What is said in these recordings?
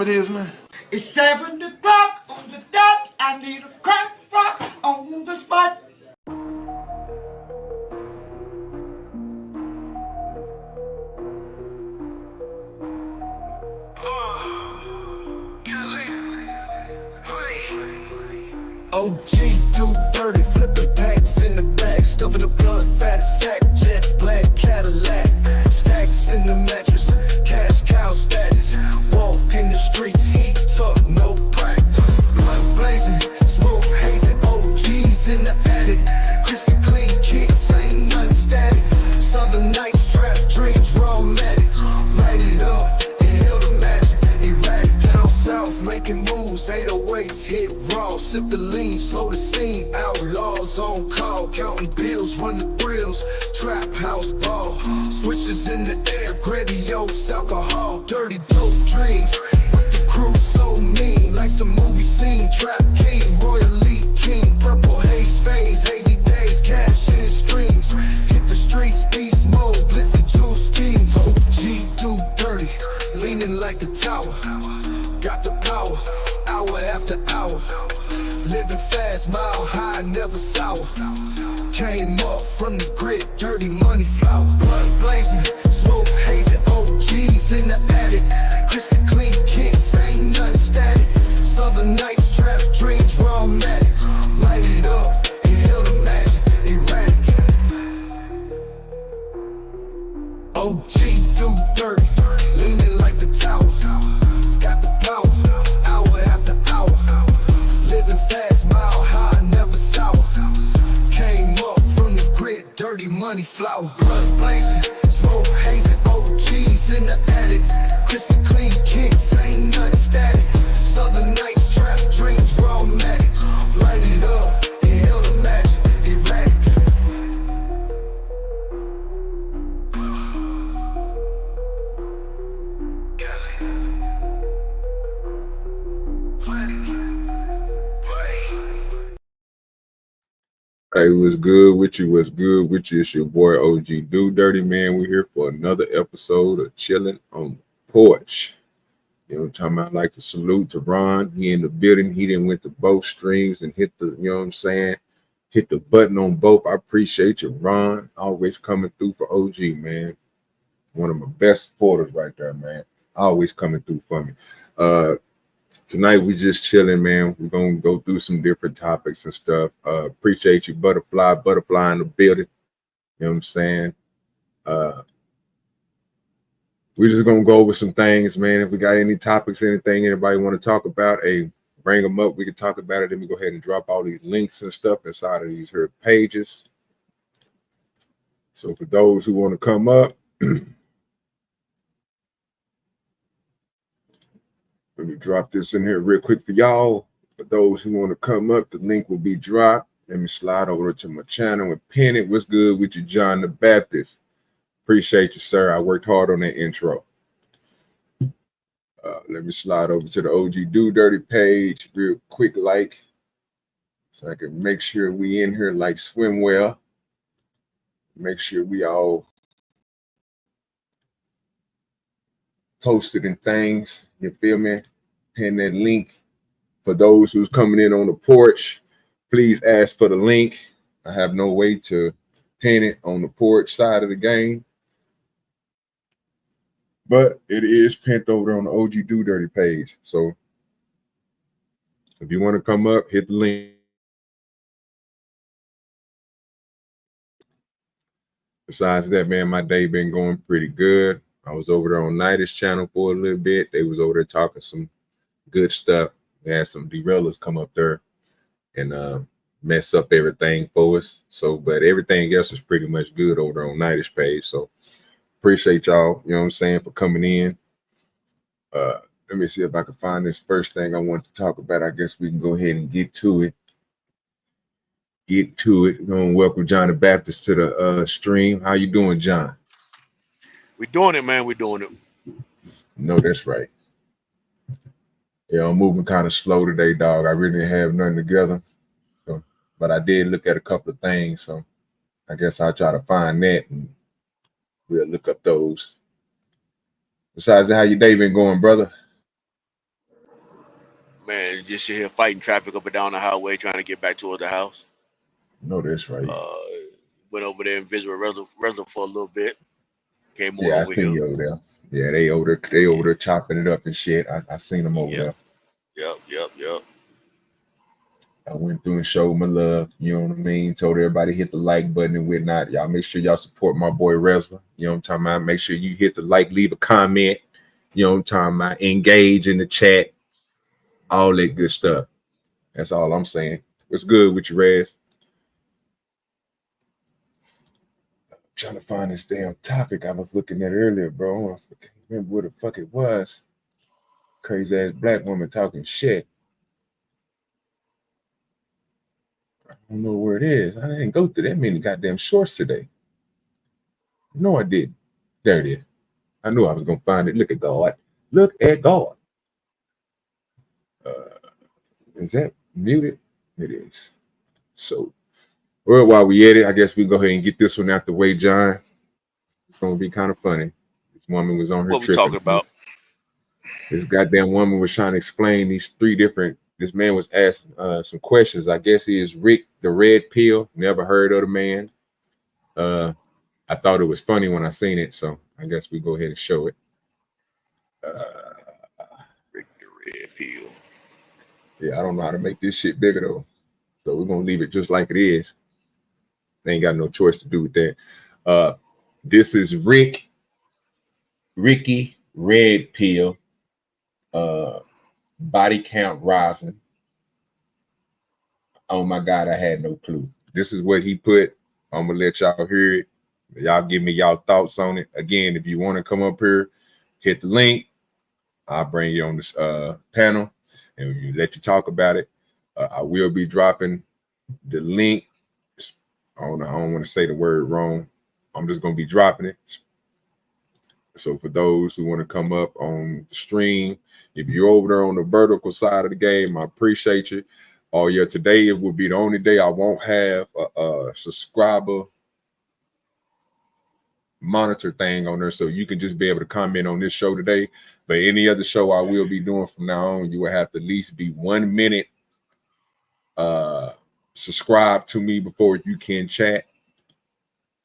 it is, man? It's 7 o'clock on the dot. I need a crack rock on the spot. OG do dirty, flipping packs in the back, stuffing the blood, fat stack, jet black Cadillac, stacks in the mattress, cash cow status, walk in the streets, heat up, no practice, blood blazing, smoke hazing, OGs in the attic, crispy clean kicks, ain't nothing static, southern nights, trap dreams, raw matic, light it up, inhale the magic, erratic, down south, making moves, 808s, hit raw, sip the lean, slow the scene, outlaws on call, counting bills, run the grills, trap house ball, switches in the air, grandiose alcohol, dirty dope dreams, with the crew so mean, like some movie scene, trap king, royally king, purple haze phase, hazy days, cash in streams, hit the streets, beast mode, blitzy jewel schemes, OG do dirty, leaning like a tower, got the power, hour after hour, living fast, mile high, never sour. Came up from the grid, dirty money flower. Blood blazing, smoke hazing, OGs in the attic. Crispy clean kicks, ain't nothing static. Southern nights, trap dreams, raw matic. Light it up, inhale the magic, erratic. OG do dirty, leaning like the tower. Got the power, hour after hour. Living fast, mile high, never sour. Came up from the grid, dirty money flower. Blood blazing, smoke hazing, OGs in the attic. Crispy clean kicks, ain't nothing static. Southern nights, trap dreams, raw matic. Light it up, inhale the magic, erratic. Hey, what's good with you? What's good with you? It's your boy OG Do Dirty, man. We're here for another episode of Chillin on Porch. You know what I'm talking about? I'd like to salute to Ron. He in the building. He done went to both streams and hit the, you know what I'm saying? Hit the button on both. I appreciate you, Ron. Always coming through for OG, man. One of my best supporters right there, man. Always coming through for me. Tonight we just chilling, man. We're gonna go through some different topics and stuff. Appreciate you, Butterfly in the building. You know what I'm saying? We're just gonna go over some things, man. If we got any topics, anything anybody want to talk about, hey, bring them up. We can talk about it. Then we go ahead and drop all these links and stuff inside of these here pages. So for those who want to come up, let me drop this in here real quick for y'all. For those who want to come up, the link will be dropped. Let me slide over to my channel and pin it. What's good with you, John the Baptist? Appreciate you, sir. I worked hard on that intro. Let me slide over to the OG Do Dirty page real quick, like, so I can make sure we in here like swim well. Make sure we all posted and things. You feel me? Pin that link. For those who's coming in on the porch, please ask for the link. I have no way to pin it on the porch side of the game, but it is pinned over on the OG Do Dirty page. So if you want to come up, hit the link. Besides that, man, my day been going pretty good. I was over there on Nighter's channel for a little bit. They was over there talking some good stuff. They had some derailers come up there and mess up everything for us. So, but everything else is pretty much good over there on Nighter's page. So appreciate y'all, you know what I'm saying, for coming in. Let me see if I can find this first thing I want to talk about. I guess we can go ahead and get to it. We're gonna welcome John the Baptist to the stream. How you doing, John? We're doing it, man. We're doing it. No, that's right. Yeah, I'm moving kind of slow today, dog. I really didn't have nothing together. So, but I did look at a couple of things. So I guess I'll try to find that and we'll look up those. Besides that, how your day been going, brother? Man, just sit here fighting traffic up and down the highway, trying to get back toward the house. No, that's right. Uh, Went over there and visited Reservoir for a little bit. Came on Yeah, I over seen here. you over there. Yeah, they over there chopping it up and shit. I seen them over there. Yep. I went through and showed my love. You know what I mean? Told everybody hit the like button and whatnot. Y'all make sure y'all support my boy Resler. You know what I'm talking about? Make sure you hit the like, leave a comment. You know what I'm talking about? Engage in the chat. All that good stuff. That's all I'm saying. What's good with you, Rez? I'm trying to find this damn topic I was looking at earlier, bro. I can't remember what the fuck it was. Crazy ass black woman talking shit. I don't know where it is. I didn't go through that many goddamn shorts today. No, I didn't. There it is. I knew I was gonna find it. Look at God. Look at God. Is that muted? It is. So, well, while we at it, I guess we go ahead and get this one out the way, John. It's gonna be kind of funny. This woman was on her What we tripping. talking about? This goddamn woman was trying to explain these three different. This man was asking some questions. I guess he is Rick the Red Pill. Never heard of the man. I thought it was funny when I seen it, so I guess we go ahead and show it. Rick the Red Pill. Yeah, I don't know how to make this shit bigger though, so we're gonna leave it just like it is. They ain't got no choice to do with that. This is Ricky Red Pill. Body count rising. Oh my God, I had no clue. This is what he put. I'm gonna let y'all hear it. Y'all give me y'all thoughts on it. Again, if you want to come up here, hit the link. I'll bring you on this panel and we let you talk about it. I will be dropping the link. I don't want to say the word wrong. I'm just gonna be dropping it. So for those who want to come up on the stream, if you're over there on the vertical side of the game, I appreciate you. Oh yeah, today it will be the only day I won't have a subscriber monitor thing on there, so you can just be able to comment on this show today. But any other show I will be doing from now on, you will have to at least be 1 minute subscribe to me before you can chat.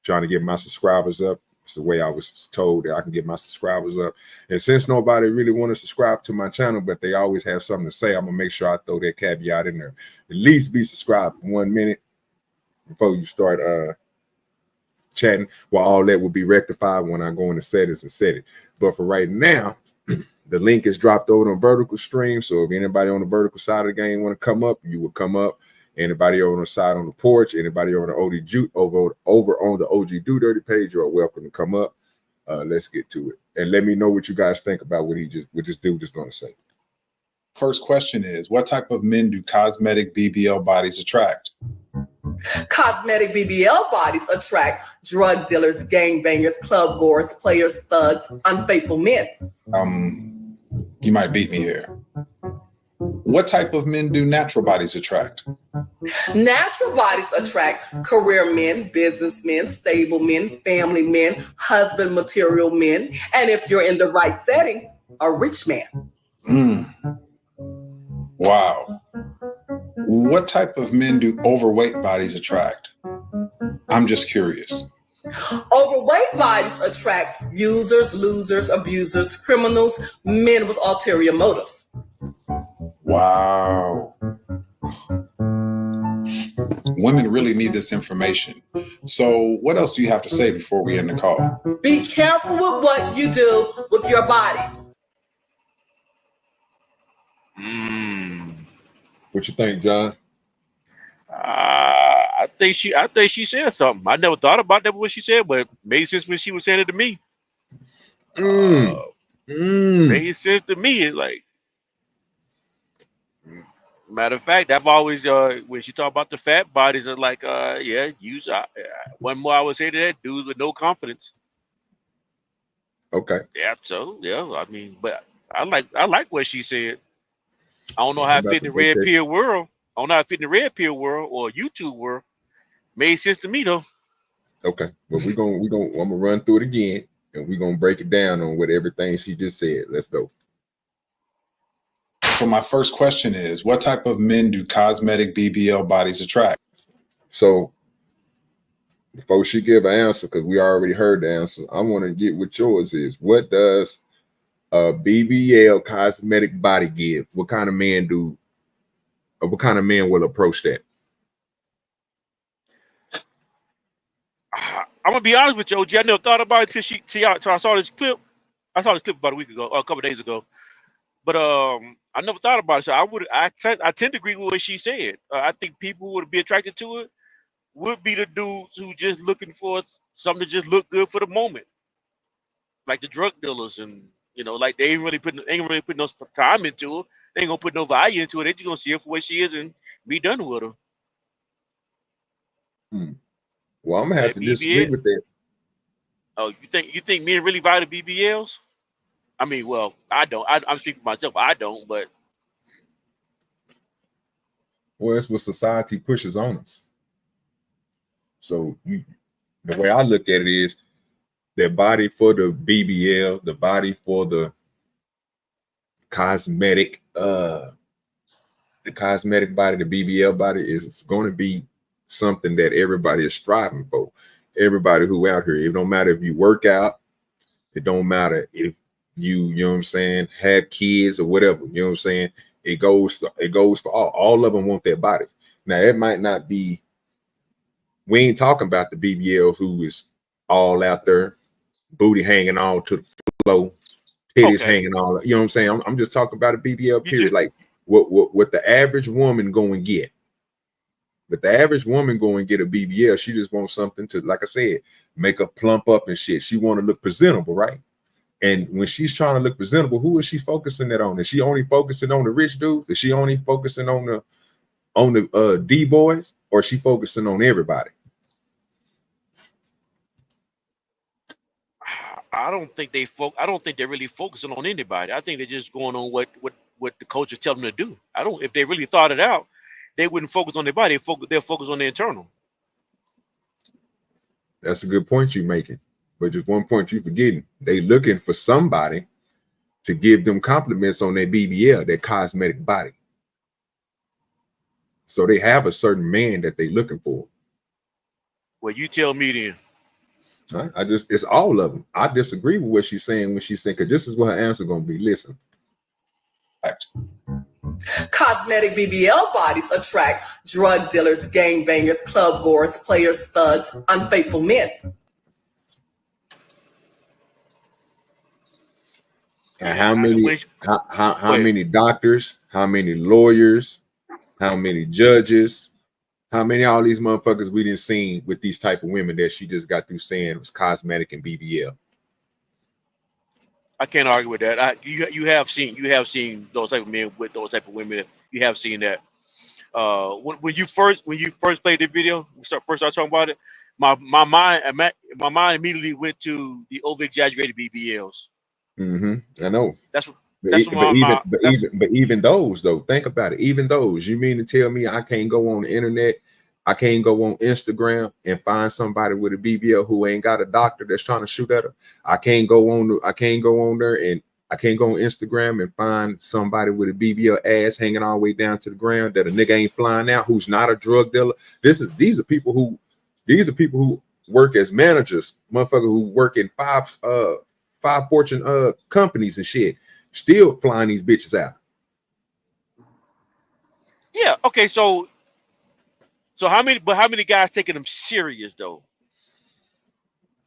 Trying to get my subscribers up. It's the way I was told that I can get my subscribers up. And since nobody really want to subscribe to my channel, but they always have something to say, I'm gonna make sure I throw that caveat in there. At least be subscribed for 1 minute before you start chatting. Well, all that will be rectified when I go into settings and set it. But for right now, the link is dropped over on vertical stream. So if anybody on the vertical side of the game want to come up, you will come up. Anybody over on the side on the porch, anybody over the over on the OG Do Dirty page, you are welcome to come up. Let's get to it. And let me know what you guys think about what this dude is going to say. First question is, what type of men do cosmetic BBL bodies attract? Cosmetic BBL bodies attract drug dealers, gangbangers, club goers, players, thugs, unfaithful men. You might beat me here. What type of men do natural bodies attract? Natural bodies attract career men, businessmen, stable men, family men, husband material men, and if you're in the right setting, a rich man. Wow. What type of men do overweight bodies attract? I'm just curious. Overweight bodies attract users, losers, abusers, criminals, men with ulterior motives. Wow. Women really need this information. So what else do you have to say before we end the call? Be careful with what you do with your body. What you think, John? I think she said something. I never thought about that what she said, but it made sense when she was saying it to me. Made sense to me. It's like, matter of fact, I've always when she talk about the fat bodies, are like, yeah, use one more I would say to that, dudes with no confidence. Okay. Yeah, so yeah, I mean, but I like what she said. I don't know how it fit in the red pill world. I don't know how it fit in the red pill world or YouTube world. Made sense to me though. Okay, but I'm gonna run through it again, and we're gonna break it down on what everything she just said. Let's go. So my first question is, what type of men do cosmetic BBL bodies attract? So before she give an answer, because we already heard the answer, I want to get what yours is. What does a BBL cosmetic body give? What kind of man will approach that? I'm gonna be honest with you, OG. I never thought about it till I saw this clip. I saw this clip about a week ago, or a couple of days ago. But I never thought about it. So I tend to agree with what she said. I think people who would be attracted to it would be the dudes who just looking for something to just look good for the moment, like the drug dealers, and like they ain't really putting no time into it. They ain't gonna put no value into it. They just gonna see her for what she is and be done with her. Well, I'm gonna have to disagree with that. Oh, you think men really value BBLs? I mean, well, I don't. I'm speaking for myself. I don't, but Well, it's what society pushes on us. So the way I look at it is their body for the BBL, the body for the cosmetic, the cosmetic body, the BBL body is going to be something that everybody is striving for. Everybody who out here, it don't matter if you work out, it don't matter if you know what I'm saying, have kids or whatever, you know what I'm saying. It goes for all of them want that body. Now it might not be. We ain't talking about the BBL who is all out there, booty hanging all to the floor, titties hanging all. You know what I'm saying? I'm just talking about a BBL period, like what the average woman go and get. But the average woman go and get a BBL, she just wants something to, like I said, make her plump up and shit. She want to look presentable, right? And when she's trying to look presentable, who is she focusing that on? Is she only focusing on the rich dudes? Is she only focusing on the D boys, or is she focusing on everybody? I don't think they're really focusing on anybody. I think they're just going on what the culture tells them to do. If they really thought it out, they wouldn't focus on their body. They'll focus on the internal. That's a good point you're making. But just one point you're forgetting. They looking for somebody to give them compliments on their BBL, their cosmetic body. So they have a certain man that they looking for. Well, you tell me then. Right? It's all of them. I disagree with what she's saying when she's saying, because this is what her answer going to be. Listen. Cosmetic BBL bodies attract drug dealers, gangbangers, club goers, players, thugs, unfaithful men. And how many doctors, how many lawyers, how many judges, how many all these motherfuckers we didn't see with these type of women that she just got through saying was cosmetic and BBL. I can't argue with that. You have seen those type of men with those type of women. You have seen that. When you first played the video, first started talking about it, my mind immediately went to the over exaggerated BBLs. I know. But even those though, think about it. Even those, you mean to tell me I can't go on the internet, I can't go on Instagram and find somebody with a BBL who ain't got a doctor that's trying to shoot at her? I can't go on there and I can't go on Instagram and find somebody with a BBL ass hanging all the way down to the ground that a nigga ain't flying out, who's not a drug dealer. These are people who work as managers, motherfucker, who work in five Fortune companies and shit, still flying these bitches out. Yeah, okay, so how many guys taking them serious though?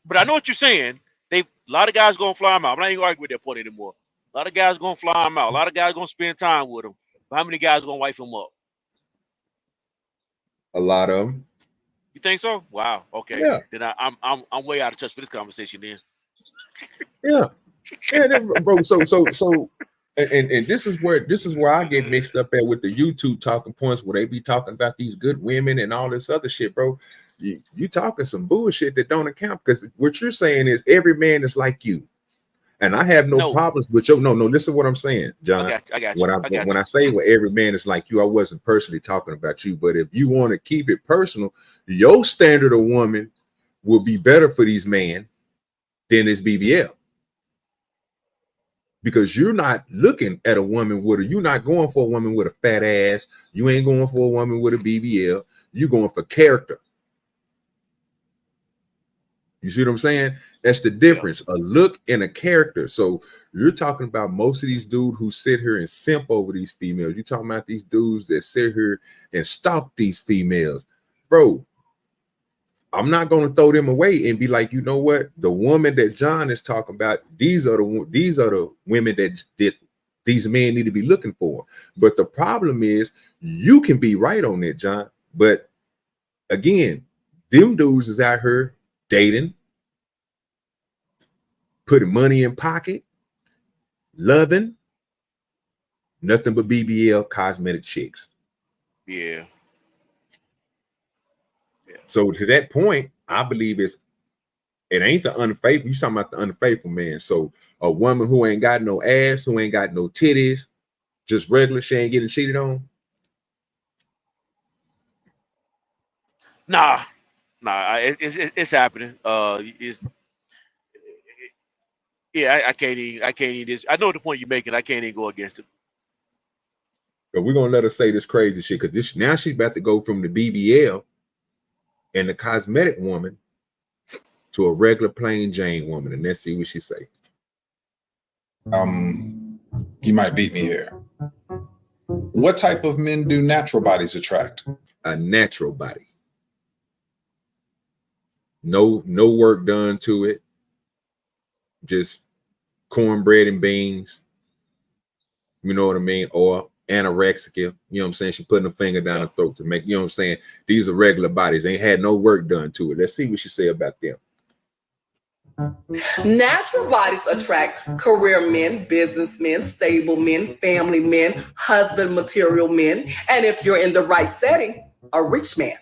But I know what you're saying. A lot of guys gonna fly them out. I'm not even arguing with that point anymore. A lot of guys gonna fly them out. A lot of guys gonna spend time with them. But how many guys gonna wife them up? A lot of them. You think so? Wow. Okay. Yeah. Then I'm way out of touch for this conversation then. Yeah, bro. So, and this is where I get mixed up at with the YouTube talking points where they be talking about these good women and all this other shit, bro. You talking some bullshit that don't account, because what you're saying is every man is like you, and I have no problems with your no. Listen to what I'm saying, John. I got you. When I say well, every man is like you, I wasn't personally talking about you, but if you want to keep it personal, your standard of woman will be better for these men than this BBL. because you're not looking at a woman with you're not going for a woman with a fat ass. You ain't going for a woman with a BBL. You're going for character. You see what I'm saying? That's the difference. A look and a character. So you're talking about most of these dudes who sit here and simp over these females. You're talking about these dudes that sit here and stalk these females. Bro, I'm not going to throw them away and be like, you know what? The woman that John is talking about, these are the women that these men need to be looking for. But the problem is, you can be right on it, John. But again, them dudes is out here dating, putting money in pocket, loving, nothing but BBL cosmetic chicks. Yeah. So to that point, I believe it ain't the unfaithful. You talking about the unfaithful man. So a woman who ain't got no ass, who ain't got no titties, just regular, she ain't getting cheated on. Nah, it's happening. I can't even. I know the point you're making. I can't even go against it. But we're gonna let her say this crazy shit because now she's about to go from the BBL and the cosmetic woman to a regular plain Jane woman, and let's see what she say. You might beat me here. What type of men do natural bodies attract? A natural body. No work done to it. Just cornbread and beans. You know what I mean? Or anorexic. You know what I'm saying? She putting a finger down her throat to make, you know what I'm saying? These are regular bodies. Ain't had no work done to it. Let's see what she say about them. Natural bodies attract career men, businessmen, stable men, family men, husband material men, and if you're in the right setting, a rich man.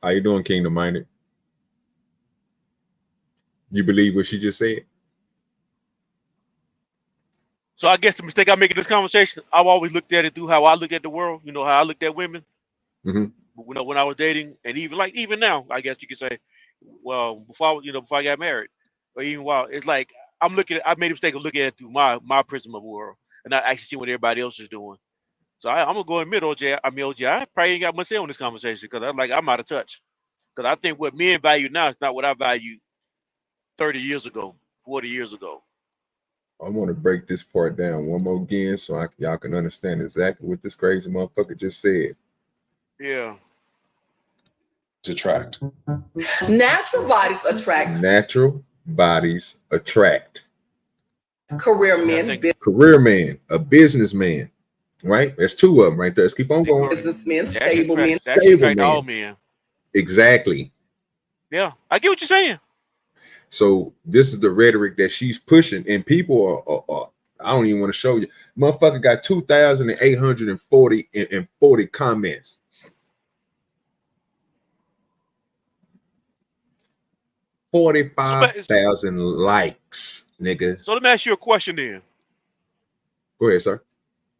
How you doing, Kingdom Minded? You believe what she just said? So I guess the mistake I make in this conversation, I've always looked at it through how I look at the world. You know how I looked at women. Mm-hmm. When I was dating, and even now, I guess you could say, well, before I got married, or even while it's like I made a mistake of looking at it through my prism of the world, and not actually see what everybody else is doing. So I'm gonna go admit, OJ, I probably ain't got much to say on this conversation because I'm out of touch. Because I think what men value now is not what I valued 30 years ago, 40 years ago. I want to break this part down one more again so y'all can understand exactly what this crazy motherfucker just said. Yeah. Attract. Natural bodies attract. Natural bodies attract. Career men, Career man, a businessman, right? There's two of them right there. Let's keep on going. businessmen, stable men. Stable men. All men. Exactly. Yeah, I get what you're saying. So this is the rhetoric that she's pushing, and people are I don't even want to show you. Motherfucker got 2,840 comments. $45,000 likes, nigga. So let me ask you a question then. Go ahead, sir.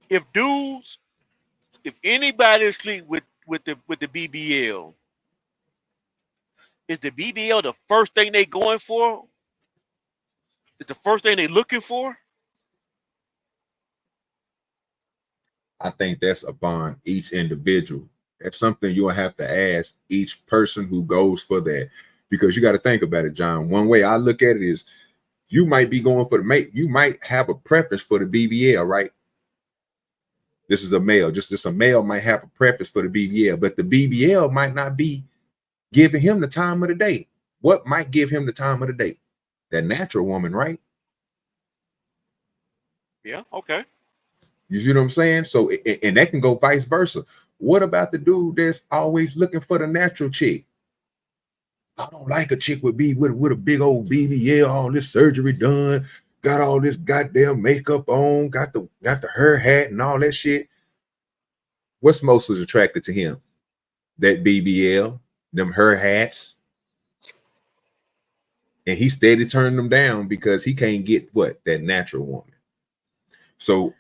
If anybody is sleep with the BBL, is the BBL the first thing they going for? Is the first thing they looking for? I think that's upon each individual. That's something you'll have to ask each person who goes for that, because you got to think about it, John. One way I look at it is you might be going for the mate. You might have a preference for the BBL, right? This is a male. Just a male might have a preference for the BBL, but the BBL might not be giving him the time of the day. What might give him the time of the day? That natural woman, right? Yeah, okay. You see what I'm saying? So, and that can go vice versa. What about the dude that's always looking for the natural chick? I don't like a chick with a big old BBL, all this surgery done, got all this goddamn makeup on, got the hair hat and all that shit. What's mostly attracted to him? That BBL, them hair hats. And he steady turning them down because he can't get that natural woman. So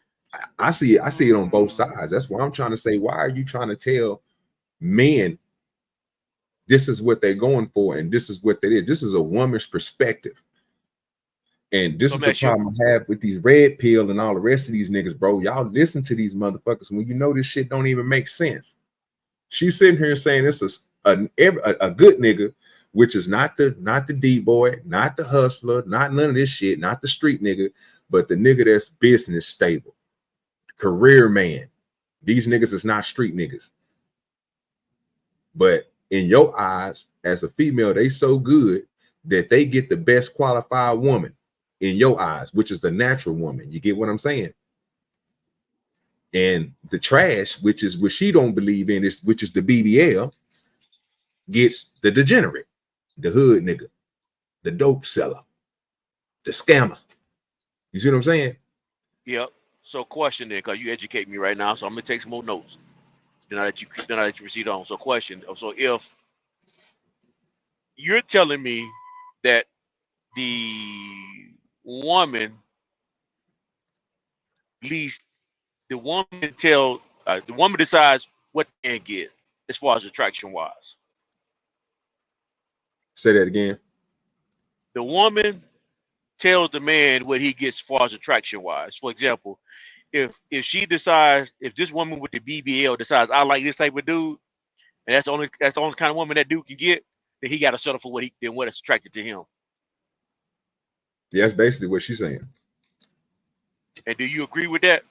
I see it on both sides. That's why I'm trying to say, why are you trying to tell men this is what they're going for and this is what that is? This is a woman's perspective. And this So is let the me ask you, problem I have with these red pill and all the rest of these niggas, bro. Y'all listen to these motherfuckers when you know this shit don't even make sense. She's sitting here saying this is a good nigga, which is not the D boy, not the hustler, not none of this shit, not the street nigga, but the nigga that's business stable, career man. These niggas is not street niggas. But in your eyes, as a female, they so good that they get the best qualified woman in your eyes, which is the natural woman. You get what I'm saying? And the trash, which is what she don't believe in, which is the BBL, gets the degenerate, the hood nigga, the dope seller, the scammer. You see what I'm saying? yep. So question then, because you educate me right now, so I'm gonna take some more notes. Then I let you proceed on. So question. So if you're telling me that the woman least the woman tell the woman decides what the man get as far as attraction wise. Say that again. The woman tells the man what he gets as far as attraction wise. For example, if she decides, if this woman with the BBL decides I like this type of dude, and that's the only kind of woman that dude can get, then he got to settle for what is attracted to him. Yeah, that's basically what she's saying. And do you agree with that?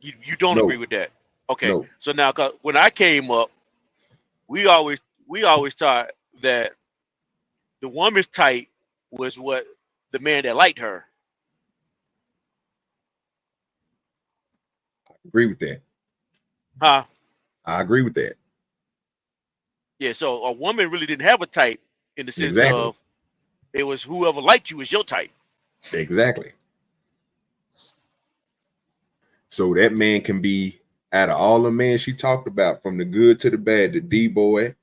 You don't No. agree with that? Okay. No. So now, 'cause when I came up, we always thought that the woman's type was what the man that liked her. Agree with that. Huh? I agree with that. Yeah. So a woman really didn't have a type in the sense Exactly. of it was whoever liked you is your type. Exactly. So that man can be, out of all the men she talked about, from the good to the bad, the D boy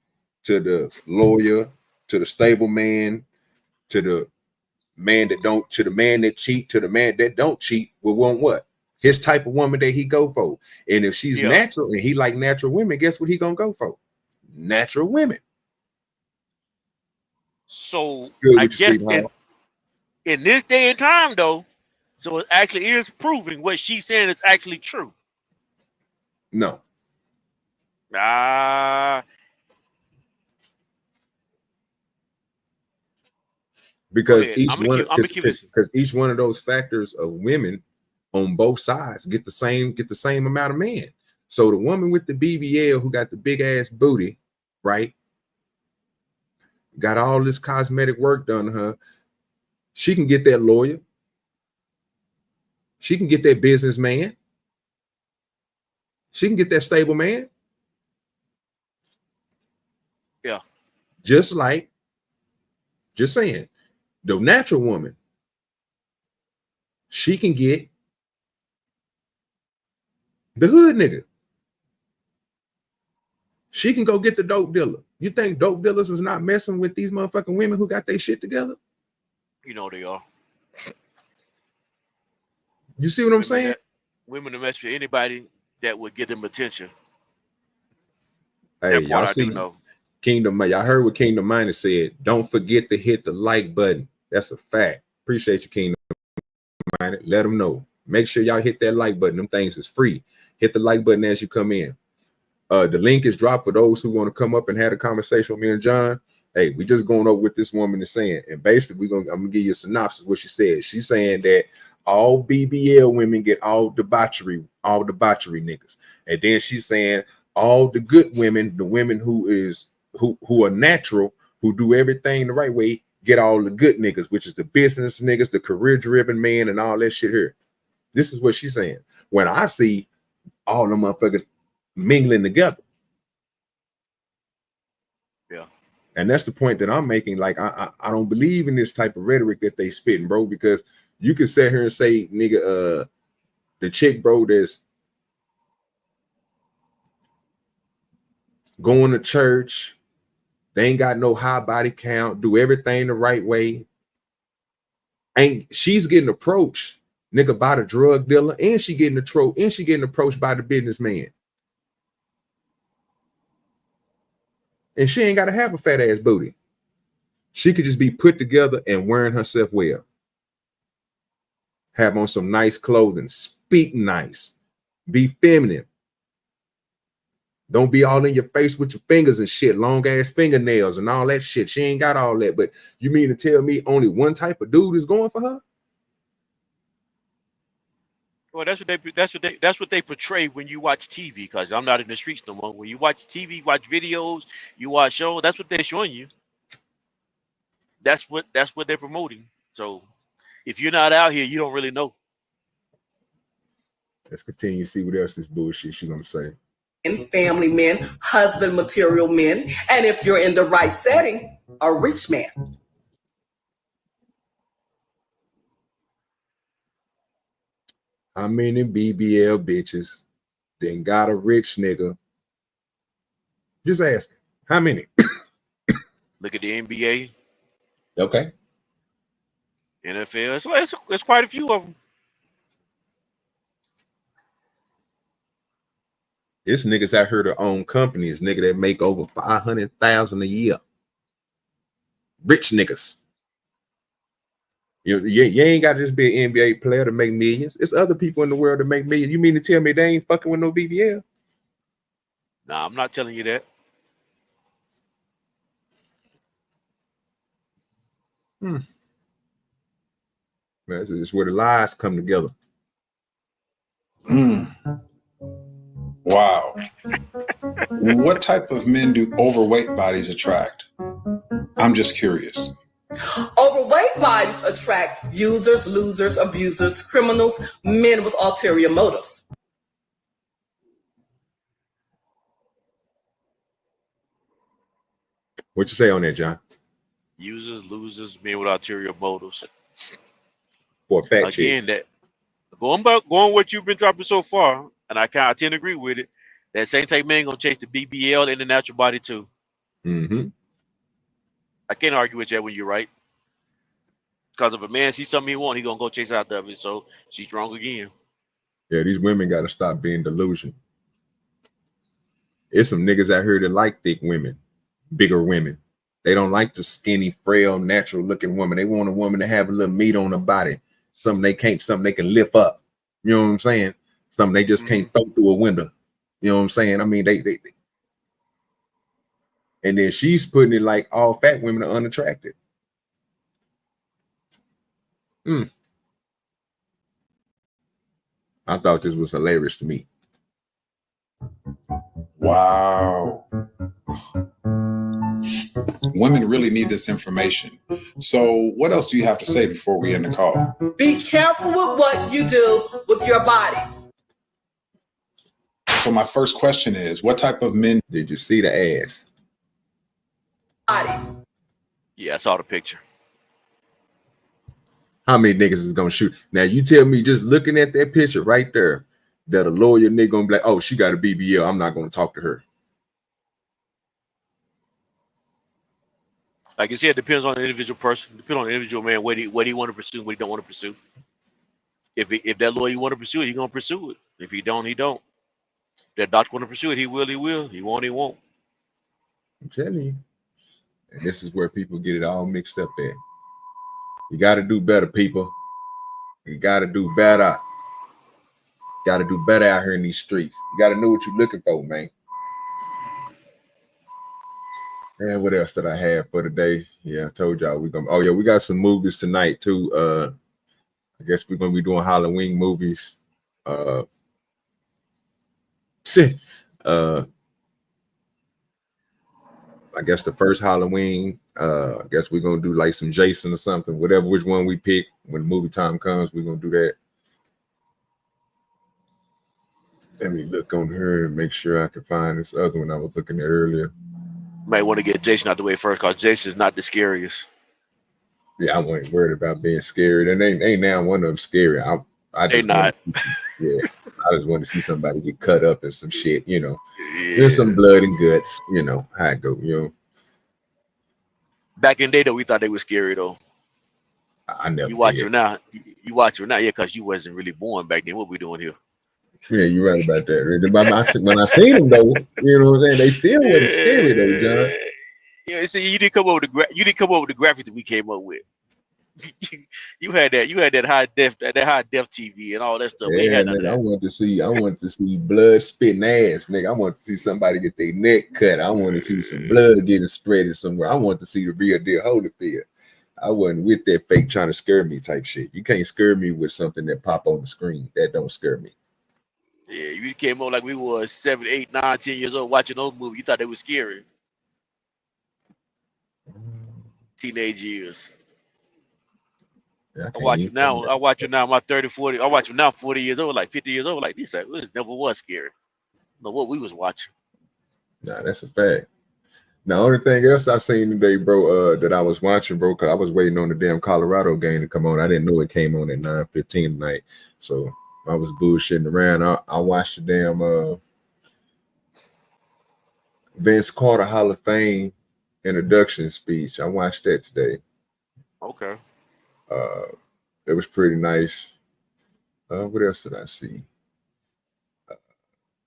to the lawyer to the stable man to the man that don't, to the man that cheat, to the man that don't cheat, will want what? His type of woman that he go for. And if she's Yeah. natural and he like natural women, guess what he gonna go for? Natural women. So Good I with your guess sweetheart. in this day and time though, so it actually is proving what she's saying is actually true. No. Go Because ahead. each I'm gonna one, keep listening. because each one of those factors of women on both sides get the same amount of man. So the woman with the BBL who got the big ass booty, right, got all this cosmetic work done to her, she can get that lawyer, she can get that businessman, she can get that stable man. Yeah. Just saying, the natural woman, she can get the hood nigga. She can go get the dope dealer. You think dope dealers is not messing with these motherfucking women who got their shit together? You know they are. You see what I'm saying? Women to mess with anybody that would give them attention. Hey, That part y'all I do see know. Kingdom, y'all heard what Kingdom Miner said. Don't forget to hit the like button. That's a fact. Appreciate you, Kingdom Miner. Let them know. Make sure y'all hit that like button. Them things is free. Hit the like button as you come in. The link is dropped for those who want to come up and have a conversation with me and John. Hey, we just going over what this woman is saying. And basically, I'm gonna give you a synopsis of what she said. She's saying that all BBL women get all debauchery niggas. And then she's saying all the good women, the women who are natural, who do everything the right way, get all the good niggas, which is the business niggas, the career-driven man, and all that shit here. This is what she's saying. When I see all them motherfuckers mingling together. Yeah. And that's the point that I'm making. Like, I don't believe in this type of rhetoric that they spitting, bro, because you can sit here and say, nigga, the chick, bro, that's going to church, they ain't got no high body count, do everything the right way. She's getting approached, nigga, by the drug dealer, and she getting approached by the businessman. And she ain't got to have a fat ass booty. She could just be put together and wearing herself well. have on some nice clothing, speak nice, be feminine. Don't be all in your face with your fingers and shit, long ass fingernails and all that shit. She ain't got all that. But you mean to tell me only one type of dude is going for her? Well, that's what they portray when you watch TV. Because I'm not in the streets no more. When you watch TV, watch videos, you watch shows. That's what they're showing you. That's what they're promoting. So if you're not out here, you don't really know. Let's continue to see what else this bullshit she's gonna say. Family men, husband material men, and if you're in the right setting, a rich man. How many BBL bitches then got a rich nigga? Just ask. How many? Look at the NBA, Okay. NFL. It's quite a few of them. It's niggas out here to own companies, nigga, that make over 500,000 a year. Rich niggas. You ain't got to just be an NBA player to make millions. It's other people in the world that make millions. You mean to tell me they ain't fucking with no BBL? Nah, I'm not telling you that. This is where the lies come together. Wow. What type of men do overweight bodies attract? I'm just curious. Overweight bodies attract users, losers, abusers, criminals, men with ulterior motives. What you say on that, John? Users, losers, men with ulterior motives. For a fact check. Again, that going what you've been dropping so far, and I tend to agree with it. That same type man gonna chase the BBL and the natural body too. Mm-hmm. I can't argue with that when you're right. Because if a man sees something he wants, he gonna go chase after it. So she's wrong again. Yeah, these women got to stop being delusional. There's some niggas out here that like thick women, bigger women. They don't like the skinny, frail, natural-looking woman. They want a woman to have a little meat on her body, something they can lift up. You know what I'm saying? Something they just can't throw through a window. You know what I'm saying? I mean, they and then she's putting it like all fat women are unattractive. I thought this was hilarious to me. Wow. Women really need this information. So what else do you have to say before we end the call? Be careful with what you do with your body. So my first question is, what type of men? Did you see the ass? Body. Yeah, I saw the picture. How many niggas is gonna shoot? Now you tell me, just looking at that picture right there, that a lawyer nigga gonna be like, oh, she got a BBL, I'm not gonna talk to her. Like I said, it depends on the individual person. Depends on the individual man what he want to pursue, what he don't want to pursue. If that lawyer you want to pursue it, he gonna pursue it. If he don't, he don't. If that doctor want to pursue it, he will. He will. He won't. He won't. I'm telling you. And this is where people get it all mixed up at. You got to do better, people. You got to do better. Got to do better out here in these streets. You got to know what you're looking for, man. And what else did I have for today? Yeah, I told y'all we got some movies tonight too. I guess we're gonna be doing Halloween movies. I guess the first Halloween, I guess we're gonna do like some Jason or something, whatever, which one we pick when movie time comes, we're gonna do that. Let me look on her and make sure I can find this other one I was looking at earlier. Might want to get Jason out the way first, because Jason's not the scariest. Yeah, I wasn't worried about being scared, and ain't now one of them scary. I They not. Yeah, I just want to see somebody get cut up and some shit, you know. Yeah. There's some blood and guts, you know, how it go, you know. Back in the day, though, we thought they were scary, though. I never. You watch them now. You watch them now, yeah, because you wasn't really born back then. What we doing here? Yeah, you're right about that. When I seen them, though, you know what I'm saying, they still wasn't scary, though, John. Yeah, see, you didn't come up with the graphics that we came up with. you had that high def TV and all that stuff. We ain't Yeah, had none of nigga, that. I want to see blood spitting ass, nigga. I want to see somebody get their neck cut. I want to see some blood getting spreaded somewhere. I want to see the real deal Holyfield. I wasn't with that fake trying to scare me type shit. You can't scare me with something that pop on the screen. That don't scare me. Yeah, you came on like we was 7, 8, 9, 10 years old watching those movies. You thought they were scary. Teenage years. I I can't watch even you now. find I watch you now. I'm 30, 40. I watch you now, 40 years old, like 50 years old. Like this never was scary. Know what we was watching. Nah, that's a fact. The only thing else I seen today, bro, that I was watching, bro, because I was waiting on the damn Colorado game to come on. I didn't know it came on at 9:15 tonight. So I was bullshitting around. I watched the damn Vince Carter Hall of Fame introduction speech. I watched that today. Okay. It was pretty nice. What else did I see?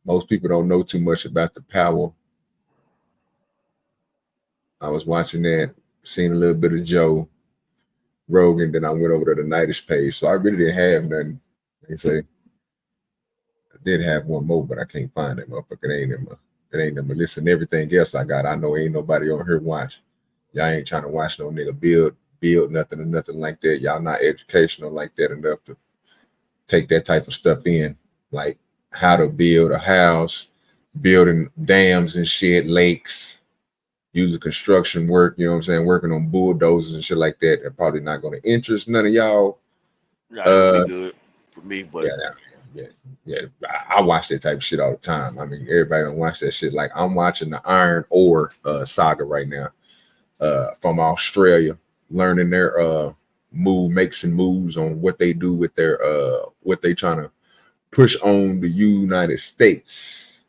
Most people don't know too much about the power. I was watching that, seeing a little bit of Joe Rogan, then I went over to the Nightish page. So I really didn't have nothing. They say I did have one more, but I can't find it, motherfucker. It ain't in my list. And everything else I got. I know ain't nobody on here watch. Y'all ain't trying to watch no nigga build nothing or nothing like that. Y'all not educational like that enough to take that type of stuff in, like how to build a house, building dams and shit, lakes, using construction work, you know what I'm saying, working on bulldozers and shit like that. They're probably not going to interest none of y'all. Yeah, it would be good for me, but Yeah. I watch that type of shit all the time. I mean, everybody don't watch that shit. Like I'm watching the Iron Ore saga right now from Australia, learning their make some moves on what they do with their what they trying to push on the United States.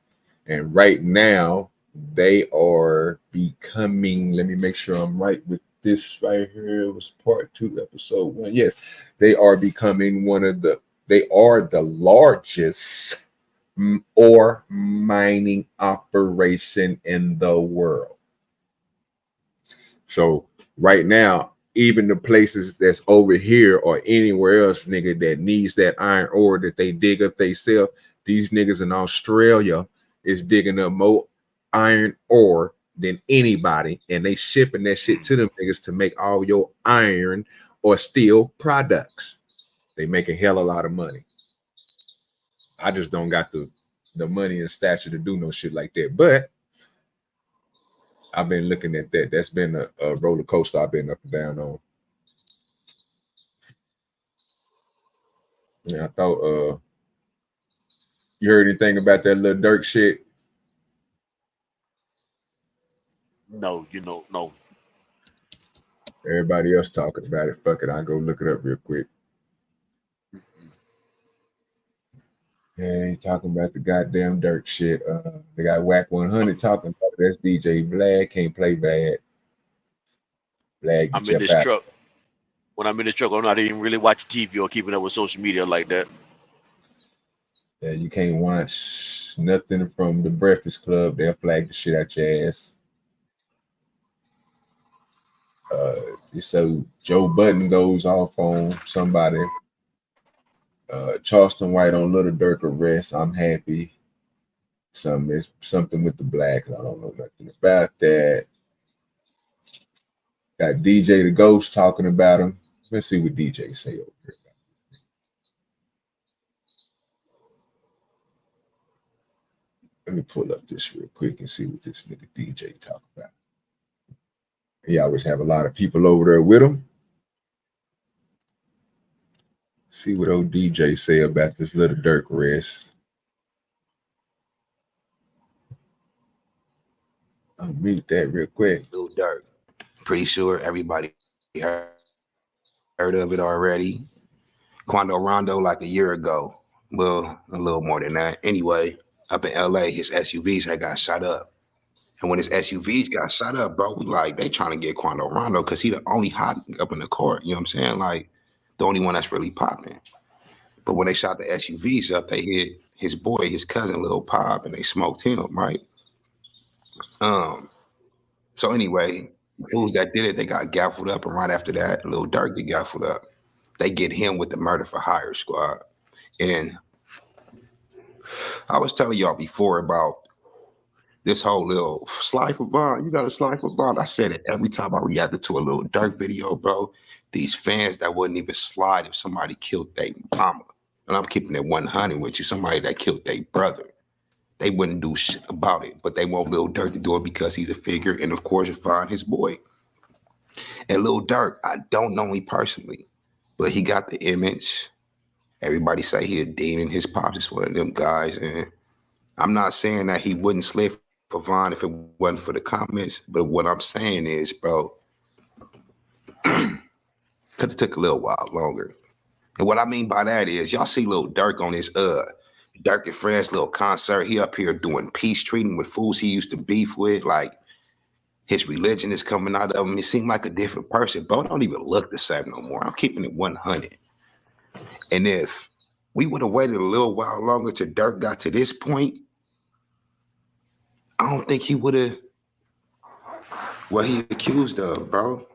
And right now they are becoming, let me make sure I'm right with this right here. It was part 2, episode 1. Yes, they are becoming they are the largest ore mining operation in the world. So right now, even the places that's over here or anywhere else, nigga, that needs that iron ore that they dig up themselves, these niggas in Australia is digging up more iron ore than anybody, and they shipping that shit to them niggas to make all your iron or steel products. They make a hell of a lot of money. I just don't got the money and stature to do no shit like that. But I've been looking at that. That's been a roller coaster I've been up and down on. Yeah, I thought you heard anything about that little Dirk shit? no. Everybody else talking about it. Fuck it, I'll go look it up real quick. Yeah, he's talking about the goddamn Dirk shit. They got Whack 100 talking about it. That's DJ Vlad, can't play bad. Vlad, I'm get in your this back. truck. When I'm in this truck, I'm not even really watching TV or keeping up with social media like that. Yeah, you can't watch nothing from the Breakfast Club. They'll flag the shit out your ass. So Joe Budden goes off on somebody. Charleston White on Little Dirk arrest. I'm happy. Something with the blacks. I don't know nothing about that. Got DJ the Ghost talking about him. Let's see what DJ say over here. Let me pull up this real quick and see what this nigga DJ talk about. He always have a lot of people over there with him. See what old DJ say about this Little Dirk arrest. I'll mute that real quick. Little Dirk. Pretty sure everybody heard of it already. Quando Rondo like a year ago. Well, a little more than that. Anyway, up in LA, his SUVs had got shot up. And when his SUVs got shot up, bro, we like, they trying to get Quando Rondo because he the only hot up in the court. You know what I'm saying? Like, the only one that's really popping. But when they shot the SUVs up, they hit his boy, his cousin, Lil Pop, and they smoked him, right? So anyway, Fools that did it, they got gaffled up, and right after that, Lil Durk get gaffled up. They get him with the murder for hire squad. And I was telling y'all before about this whole little slide for bond. You got to slide for bond. I said it every time I reacted to a Lil Durk video, bro. These fans that wouldn't even slide if somebody killed their mama. And I'm keeping it 100 with you. Somebody that killed their brother. They wouldn't do shit about it, but they want Lil Durk to do it because he's a figure, and of course, find his boy. And Lil Durk, I don't know him personally, but he got the image. Everybody say he a demon. His pops is one of them guys, and I'm not saying that he wouldn't slip for Vaughn if it wasn't for the comments, but what I'm saying is, bro, could have took a little while longer. And what I mean by that is, y'all see Lil Durk on his Durk and Friends little concert. He up here doing peace treating with fools he used to beef with. Like, his religion is coming out of him. He seemed like a different person. Bro, don't even look the same no more. I'm keeping it 100. And if we would have waited a little while longer till Durk got to this point, I don't think he would have what he accused of, bro.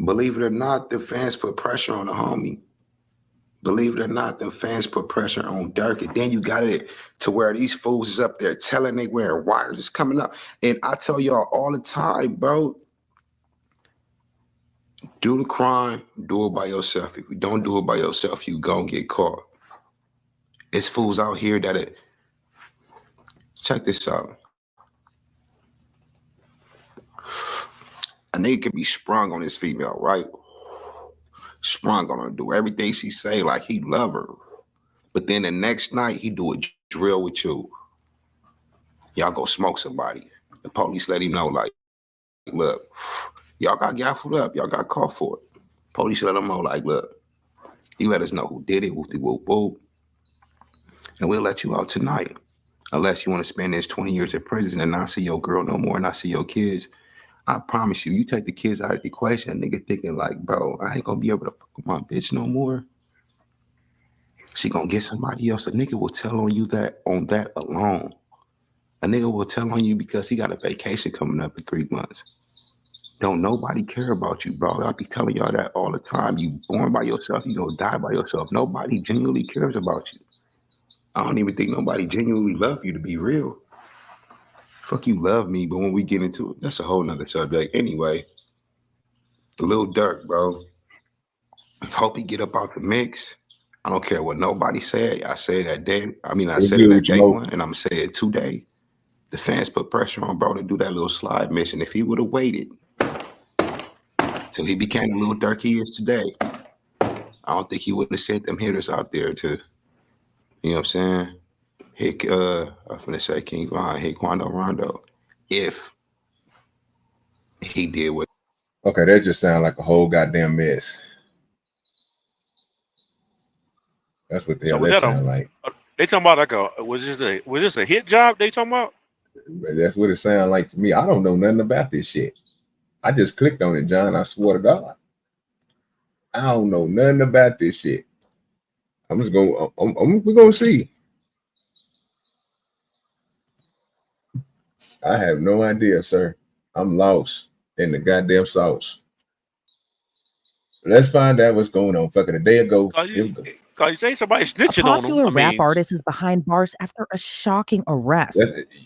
Believe it or not, the fans put pressure on the homie. Believe it or not, the fans put pressure on Durk. And then you got it to where these fools is up there telling they wearing wires. It's coming up. And I tell y'all all the time, bro, do the crime, do it by yourself. If you don't do it by yourself, you gonna get caught. It's fools out here that check this out. A nigga can be sprung on his female, right? Sprung on her, do everything she say like he love her. But then the next night, he do a drill with you. Y'all go smoke somebody. The police let him know, like, look, y'all got gaffled up. Y'all got caught for it. Police let him know, like, look, you let us know who did it, whoop, whoop, whoop. And we'll let you out tonight. Unless you want to spend this 20 years in prison and not see your girl no more, not see your kids. I promise you, you take the kids out of the equation, nigga thinking like, bro, I ain't gonna be able to fuck with my bitch no more. She gonna get somebody else. A nigga will tell on you that on that alone. A nigga will tell on you because he got a vacation coming up in 3 months. Don't nobody care about you, bro. I be telling y'all that all the time. You born by yourself, you gonna die by yourself. Nobody genuinely cares about you. I don't even think nobody genuinely love you, to be real. Fuck you love me, but when we get into it, that's a whole nother subject. Anyway, Lil Durk, bro. Hope he get up out the mix. I don't care what nobody said. I said that day. I mean, I said it that day one, and I'm gonna say it today. The fans put pressure on bro to do that little slide mission. If he would have waited till he became the Lil Durk he is today, I don't think he would have sent them hitters out there to, you know what I'm saying? Hit, I'm gonna say King Von, hit Quando Rondo. If he did what. Okay, that just sounds like a whole goddamn mess. That's what the hell that sound like. They talking about like was this a hit job they talking about? That's what it sounds like to me. I don't know nothing about this shit. I just clicked on it, John. I swear to God. I don't know nothing about this shit. I'm just going, we're going to see. I have no idea, sir. I'm lost in the goddamn sauce. Let's find out what's going on. Fucking a day ago. You say somebody snitching on him. A popular rap artist is behind bars after a shocking arrest.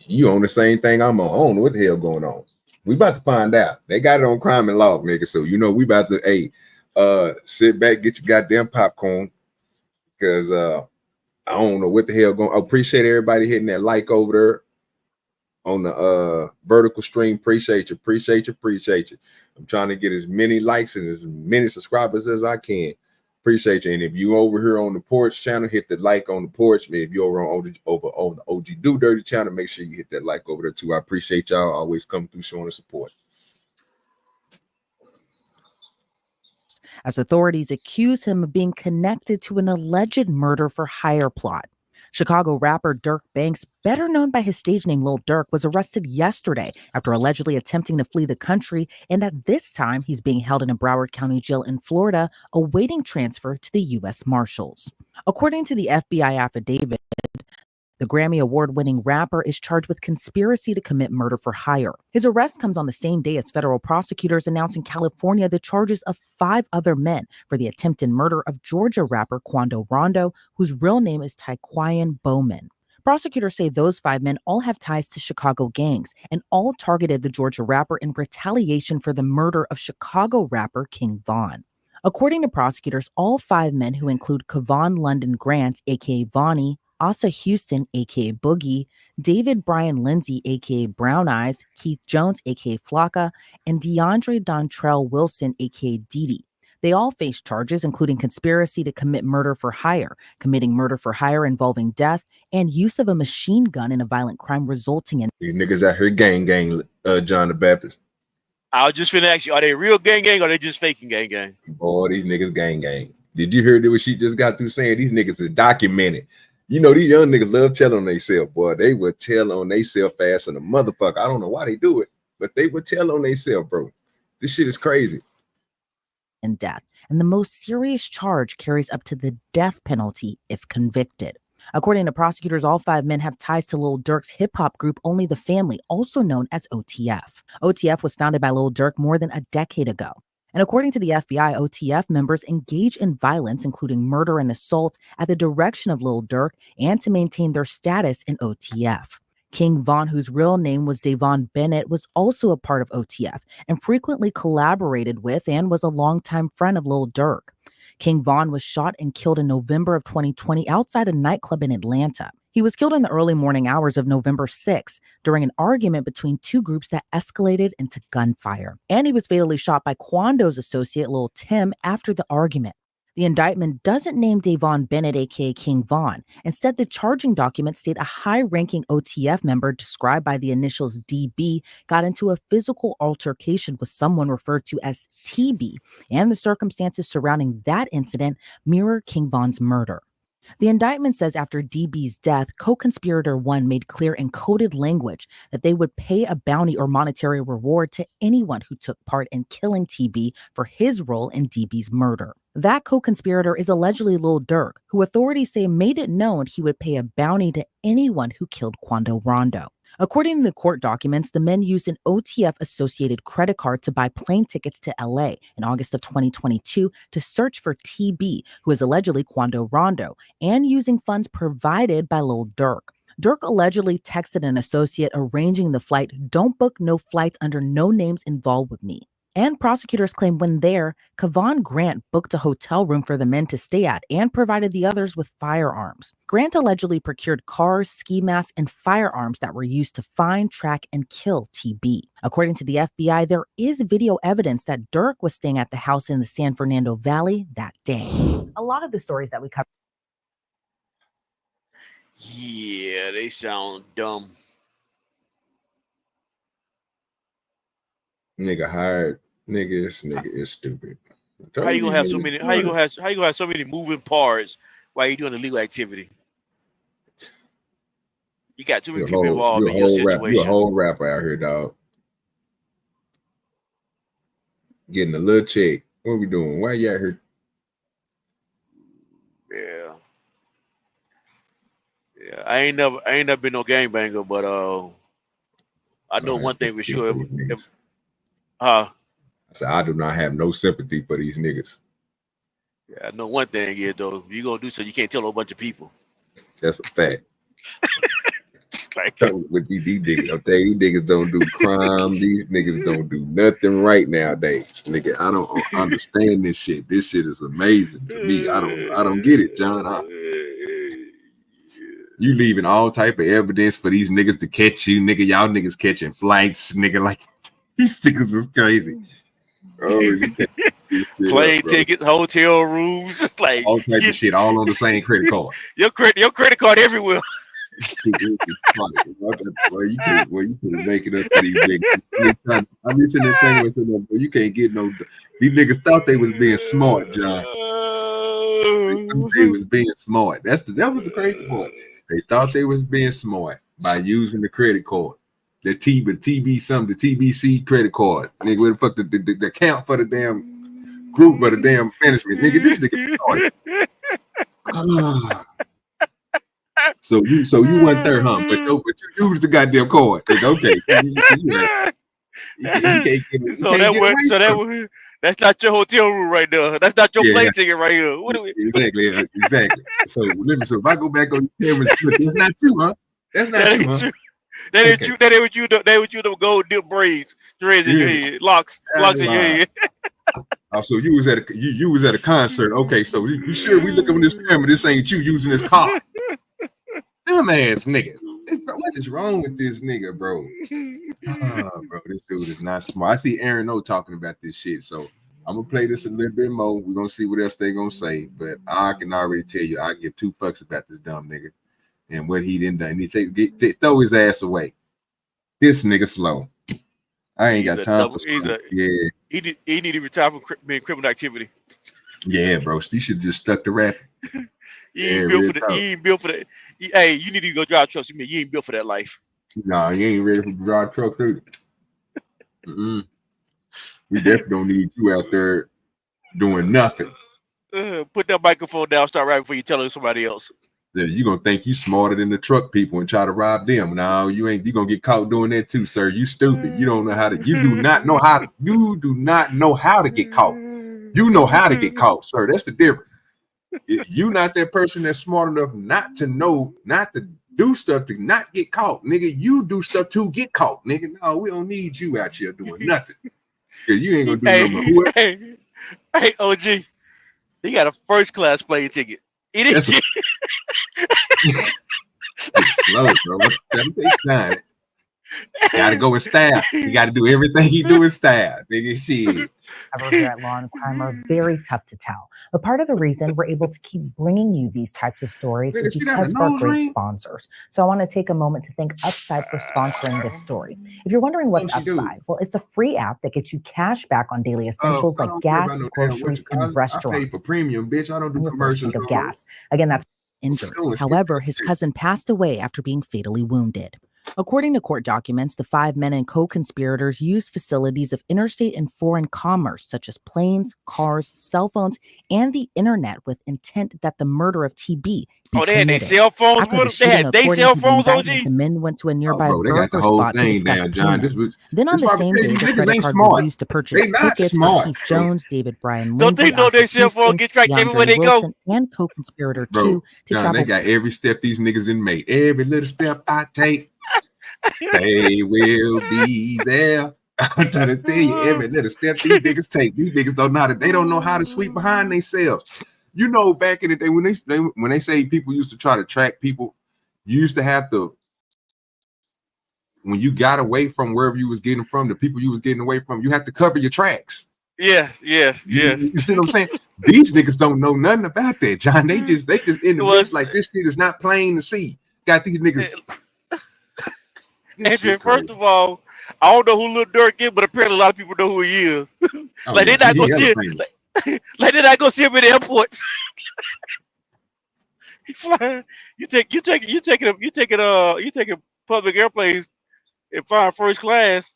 You on the same thing I'm on. What the hell going on? We about to find out. They got it on Crime and Law, nigga. So you know we about to sit back, get your goddamn popcorn. Because I don't know what the hell going on. Appreciate everybody hitting that like over there on the vertical stream. Appreciate you. I'm trying to get as many likes and as many subscribers as I can. Appreciate you. And if you over here on the Porch channel, hit the like on the Porch. If you're over on the OG Do Dirty channel, make sure you hit that like over there too. I appreciate y'all always coming through showing the support. As authorities accuse him of being connected to an alleged murder for hire plot. Chicago rapper Dirk Banks, better known by his stage name Lil Durk, was arrested yesterday after allegedly attempting to flee the country, and at this time he's being held in a Broward County jail in Florida, awaiting transfer to the U.S. Marshals. According to the FBI affidavit, The Grammy Award-winning rapper is charged with conspiracy to commit murder for hire. His arrest comes on the same day as federal prosecutors announced in California the charges of 5 other men for the attempted murder of Georgia rapper Quando Rondo, whose real name is Tyquan Bowman. Prosecutors say those 5 men all have ties to Chicago gangs and all targeted the Georgia rapper in retaliation for the murder of Chicago rapper King Von. According to prosecutors, all 5 men, who include Kevon London Grant, aka Vonnie, Asa Houston, aka Boogie, David Brian Lindsay, aka Brown Eyes, Keith Jones, aka Flocka, and DeAndre Dontrell Wilson, aka Didi. They all face charges including conspiracy to commit murder for hire, committing murder for hire involving death, and use of a machine gun in a violent crime resulting in. These niggas out here gang, John the Baptist. I was just finna ask you, are they real gang or are they just faking gang? Boy, these niggas gang. Did you hear what she just got through saying? These niggas is documented. You know, these young niggas love telling on themselves, boy. They would tell on themselves fast than a motherfucker. I don't know why they do it, but they would tell on themselves, bro. This shit is crazy. And death. And the most serious charge carries up to the death penalty if convicted. According to prosecutors, all 5 men have ties to Lil Durk's hip-hop group Only the Family, also known as OTF. OTF was founded by Lil Durk more than a decade ago. And according to the FBI, OTF members engage in violence, including murder and assault, at the direction of Lil Durk and to maintain their status in OTF. King Von, whose real name was Davon Bennett, was also a part of OTF and frequently collaborated with and was a longtime friend of Lil Durk. King Von was shot and killed in November of 2020 outside a nightclub in Atlanta. He was killed in the early morning hours of November 6 during an argument between 2 groups that escalated into gunfire. And he was fatally shot by Quando's associate Lil Tim after the argument. The indictment doesn't name Davon Bennett, aka King Von. Instead, the charging documents state a high-ranking OTF member described by the initials DB got into a physical altercation with someone referred to as TB, and the circumstances surrounding that incident mirror King Von's murder. The indictment says after DB's death, co-conspirator 1 made clear in coded language that they would pay a bounty or monetary reward to anyone who took part in killing TB for his role in DB's murder. That co-conspirator is allegedly Lil Durk, who authorities say made it known he would pay a bounty to anyone who killed Quando Rondo. According to the court documents, the men used an OTF-associated credit card to buy plane tickets to LA in August of 2022 to search for TB, who is allegedly Quando Rondo, and using funds provided by Lil Durk. Durk allegedly texted an associate arranging the flight, "Don't book no flights under no names involved with me." And prosecutors claim when there, Kevon Grant booked a hotel room for the men to stay at and provided the others with firearms. Grant allegedly procured cars, ski masks, and firearms that were used to find, track, and kill TB. According to the FBI, there is video evidence that Durk was staying at the house in the San Fernando Valley that day. A lot of the stories that we cover. Yeah, they sound dumb. Nigga hired. This nigga is stupid. How you gonna have so many? How you gonna have so many moving parts while you doing illegal activity? You got too many people involved in your situation. You a whole rapper out here, dog. Getting a little check. What we doing? Why you out here? Yeah. I ain't never been no gangbanger, but I know one thing for sure. I said I do not have no sympathy for these niggas. Yeah, I know one thing is though, if you gonna do so, you can't tell a whole bunch of people. That's a fact. Like, with these niggas, I'm telling you, these niggas don't do crime. These niggas don't do nothing right nowadays. Nigga, I don't understand this shit. This shit is amazing to me. I don't get it, John. You leaving all type of evidence for these niggas to catch you, nigga. Y'all niggas catching flights, nigga. Like these niggas is crazy. Oh, you can't plane tickets, hotel rooms, it's like all type of shit, all on the same credit card. Your credit card everywhere. You can't make it up to these niggas. I'm listening to that thing, but you can't get no. These niggas thought they was being smart, John. They was being smart. That was the crazy part. They thought they was being smart by using the credit card. The TBC credit card. Nigga, where the fuck the account for the damn group or the damn management. Nigga, this nigga started. So you went there, huh? But you used the goddamn card. Then, okay. You can't get So that away was from it. that's not your hotel room right there. That's not your Yeah, plane ticket right here. What do we? exactly. So if I go back on the cameras, look, that's not you, huh? That's not That you, ain't huh? you. That ain't Okay. you. That ain't what you. That ain't what you. Them gold dip braids, dreads in your Yeah. head, locks in your head. Oh, so you was at a concert. Okay, so we sure we looking at this camera. This ain't you using this car. Dumbass nigga. What is wrong with this nigga, bro? Bro, this dude is not smart. I see Aaron O talking about this shit, so I'm gonna play this a little bit more. We're gonna see what else they gonna say, but I can already tell you, I give two fucks about this dumb nigga and what he done done. He throw his ass away. This nigga slow. I ain't got time for slow. Yeah. He need to retire from being criminal activity. Yeah, bro. He should just stuck to rapping. You ain't built for that. Hey, you need to go drive trucks. You ain't built for that life. Nah, you ain't ready for drive trucks either. We definitely don't need you out there doing nothing. Put that microphone down, start rapping before you tell somebody else. You gonna think you smarter than the truck people and try to rob them. No, you ain't. You gonna get caught doing that too, sir. You stupid. You don't know how to. You do not know how. You do not know how to get caught. You know how to get caught, sir. That's the difference. You not that person that's smart enough not to know, not to do stuff to not get caught, nigga. You do stuff to get caught, nigga. No, we don't need you out here doing nothing. Cause you ain't gonna do nothing. Hey, OG, he got a first class plane ticket. It's slow, bro. Take time. Gotta go in style. You gotta do everything you do in style. Nigga, shit. Ever here at Law and Crime are very tough to tell. But part of the reason we're able to keep bringing you these types of stories is because of our great sponsors. So I want to take a moment to thank Upside for sponsoring this story. If you're wondering what's Upside, well, it's a free app that gets you cash back on daily essentials like gas, groceries, and restaurants. I pay for premium, bitch. I don't do your first commercials. week of gas. Again, that's injured. However, his cousin passed away after being fatally wounded. According to court documents, the 5 men and co-conspirators used facilities of interstate and foreign commerce, such as planes, cars, cell phones, and the internet with intent that the murder of TB be they had their committed. cell phones After with them? They had their cell phones, OG? The men went to a nearby bro, they got the burger whole spot to thing discuss down, John. payment. Then on the same day, the credit card smart. was used to purchase tickets for Keith Jones, David Bryan Don't Lindsay, they know their cell phone get tracked everywhere they go? And co-conspirator Bro, 2 to John, travel. they got every step these niggas in made. Every little step I take, they will be there. I'm trying to tell you, every little step these niggas take. These niggas don't know how to. They don't know how to sweep behind themselves. You know, back in the day when they say people used to try to track people, you used to have to. When you got away from wherever you was getting from, the people you was getting away from, you have to cover your tracks. Yes. You see what I'm saying? These niggas don't know nothing about that, John. They just in the midst like this shit is not plain to see. Got these niggas. Andrew, first of all, I don't know who Lil Durk is, but apparently a lot of people know who he is. They not gonna see him. Like they not gonna see him in the airports. He flying. You taking public airplanes and flying first class.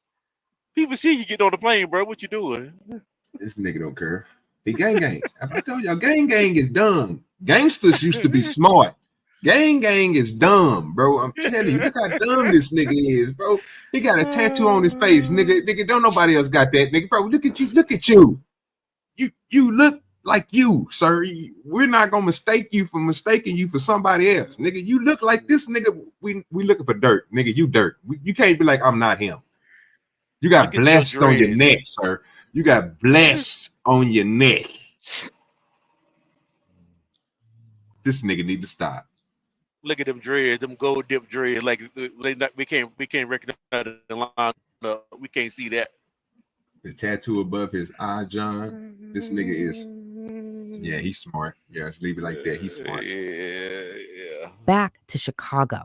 People see you get on the plane, bro. What you doing? This nigga don't care. He gang. I told y'all, gang is dumb. Gangsters used to be smart. Gang is dumb, bro. I'm telling you, look how dumb this nigga is, bro. He got a tattoo on his face, nigga. Don't nobody else got that, nigga, bro. Look at you. You look like you, sir. We're not gonna mistake you for mistaking you for somebody else, nigga. You look like this, nigga. We looking for dirt, nigga. You dirt. You can't be like I'm not him. You got blessed on your neck, sir. You got blessed on your neck. This nigga need to stop. Look at them dreads, them gold dip dreads. Like we can't recognize the line. We can't see that. The tattoo above his eye, John. This nigga is. Yeah, he's smart. Yeah, let's leave it like that. He's smart. Yeah. Back to Chicago.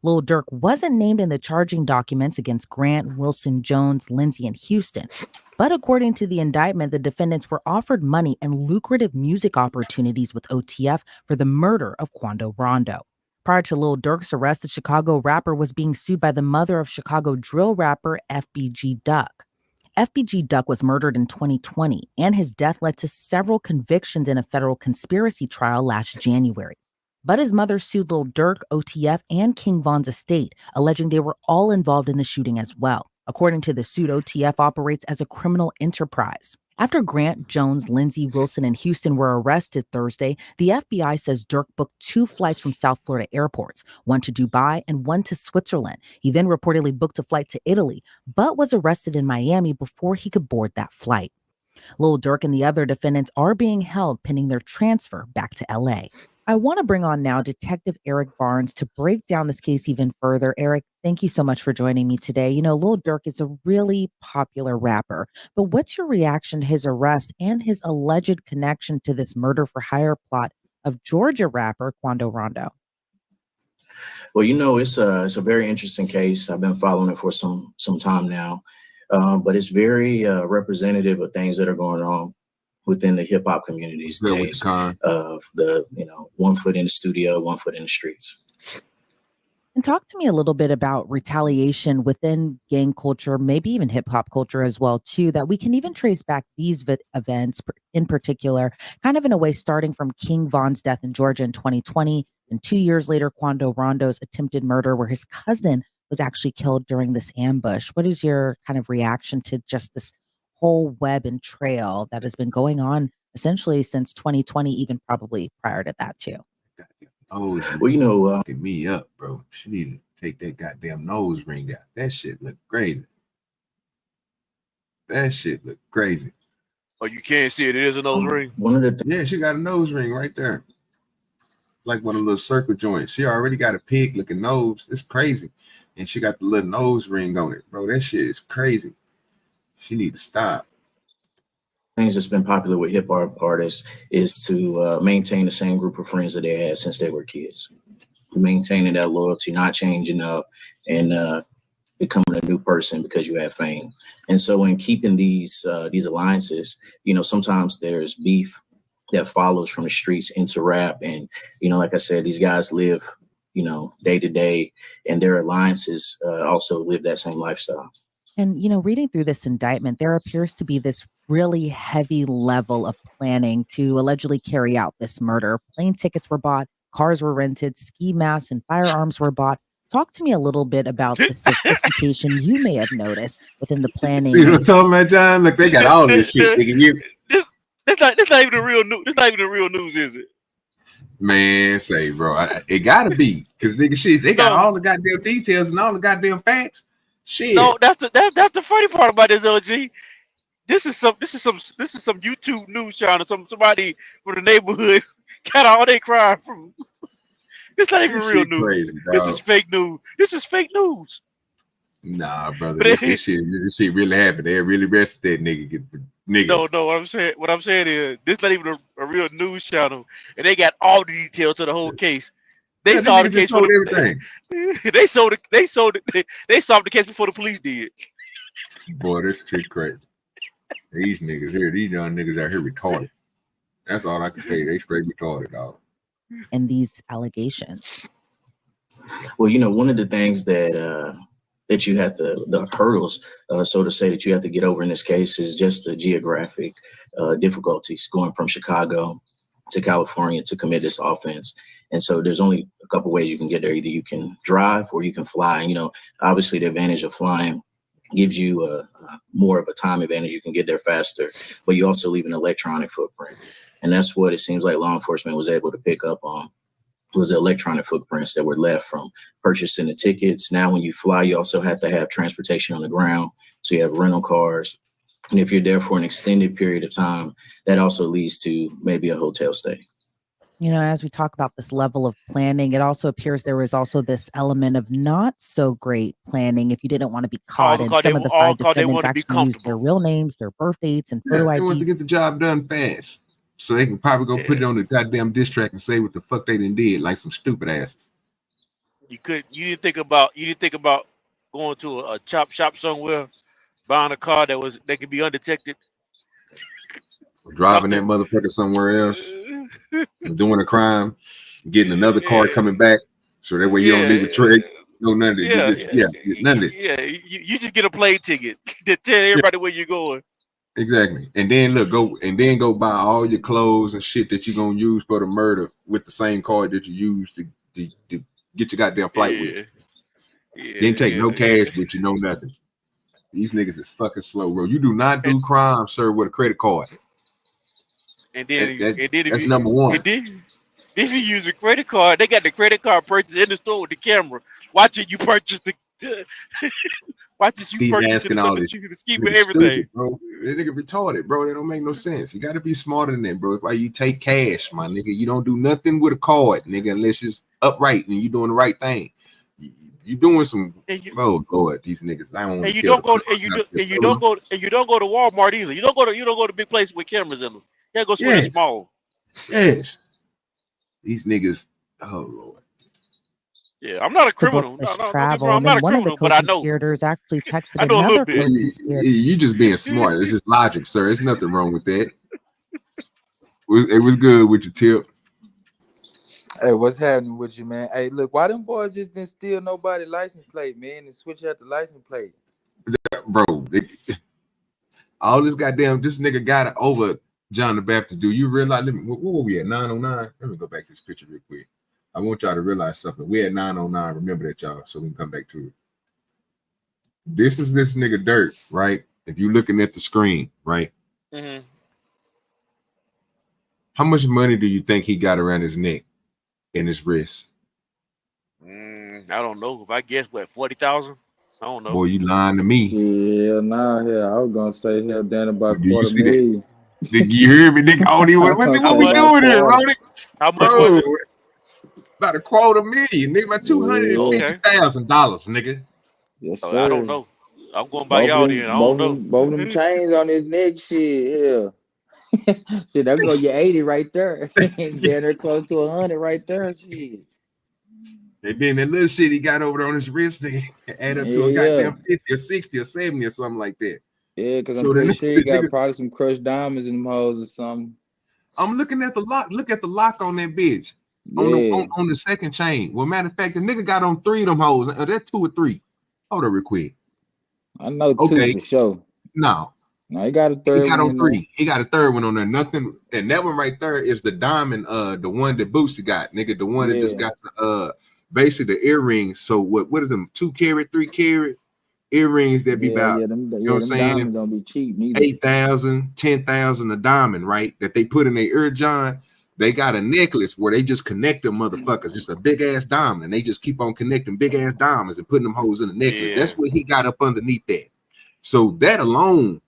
Lil Durk wasn't named in the charging documents against Grant, Wilson, Jones, Lindsay, and Houston. But according to the indictment, the defendants were offered money and lucrative music opportunities with OTF for the murder of Quando Rondo. Prior to Lil Durk's arrest, the Chicago rapper was being sued by the mother of Chicago drill rapper FBG Duck. FBG Duck was murdered in 2020, and his death led to several convictions in a federal conspiracy trial last January. But his mother sued Lil Durk, OTF, and King Von's estate, alleging they were all involved in the shooting as well. According to the suit, OTF operates as a criminal enterprise. After Grant, Jones, Lindsay, Wilson, and Houston were arrested Thursday, the FBI says Durk booked 2 flights from South Florida airports, one to Dubai and one to Switzerland. He then reportedly booked a flight to Italy, but was arrested in Miami before he could board that flight. Lil Durk and the other defendants are being held pending their transfer back to LA. I want to bring on now Detective Eric Barnes to break down this case even further. Eric, thank you so much for joining me today. You know, Lil Durk is a really popular rapper, but what's your reaction to his arrest and his alleged connection to this murder for hire plot of Georgia rapper Quando Rondo? Well, you know, it's a very interesting case. I've been following it for some time now, but it's very representative of things that are going on within the hip hop community these days. Of the, you know, 1 foot in the studio, 1 foot in the streets. And talk to me a little bit about retaliation within gang culture, maybe even hip hop culture as well, too, that we can even trace back these events in particular, kind of in a way, starting from King Von's death in Georgia in 2020, and 2 years later, Quando Rondo's attempted murder, where his cousin was actually killed during this ambush. What is your kind of reaction to just this whole web and trail that has been going on essentially since 2020, even probably prior to that, too? Oh, well, you know, get me up, bro. She need to take that goddamn nose ring out. That shit look crazy. That shit look crazy. Oh, you can't see it. It is a nose ring. One of the Yeah, she got a nose ring right there. Like one of the little circle joints. She already got a pig looking nose. It's crazy. And she got the little nose ring on it. Bro, that shit is crazy. She need to stop. things that's been popular with hip hop artists is to maintain the same group of friends that they had since they were kids. Maintaining that loyalty, not changing up and becoming a new person because you have fame. And so in keeping these alliances, you know, sometimes there's beef that follows from the streets into rap. And, you know, like I said, these guys live, you know, day to day, and their alliances also live that same lifestyle. And, you know, reading through this indictment, there appears to be this really heavy level of planning to allegedly carry out this murder. Plane tickets were bought, cars were rented, ski masks and firearms were bought. Talk to me a little bit about the sophistication you may have noticed within the planning. See what I'm talking about, John? Look, they got all this shit. That's not even the real news. That's not even the real news, is it? Man, say, bro, it gotta be because nigga, shit, they got all the goddamn details and all the goddamn facts. Shit. No, that's the funny part about this, OG. This is some YouTube news channel. Somebody from the neighborhood got all they crime from. It's not even real news. Crazy, this is fake news. This is fake news. Nah, brother. This shit really happened. They really arrested that nigga. No. What I'm saying is this not even a real news channel, and they got all the details to the whole case. They saw the case for everything. They solved the case before the police did. Boy, this shit crazy. These niggas here, these young niggas out here retarded. That's all I can say. They straight retarded, dog. And these allegations. Well, you know, one of the things that you have to, the hurdles, so to say, that you have to get over in this case is just the geographic difficulties going from Chicago to California to commit this offense. And so there's only a couple ways you can get there. Either you can drive or you can fly. And, you know, obviously the advantage of flying gives you more of a time advantage. You can get there faster, but you also leave an electronic footprint. And that's what it seems like law enforcement was able to pick up on, was the electronic footprints that were left from purchasing the tickets. Now, when you fly, you also have to have transportation on the ground. So you have rental cars. And if you're there for an extended period of time, that also leads to maybe a hotel stay. You know, as we talk about this level of planning, it also appears there was also this element of not so great planning if you didn't want to be caught. And some of the 5 defendants actually used their real names, their birth dates, and photo IDs. They want to get the job done fast. So they can probably go put it on the goddamn diss track and say what the fuck they done did, like some stupid asses. You didn't think about going to a chop shop somewhere, buying a car that could be undetected. Driving that motherfucker somewhere else, doing a crime, getting another car coming back, so that way you don't leave a trail. No, none of it. None of it. Yeah, you just get a plane ticket to tell everybody where you're going. Exactly. And then look, go buy all your clothes and shit that you're gonna use for the murder with the same card that you used to get your goddamn flight with. Didn't take no cash with you, no nothing. These niggas is fucking slow, bro. You do not do crime, sir, with a credit card. And then That's number one. And then if you use a credit card, they got the credit card purchase in the store with the camera, watching you purchase watching you purchase the stuff that you can scheme with everything. Stupid, bro. That nigga retarded, bro. That don't make no sense. You got to be smarter than that, bro. If you take cash, my nigga, you don't do nothing with a card, nigga, unless it's upright and you doing the right thing. You doing some, oh Lord, these niggas. I don't. And you don't go to Walmart either. You don't go to big places with cameras in them. You gotta go somewhere small. Yes. These niggas. Oh Lord. Yeah, I'm not a criminal. I'm not a criminal, but I know. Conspirators actually texted I know another a little bit. You just being smart. It's just logic, sir. There's nothing wrong with that. It was good with your tip. Hey, what's happening with you, man? Hey, look, why them boys just didn't steal nobody license plate, man, and switch out the license plate? Bro, all this goddamn, this nigga got it over John the Baptist. Do you realize? What were we at? 909? Let me go back to this picture real quick. I want y'all to realize something. We're at 909. Remember that, y'all, so we can come back to it. This is this nigga Dirt, right? If you're looking at the screen, right? Mm-hmm. How much money do you think he got around his neck and his wrist? I don't know. If I guess, what, 40,000? I don't know. Boy, you lying to me. Yeah, nah, yeah, I was gonna say hell down about $250,000. Did you hear me, nigga? What we doing here, Roddy? How much was it? About $250,000, nigga. About $250,000, nigga. Yes, sir. I don't know. I'm going by y'all then. I don't know. Both them chains on his neck, shit. Yeah. Shit, that go your 80 right there. Down there close to 100 right there. Shit. And then that little shit he got over on his wrist, nigga, add up to a goddamn 50 or 60 or 70 or something like that. Yeah, because I'm pretty sure he got probably some crushed diamonds in them hoes or something. I'm looking at the lock. Look at the lock on that bitch. On the second chain. Well, matter of fact, the nigga got on 3 of them hoes. That's 2 or 3. Hold on real quick. I know 2 for sure. No, he got a third. He got one on 3. He got a third one on there. Nothing. And that one right there is the diamond. The one that Boosie got, nigga. The one that just got the basically the earrings. So what is them? 2 carat, 3 carat earrings that be about. You know what I'm saying? Gonna be cheap. 8,000, 10,000 a diamond, right? That they put in their ear, John. They got a necklace where they just connect them motherfuckers, just a big ass diamond, and they just keep on connecting big ass diamonds and putting them hoes in the necklace. Yeah. That's what he got up underneath that. So that alone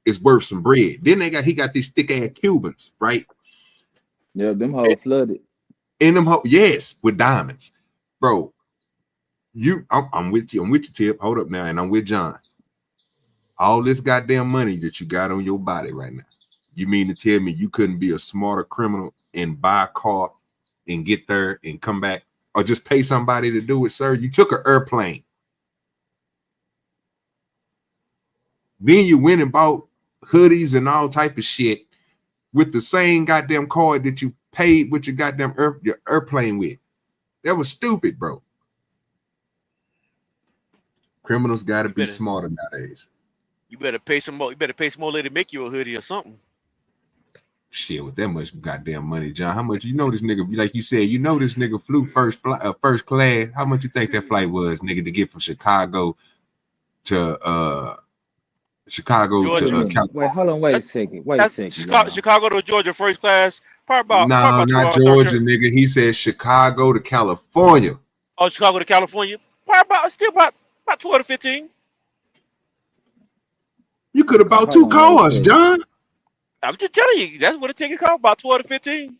is worth some bread. Then he got these thick ass Cubans, right? Yeah, them hoes flooded. In them hoes, yes, with diamonds, bro. I'm with you. I'm with you, Tip. Hold up now, and I'm with John. All this goddamn money that you got on your body right now. You mean to tell me you couldn't be a smarter criminal and buy a car and get there and come back, or just pay somebody to do it, sir? You took an airplane. Then you went and bought hoodies and all type of shit with the same goddamn card that you paid with your goddamn your airplane with. That was stupid, bro. Criminals got to be smarter nowadays. You better pay some more. You better pay some more lady to make you a hoodie or something. Shit, with that much goddamn money, John. How much? You know this nigga, like you said, you know this nigga flew first class. How much you think that flight was, nigga, to get from Chicago to Georgia. To California? Wait, hold on, wait a second. Chicago to Georgia first class. Probably about not Georgia, nigga. He said Chicago to California. Oh, Chicago to California. Probably about 12 to 15. You could have bought 2 cars, John. I'm just telling you, that's what a ticket cost, about 12 to 15.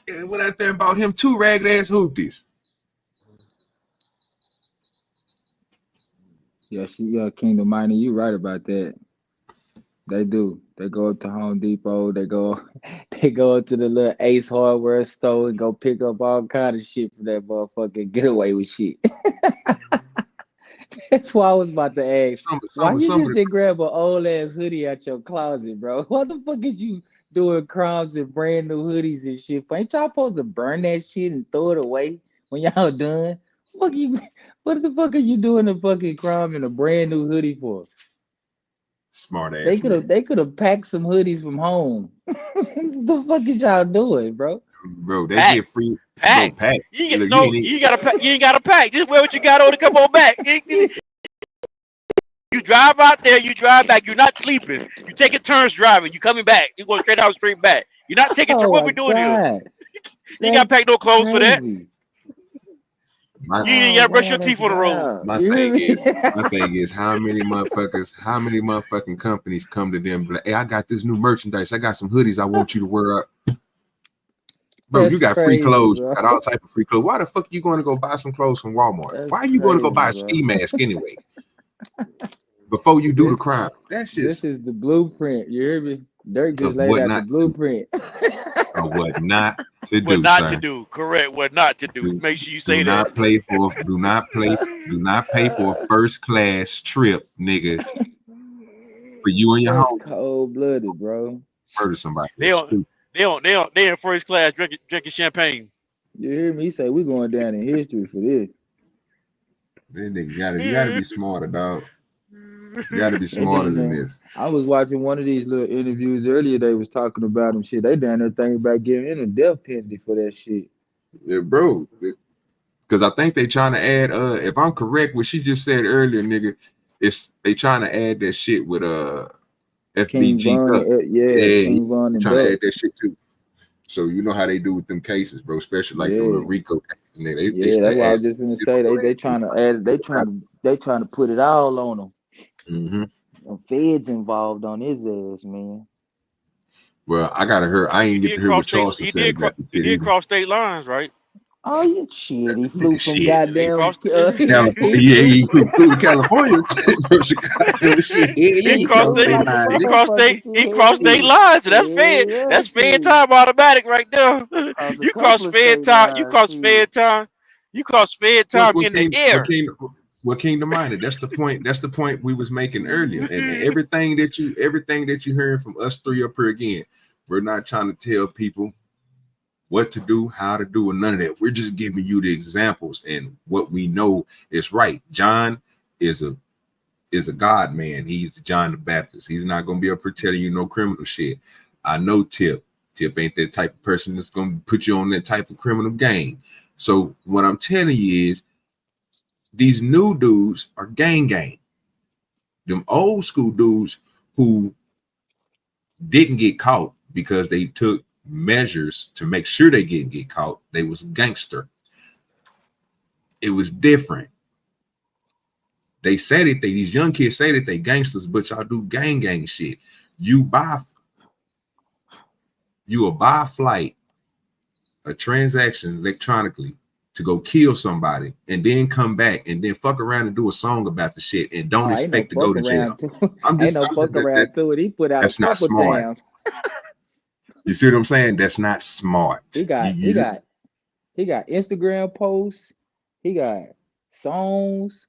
Yeah, went out there and bought him 2 ragged ass hoopties. Yeah, Kingdom Mighty, you right about that. They do. They go up to Home Depot. They go up to the little Ace Hardware store and go pick up all kind of shit from that motherfucker. Get away with shit. That's why I was about to ask. Why you just didn't grab an old ass hoodie out your closet, bro? What the fuck is you doing crimes and brand new hoodies and shit? Ain't y'all supposed to burn that shit and throw it away when y'all done? What the fuck are you doing a fucking crime in a brand new hoodie for? Smart They ass man. they could have packed some hoodies from home. What the fuck is y'all doing, bro? Bro, they Pack. get free. Pack. Bro, pack. You get Look, no. ain't even- You gotta pack. You ain't gotta pack. Just wear what you got on to come on back. You drive out there. You drive back. You're not sleeping. You taking turns driving. You coming back. You going straight out, straight back. You're not taking. Oh What my we doing here? god, You ain't gotta that's pack no clothes for that. crazy. my, You ain't Oh gotta brush your man, that's teeth on the road. wild. my You hear thing me? is how many motherfucking companies come to them like, hey, I got this new merchandise. I got some hoodies I want you to wear up. Bro, That's you got free crazy, clothes. bro. You got all type of free clothes. Why the fuck you going to go buy some clothes from Walmart? That's Why are you going to go buy a crazy, ski bro. mask anyway? Before you do the This crime. That's this just is the blueprint. You hear me? Dirk just of laid what out the not to do. blueprint. Of what not to What do, not to sir. do? Correct. What not to do? Do, Make sure you do say that. not play for do not pay for a first class trip, nigga, for you and your That's home. cold blooded, bro. Murder somebody. They That's don't. stupid. They in first class drinking champagne. You hear me? He say we going down in history for this. That nigga you gotta be smarter, dog. You gotta be And smarter then than this. I was watching one of these little interviews earlier. They was talking about him shit. They down there thinking about giving him a death penalty for that shit. Yeah, bro. Because I think they trying to add if I'm correct, what she just said earlier, nigga, it's they trying to add that shit with King FBG Von, Duck. yeah, Yeah, King Von they and trying to Duck. add that shit too. So you know how they do with them cases, bro, especially like the Yeah, little Rico cases. They yeah. That's start what I was asking just gonna shit say. on your They ass. trying to add. They trying to put it all on him. Mm-hmm. The feds involved on his ass, man. Well, I gotta hear. I ain't He get to did hear cross what state. Charleston said about the He shit did either. cross state lines, right? Oh, you shit. He flew from Shit, He goddamn. crossed. California. Yeah, he flew to California from Chicago. Shit, yeah, He he crossed crossed flew state. state like a lines. He crossed motherfucker. state. He crossed Shit. state Shit. lines. So that's fed. Yeah, That's fed shit. time automatic right there. Cross a You cross couple of fed state time. You lines. cross Shit. fed time. You cross fed What time what in the King what air. King what Kingdom Minded? That's the point. That's the point we was making earlier. And everything that you hearing from us three up here again, we're not trying to tell people what to do, how to do, and none of that. We're just giving you the examples and what we know is right. John is a God man. He's John the Baptist. He's not gonna be up here telling you no criminal shit. I know Tip. Tip ain't that type of person that's gonna put you on that type of criminal game. So what I'm telling you is these new dudes are gang. Them old school dudes who didn't get caught because they took measures to make sure they didn't get caught. They was gangster. It was different. They said it. These young kids say that they gangsters, but y'all do gang shit. You will buy a flight, a transaction electronically to go kill somebody, and then come back and then fuck around and do a song about the shit and don't Oh, ain't no expect to go fuck to jail. around to ain't no fuck around to it. He put out a that's not couple smart. jams. You see what I'm saying? That's not smart. He got Instagram posts. He got songs.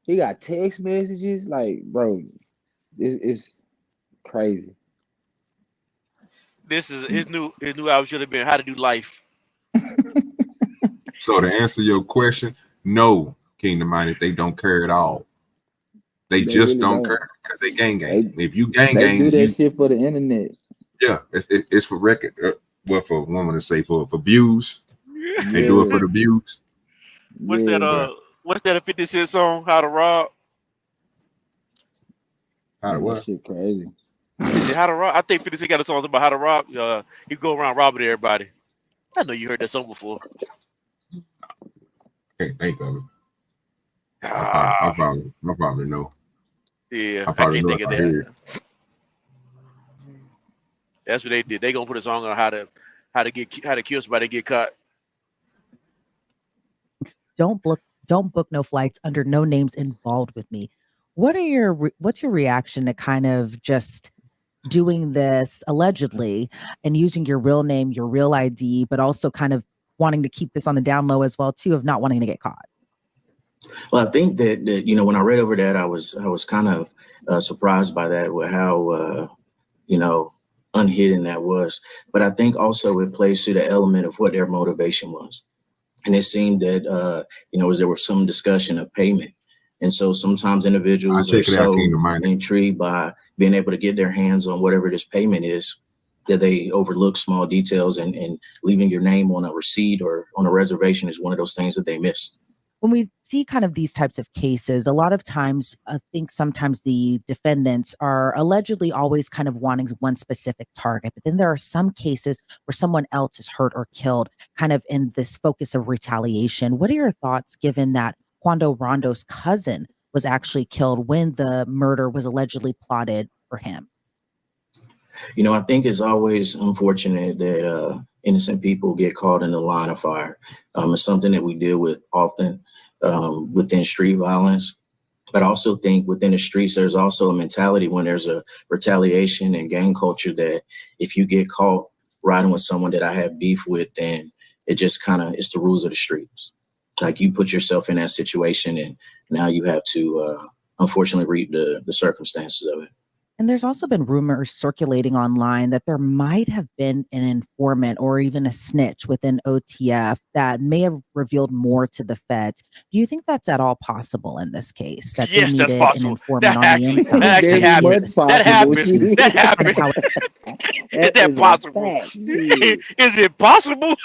He got text messages. Like, bro, it's crazy. This is his new album should have been How to Do Life. So to answer your question, no, Kingdom Minded, they don't care at all. They just really don't care because they gang. If you gang, They do that you, shit for the internet. yeah, it's for record. Well, for a woman to say for views, they do it for the views. What's Yeah. that? What's that? A 50 Cent song? How to Rob? How to That what? shit crazy. Is it How to Rob? I think 50 Cent got a song about how to rob. He go around robbing everybody. I know you heard that song before. Can't think of it. I probably know. Yeah, I I probably can't know think if of I hear that. it. That's what they did. They gonna put a song on how to kill somebody and get caught. Don't book no flights under no names involved with me. What's your reaction to kind of just doing this allegedly and using your real name, your real ID, but also kind of wanting to keep this on the down low as well too, of not wanting to get caught? Well, I think that when I read over that, I was kind of surprised by that, with how unhidden that was. But I think also it plays to the element of what their motivation was. And it seemed that as there was some discussion of payment, And so sometimes I'll individuals are check it out, so Kingdom Mighty. intrigued by being able to get their hands on whatever this payment is that they overlook small details, and leaving your name on a receipt or on a reservation is one of those things that they missed. When we see kind of these types of cases, a lot of times, I think sometimes the defendants are allegedly always kind of wanting one specific target. But then there are some cases where someone else is hurt or killed, kind of in this focus of retaliation. What are your thoughts, given that Quando Rondo's cousin was actually killed when the murder was allegedly plotted for him? You know, I think it's always unfortunate that innocent people get caught in the line of fire. It's something that we deal with often within street violence. But I also think within the streets, there's also a mentality when there's a retaliation and gang culture that if you get caught riding with someone that I have beef with, then it just kind of, it's the rules of the streets. Like you put yourself in that situation and now you have to unfortunately reap the circumstances of it. And there's also been rumors circulating online that there might have been an informant or even a snitch within OTF that may have revealed more to the feds. Do you think that's at all possible in this case? That Yes, they that's needed an possible. informant That on actually, the inside? that actually Very happened. much That possible. happened. That happened. Kind of how Is That that is a possible? fact. Shit. Is it possible?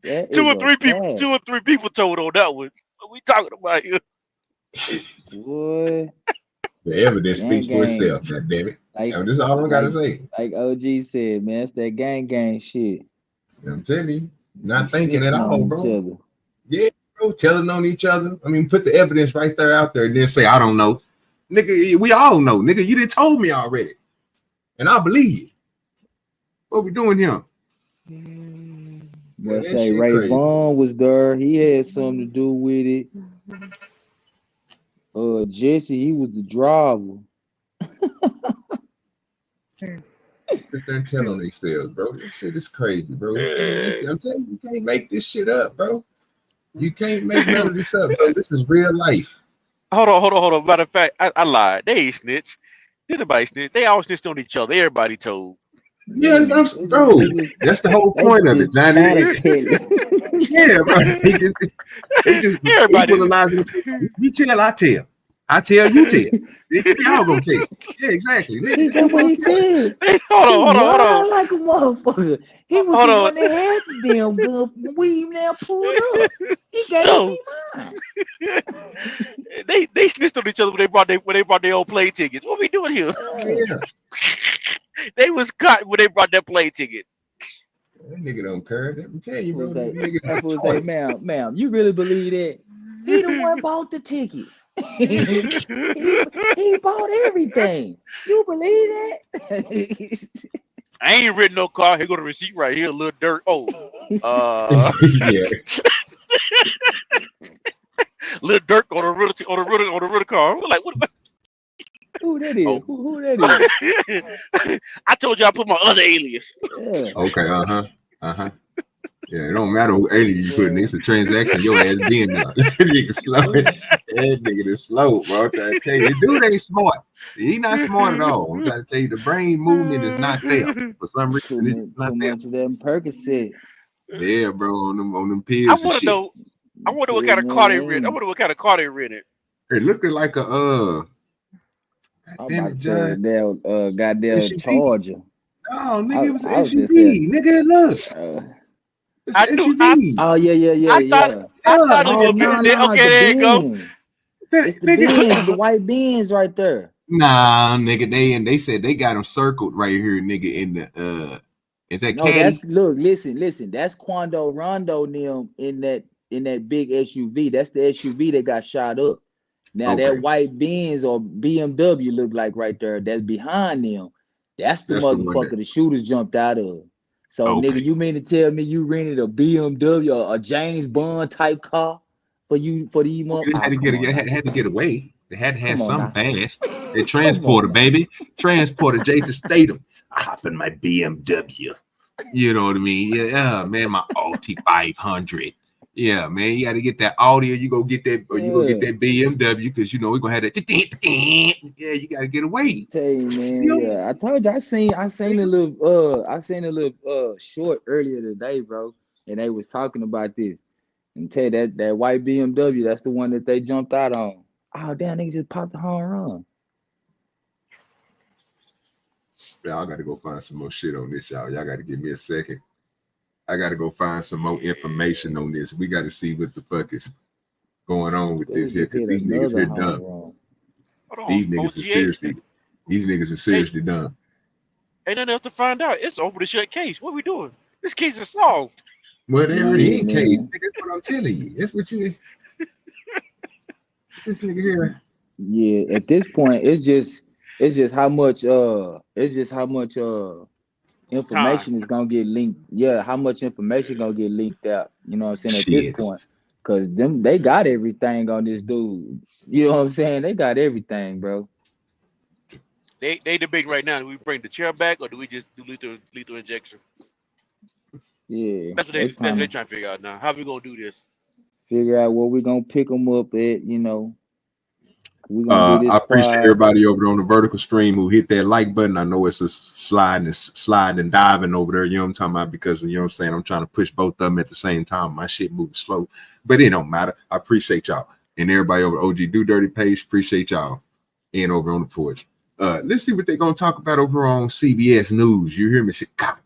That Two is or a three people. fact. 2 or 3 people told on that one. What we talking about here? Boy, The evidence gang speaks for gang. itself. God damn it. Like And this is all I gotta like say. like OG said, man, it's that gang gang shit. I'm telling you, We not thinking at snitching all, on each bro. other. Yeah, bro, telling on each other. I mean, put the evidence right there out there and then say, I don't know. Nigga, we all know. Nigga, you done told me already. And I believe you. What we doing here? Boy, That say shit Ray crazy. Vaughn was there. He had something to do with it. Jesse, he was the driver. Sit there and tell on themselves, bro. This shit is crazy, bro. You can't make it. I'm telling you, you can't make this shit up, bro. You can't make none of this up, bro. This is real life. Hold on. Matter of fact, I lied. They ain't snitch. Did nobody snitch? They all snitched on each other. Everybody told. Yeah, bro. That's the whole They point of it. just Now, try to tell it. yeah, bro. They just Everybody. equalizing. You tell, I tell. I tell, you tell. We all gonna tell. Yeah, exactly. That's what he said. Hold on. Wild like a motherfucker. He was Hold the on. one that had the damn gun when we now pulled up. He gave No. me mine. They snitched on each other when they brought their own plane tickets. What we doing here? Yeah. They was caught when they brought their plane ticket. That nigga don't care. I'm telling you, bro. That That nigga fool got say, choice. ma'am, you really believe that? He the one bought the tickets. he bought everything. You believe that? I ain't written no car. Here go the receipt right here. Little dirt. Oh, Yeah. little dirt on the rental car. We're like, what? Who that is? Oh. Who that is? I told you I put my other alias. Yeah. Okay. Yeah, it don't matter who alien you put in. It's a transaction. Your ass being there. That nigga slow. That nigga is slow, bro. I'm trying to tell you, the dude ain't smart. He not smart at all. I'm trying to tell you, the brain movement is not there for some reason. It's not Too there. much of them Percocet. Yeah, bro, on them I pills and want to shit. know. I wonder what kind of car they rented. I wonder what kind of car they rented. It looked like a I'm damn about it, to say John. that goddamn SUV. Charger. Oh, nigga, it was an I was just saying. SUV. Nigga, look. It's I an knew. SUV. Oh yeah. I thought it Oh was no, okay. it's There you the go. Benz. It's the Benz, the white Benz right there. Nah, nigga, they said they got him circled right here, nigga, in the is that No, Caddy? that's listen. That's Quando Rondo them in that big SUV. That's the SUV that got shot up. Now Okay. that white Benz or BMW look like right there. That's behind them. That's the That's the one motherfucker that- the shooters jumped out of. So Okay. nigga, you mean to tell me you rented a BMW or a James Bond type car for these Well, they had to get away. They had to have Come on some now. fast. They Come transported, on now. baby. Transported Jason Statham. I hop in my BMW. You know what I mean? Yeah, man, my Alti 500. Yeah, man, you got to get that Audi, or you go get that, or you go get that BMW, because you know we're gonna have that. Yeah, you got to get away. Tell you, man. Yeah, I told you I seen a little short earlier today, bro, and they was talking about this. And tell you that white BMW, that's the one that they jumped out on. Oh damn, nigga just popped the home run. Yeah, I gotta go find some more shit on this, y'all. Y'all gotta give me a second. I gotta go find some more information on this. We gotta see what the fuck is going on with They this here, just because hit these niggas another here home dumb. run. Hold These on, niggas are GA. seriously, these niggas are seriously dumb. Ain't nothing else to find out. It's an open and shut case. What we doing? This case is solved. Well, they already Yeah, in case. man. That's what I'm telling you. That's what you. This nigga here. Yeah, at this point, it's just how much Time. information is gonna get leaked. Yeah, how much information gonna get leaked out. You know what I'm saying? At this Shit. point. Cause they got everything on this dude. You know what I'm saying? They got everything, bro. They debating right now. Do we bring the chair back or do we just do lethal injection? Yeah. That's what They they're trying trying to to figure out now. How we gonna do this? figure out where we're gonna pick them up at, you know. We're gonna do this I appreciate quiet. everybody over on the vertical stream who hit that like button. I know it's a sliding and diving over there. You know what I'm talking about? Because you know what I'm saying. I'm trying to push both of them at the same time. My shit moving slow, but it don't matter. I appreciate y'all and everybody over OG Do Dirty page. Appreciate y'all and over on the porch. Let's see what they're gonna talk about over on CBS News. You hear me? Chicago.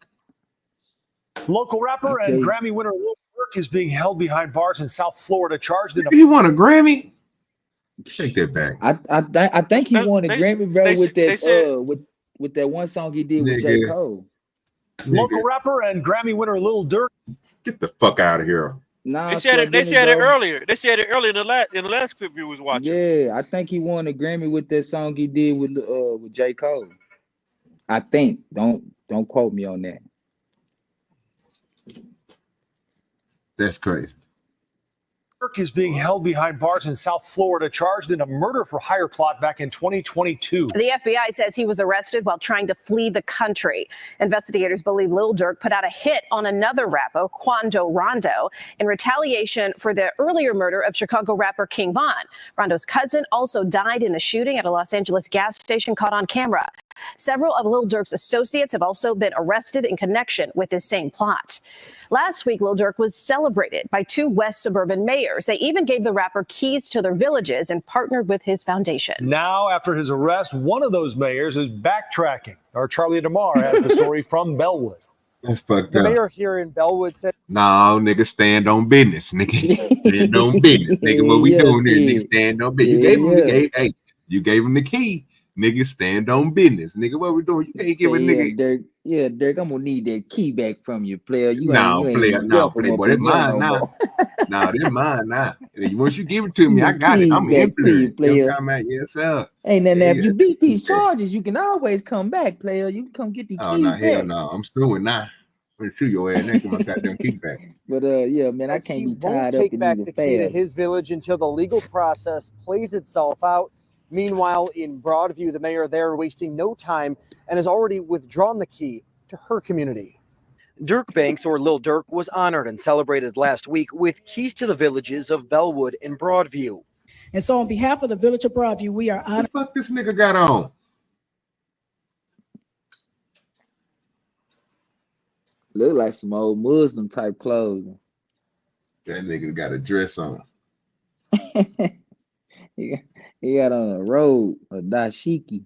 Local rapper Okay. and Grammy winner Lil Durk is being held behind bars in South Florida, charged in a He won a Grammy. Take that back, I think he won a They Grammy, bro, with they that said with that one song he did with J. nigga. Cole. local Nigga, rapper and Grammy winner Lil Durk. get the fuck out of here. Nah, they didn't it said it though? earlier. They said it earlier in the last clip we was watching. Yeah, I think he won a Grammy with that song he did with J. Cole. I think. Don't quote me on that. That's crazy. Durk is being held behind bars in South Florida, charged in a murder for hire plot back in 2022. The FBI says he was arrested while trying to flee the country. Investigators believe Lil Durk put out a hit on another rapper, Quando Rondo, in retaliation for the earlier murder of Chicago rapper King Von. Rondo's cousin also died in a shooting at a Los Angeles gas station caught on camera. Several of Lil Durk's associates have also been arrested in connection with this same plot. Last week, Lil Durk was celebrated by two West suburban mayors. They even gave the rapper keys to their villages and partnered with his foundation. Now, after his arrest, one of those mayors is backtracking. Our Charlie DeMar has the story from Bellwood. That's fucked The up. mayor here in Bellwood said, No, nigga, stand on business, nigga. Stand on business, nigga. What we Yeah, doing here, nigga? shit. Stand on business. You gave him the key, nigga. Stand on business, nigga. What we doing? You can't give a nigga. Dirk, I'm gonna need that key back from you, player. You No, ain't player, no, welcome up playboy. That's in here mine no now. more. No, that's mine now. Once you give it to me, I The got it. keys I'm back to you, influenced. You know player. what I'm talking about? Yes, sir. Ain't nothing. Yeah, If you beat these yeah. charges, you can always come back, player. You can come get the Oh keys no, hell back. no. I'm suing now. I'm gonna sue your ass next to my goddamn kickback. But yeah, man, I as can't he be won't tied up take in back either the key to fast. his village until the legal process plays itself out. Meanwhile, in Broadview, the mayor there wasting no time and has already withdrawn the key to her community. Durk Banks, or Lil Durk, was honored and celebrated last week with keys to the villages of Bellwood and Broadview. And so on behalf of the village of Broadview, we are What honored. the fuck this nigga got on? Look like some old Muslim type clothes. That nigga got a dress on. he got on a robe, a dashiki.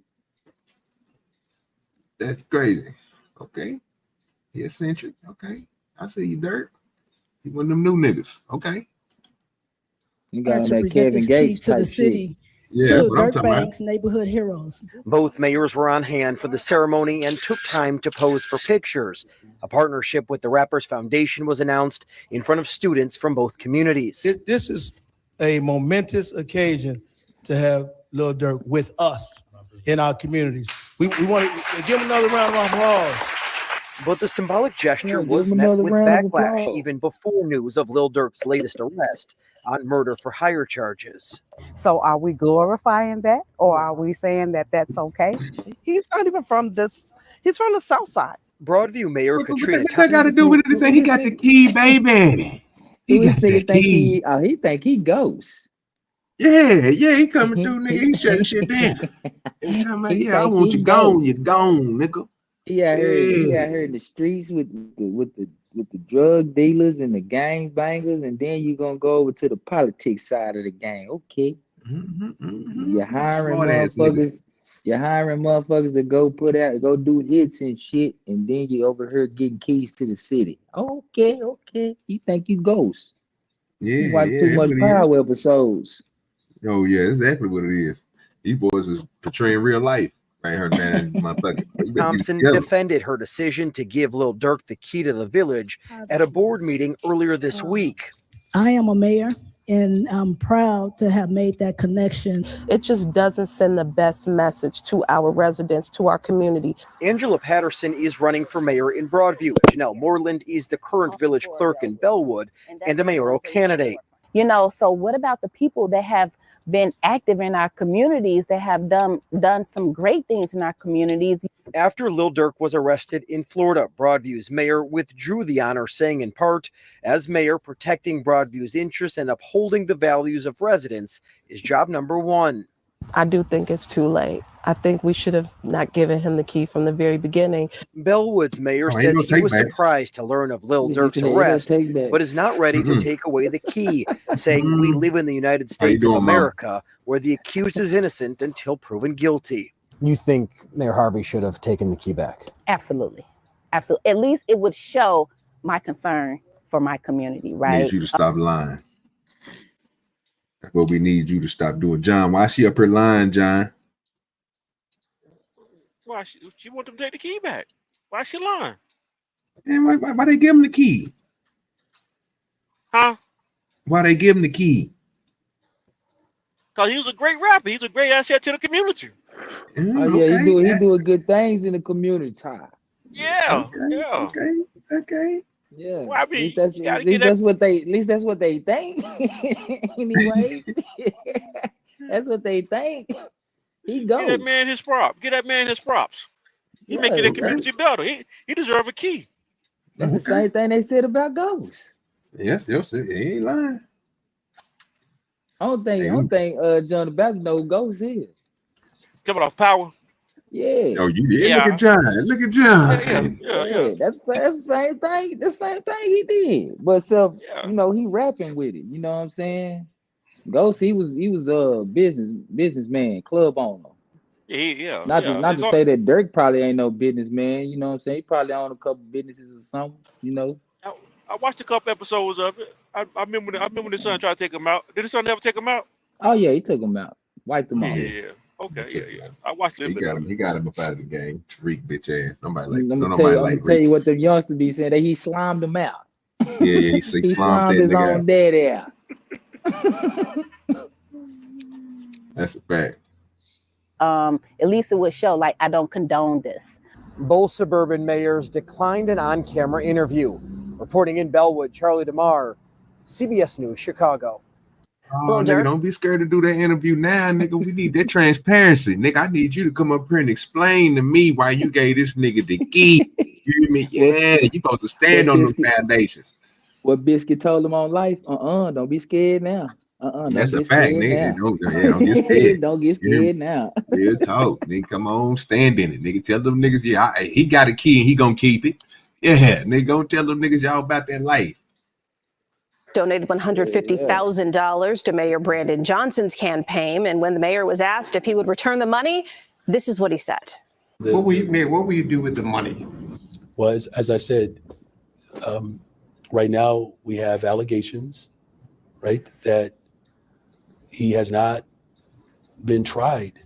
That's crazy. Okay. He eccentric. Okay. I see you, Dirt. He one of them new niggas. Okay. You got on to that present Kevin this key Gates to the type city shit. Yeah, to that's what I'm Dirk talking about. Banks Neighborhood Heroes. Both mayors were on hand for the ceremony and took time to pose for pictures. A partnership with the Rappers Foundation was announced in front of students from both communities. This is a momentous occasion to have Lil Durk with us in our communities. We want to give him another round of applause. But the symbolic gesture Yeah, give was him met another with round of backlash applause. even before news of Lil Durk's latest arrest on murder for hire charges. So are we glorifying that, or are we saying that that's okay? He's not even from this. He's from the South Side. Broadview Mayor What Katrina that got to do with anything? He got the key, baby. He Who this got nigga the think key. he think he ghosts. Yeah, he coming through, nigga. He shutting shit down. He talking about, He yeah, I think want he you gone, ghosts. you gone, nigga. He out here in the streets with the drug dealers and the gang bangers, and then you gonna go over to the politics side of the game. Okay. You're hiring Smart ass nigga. motherfuckers. You're hiring motherfuckers to go do hits and shit, and then you over here getting keys to the city. Okay. You think you ghost? Yeah, You watch too that's much what he is. Power episodes. Oh yeah, that's exactly what it is. These boys is portraying real life. Right here, man, motherfucker. You better get it Thompson together. defended her decision to give Lil Durk the key to the village at a board meeting earlier this week. I am a mayor, and I'm proud to have made that connection. It just doesn't send the best message to our residents, to our community. Angela Patterson is running for mayor in Broadview. Janelle Moreland is the current village clerk in Bellwood and a mayoral candidate. You know, so what about the people that have been active in our communities, that have done some great things in our communities? After Lil Durk was arrested in Florida, Broadview's mayor withdrew the honor, saying in part, as mayor, protecting Broadview's interests and upholding the values of residents is job number one. I do think it's too late. I think we should have not given him the key from the very beginning. Bellwood's mayor says he was surprised to learn of Lil Durk's arrest, but is not ready to take away the key, saying we live in the United States of America, where the accused is innocent until proven guilty. You think Mayor Harvey should have taken the key back? Absolutely. At least it would show my concern for my community, right? Need you to stop lying. That's what we need you to stop doing. John, why she up here lying, John? Why she want them to take the key back? Why she lying? And why they give him the key? Huh? Why they give him the key? Because he was a great rapper. He's a great asset to the community. Oh yeah, he doing good things in the community. Yeah. Okay. Yeah. Well, I mean, at least that's what they think. Anyway, that's what they think. He goes. Get that man his props. He making the community better. He deserve a key. That's the same thing they said about Ghost. Yes, he ain't lying. I don't think John the Baptist know who Ghost is. Coming off Power. Yeah. Oh, look at John. Look at John. Yeah. That's the same thing. The same thing he did. But you know, he rapping with it. You know what I'm saying? Ghost, he was a businessman, club owner. Yeah. Not to say that Dirk probably ain't no businessman. You know what I'm saying? He probably own a couple businesses or something. You know. I watched a couple episodes of it. I remember when his son tried to take him out. Did his son ever take him out? Oh yeah, he took him out. Wiped him out. Yeah. Okay. Yeah. I watched a little bit. He got him up out of the game. Tariq bitch ass. Nobody like. I'm gonna tell you what the youngsters be saying. That he slimed him out. Yeah. He slimed his own daddy out. That's a fact. At least it would show, like, I don't condone this. Both suburban mayors declined an on-camera interview. Reporting in Bellwood, Charlie DeMar, CBS News, Chicago. Oh, nigga, don't be scared to do that interview now, nigga. We need that transparency. Nigga, I need you to come up here and explain to me why you gave this nigga the key. You hear me? Yeah, you supposed to stand on those foundations. What Biscuit told him on life, don't be scared now. That's a fact, nigga. Don't get scared. Don't get scared now. Real talk. Nigga, come on, stand in it. Nigga, tell them niggas, he got a key and he gonna keep it. Yeah, nigga, go tell them niggas y'all about that life. Donated $150,000 to Mayor Brandon Johnson's campaign. And when the mayor was asked if he would return the money, this is what he said. What will you do with the money? Well, as I said, right now we have allegations, right, that he has not been tried.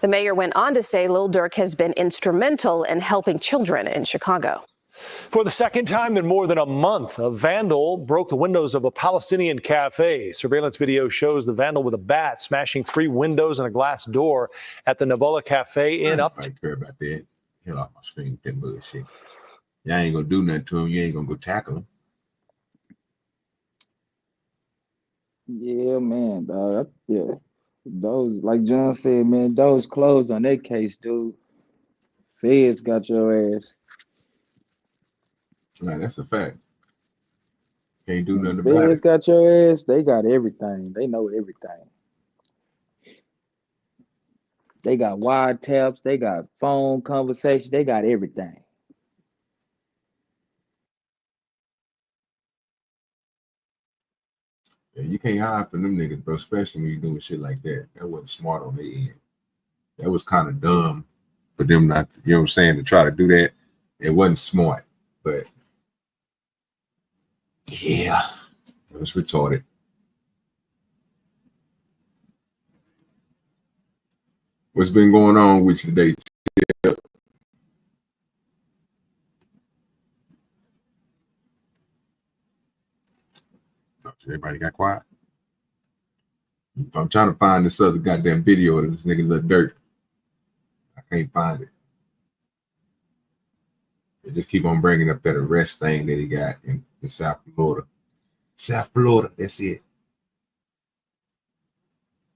The mayor went on to say Lil Durk has been instrumental in helping children in Chicago. For the second time in more than a month, a vandal broke the windows of a Palestinian cafe. Surveillance video shows the vandal with a bat smashing 3 windows and a glass door at the Nabola Cafe in Uptown. I care about that. Get off my screen with that bullshit. Y'all ain't gonna do nothing to him. You ain't gonna go tackle him. Yeah, man, dog. Yeah. Those, like John said, man, those closed on that case, dude. Feds got your ass. Nah, that's a fact. Can't do nothing about Feds it. got your ass. They got everything. They know everything. They got wiretaps. They got phone conversation. They got everything. Yeah, you can't hide from them niggas, bro, especially when you doing shit like that. That wasn't smart on their end. That was kind of dumb for them not, you know what I'm saying, to try to do that. It wasn't smart, but yeah, it was retarded. What's been going on with you today? Everybody got quiet. I'm trying to find this other goddamn video of this nigga Lil Durk. I can't find it. They just keep on bringing up that arrest thing that he got in South Florida. South Florida, that's it.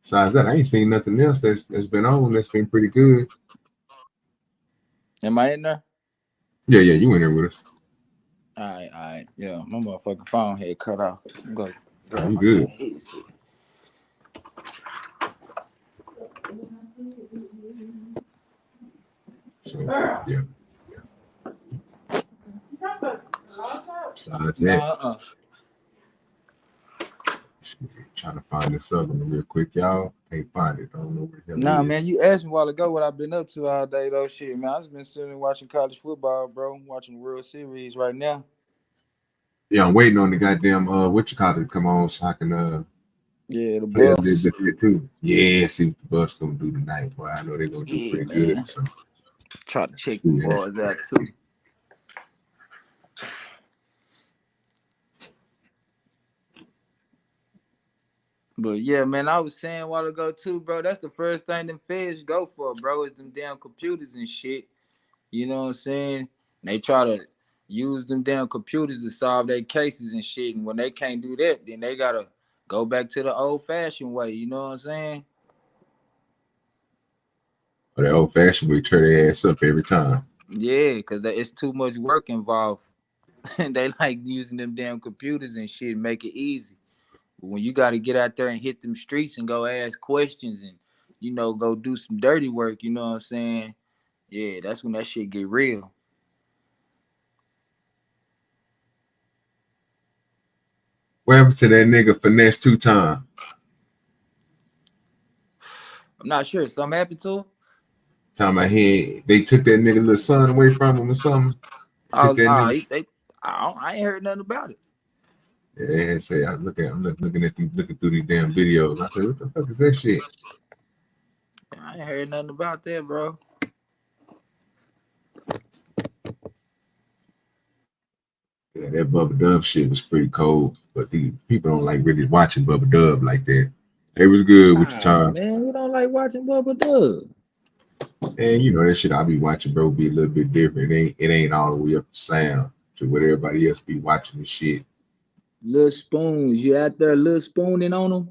Besides that, I ain't seen nothing else that's been on that's been pretty good. Am I in there? Yeah, you in there with us. All right. Yeah, my motherfucking phone had cut off. Go. You good. So, yeah. Besides that, trying to find this other one real quick, y'all. Can't find it. I don't know where the hell it is. Man, you asked me a while ago what I've been up to all day, though. Shit, man, I've just been sitting and watching college football, bro. I'm watching the World Series right now. Yeah, I'm waiting on the goddamn what you call it to come on so I can the play a Buffs. little bit here too. Yeah, see what the Buffs gonna do tonight. Boy, I know they're gonna do pretty good. So Try to check the boys out too. But yeah, man, I was saying a while ago too, bro. That's the first thing them feds go for, bro, is them damn computers and shit. You know what I'm saying? They try to use them damn computers to solve their cases and shit. And when they can't do that, then they gotta go back to the old-fashioned way. You know what I'm saying? Or the old fashioned way, tear their ass up every time. Yeah, because it's too much work involved. And they like using them damn computers and shit, make it easy. But when you got to get out there and hit them streets and go ask questions and, you know, go do some dirty work, you know what I'm saying? Yeah, that's when that shit get real. What happened to that nigga Finesse 2 times? I'm not sure. Something happened to him? Time my head, they took that nigga little son away from him or something. Oh, I ain't heard nothing about it. Yeah, they say I'm looking through these damn videos. I said, what the fuck is that shit? I ain't heard nothing about that, bro. Yeah, that Bubba Dub shit was pretty cold, but the people don't like really watching Bubba Dub like that. It was good with your time. Man, we don't like watching Bubba Dub. And you know that shit I be watching, bro, be a little bit different. It ain't all the way up to sound to what everybody else be watching and shit. Little spoons, you out there little spooning on them?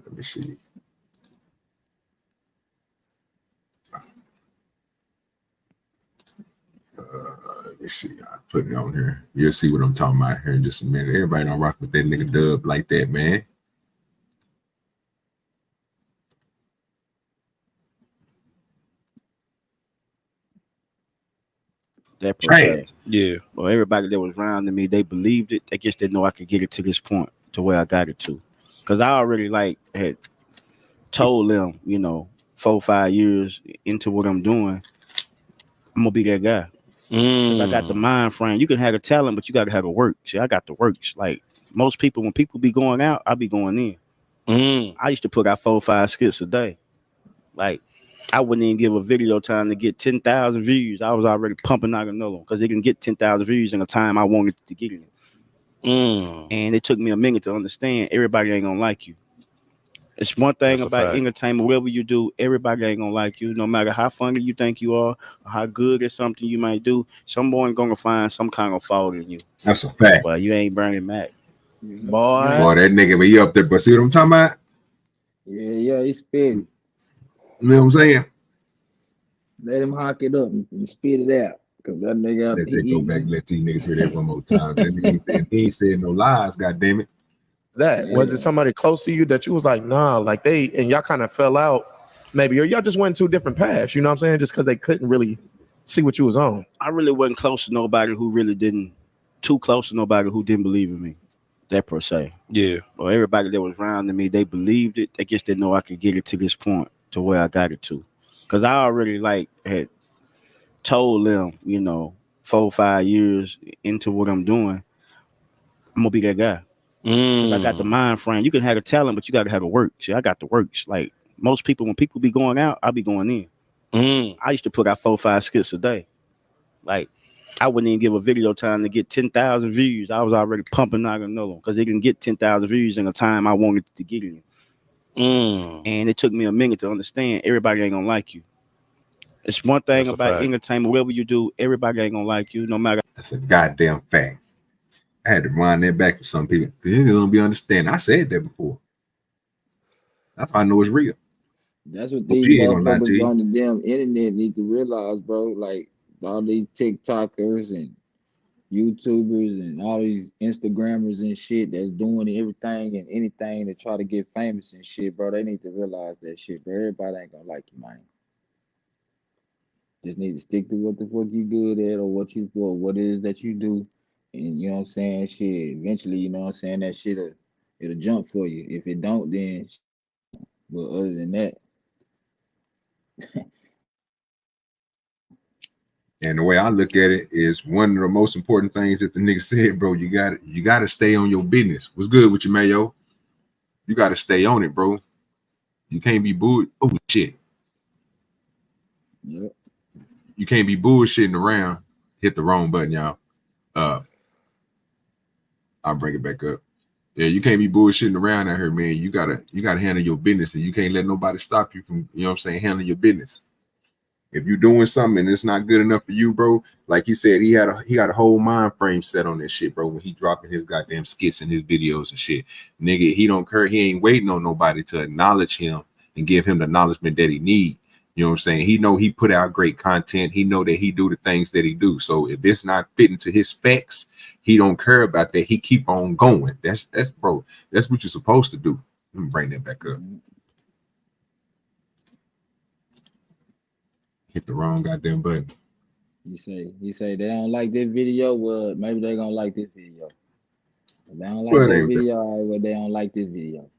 Let me see. Let me see. I put it on here. You'll see what I'm talking about here in just a minute. Everybody don't rock with that nigga Dub like that, man. That per se. Yeah. Well, everybody that was around to me, they believed it. I guess they know I could get it to this point to where I got it to. Because I already had told them, 4 or 5 years into what I'm doing, I'm gonna be that guy. I got the mind frame. You can have a talent, but you gotta have the work. See, I got the works. Like most people, when people be going out, I be going in. I used to put out 4 or 5 skits a day. Like I wouldn't even give a video time to get 10,000 views. I was already pumping out another one because it can get 10,000 views in the time I wanted to get it. And it took me a minute to understand everybody ain't gonna like you. It's one thing about entertainment, whatever you do, everybody ain't gonna like you. No matter how funny you think you are, or how good at something you might do, someone gonna find some kind of fault in you. That's a fact. But you ain't Bernie Mac. Boy, that nigga be up there, but see what I'm talking about? Yeah, he's spitting. You know what I'm saying? Let him hawk it up and spit it out. Cause that nigga Let they go back and let these niggas hear that one more time. He ain't said no lies, goddamn it. Was it somebody close to you that you was like, nah, like and y'all kind of fell out maybe, or y'all just went 2 different paths, you know what I'm saying? Just because they couldn't really see what you was on. I really wasn't close to nobody who really didn't, too close to nobody who didn't believe in me, that per se. Yeah. Or everybody that was around me, they believed it. They just didn't know I could get it to this point to where I got it to. Because I already had told them, 4 or 5 years into what I'm doing, I'm gonna be that guy. Because I got the mind frame. You can have a talent, but you gotta have the work. See, I got the works. Like most people, when people be going out, I be going in. I used to put out 4 or 5 skits a day. Like I wouldn't even give a video time to get 10,000 views. I was already pumping out another one because it didn't get 10,000 views in the time I wanted to get it in. And it took me a minute to understand everybody ain't gonna like you. It's one thing That's a about fact. entertainment, whatever you do, everybody ain't gonna like you, no matter. That's a goddamn fact. I had to run that back for some people because you don't be understanding. I said that before. That's how I know it's real. That's what OG these ain't gonna lie to motherfuckers you. on the damn internet need to realize, bro. Like all these TikTokers and YouTubers and all these Instagrammers and shit that's doing everything and anything to try to get famous and shit, bro. They need to realize that shit, bro. Everybody ain't gonna like you, man. Just need to stick to what the fuck you good at or what it is that you do. And you know what I'm saying? Shit, eventually, you know what I'm saying, that it'll jump for you. If it don't, then but other than that, And the way I look at it is one of the most important things that the nigga said, bro. You gotta stay on your business. What's good with you, Mayo? You gotta stay on it, bro. You can't be oh shit. yep. You can't be bullshitting around. Hit the wrong button, y'all. I'll bring it back up. Yeah, you can't be bullshitting around out here, man. You gotta handle your business, and you can't let nobody stop you from, you know what I'm saying, handling your business. If you're doing something and it's not good enough for you, bro, like he said, he got a whole mind frame set on this shit, bro. When he dropping his goddamn skits and his videos and shit, nigga, he don't care. He ain't waiting on nobody to acknowledge him and give him the acknowledgement that he need. You know what I'm saying? He know he put out great content. He know that he do the things that he do. So if it's not fitting to his specs, he don't care about that. He keep on going. That's bro. That's what you're supposed to do. Let me bring that back up. Hit the wrong goddamn button. You say they don't like this video, well, maybe they gonna like this video. If they don't like Well, that video, all right, well, they don't like this video.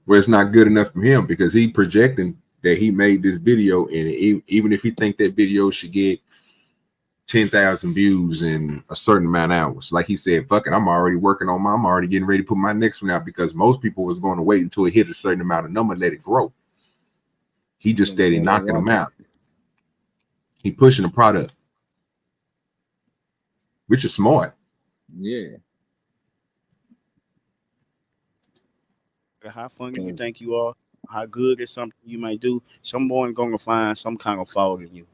Well, it's not good enough for him because he projecting that he made this video, and even if he think that video should get 10,000 views in a certain amount of hours, like he said, fuck it, I'm already working on I'm already getting ready to put my next one out because most people was going to wait until it hit a certain amount of number and let it grow. He just steady knocking them out. He pushing the product, which is smart. Yeah. How funny you think you are, how good is something you might do, someone gonna find some kind of fault in you.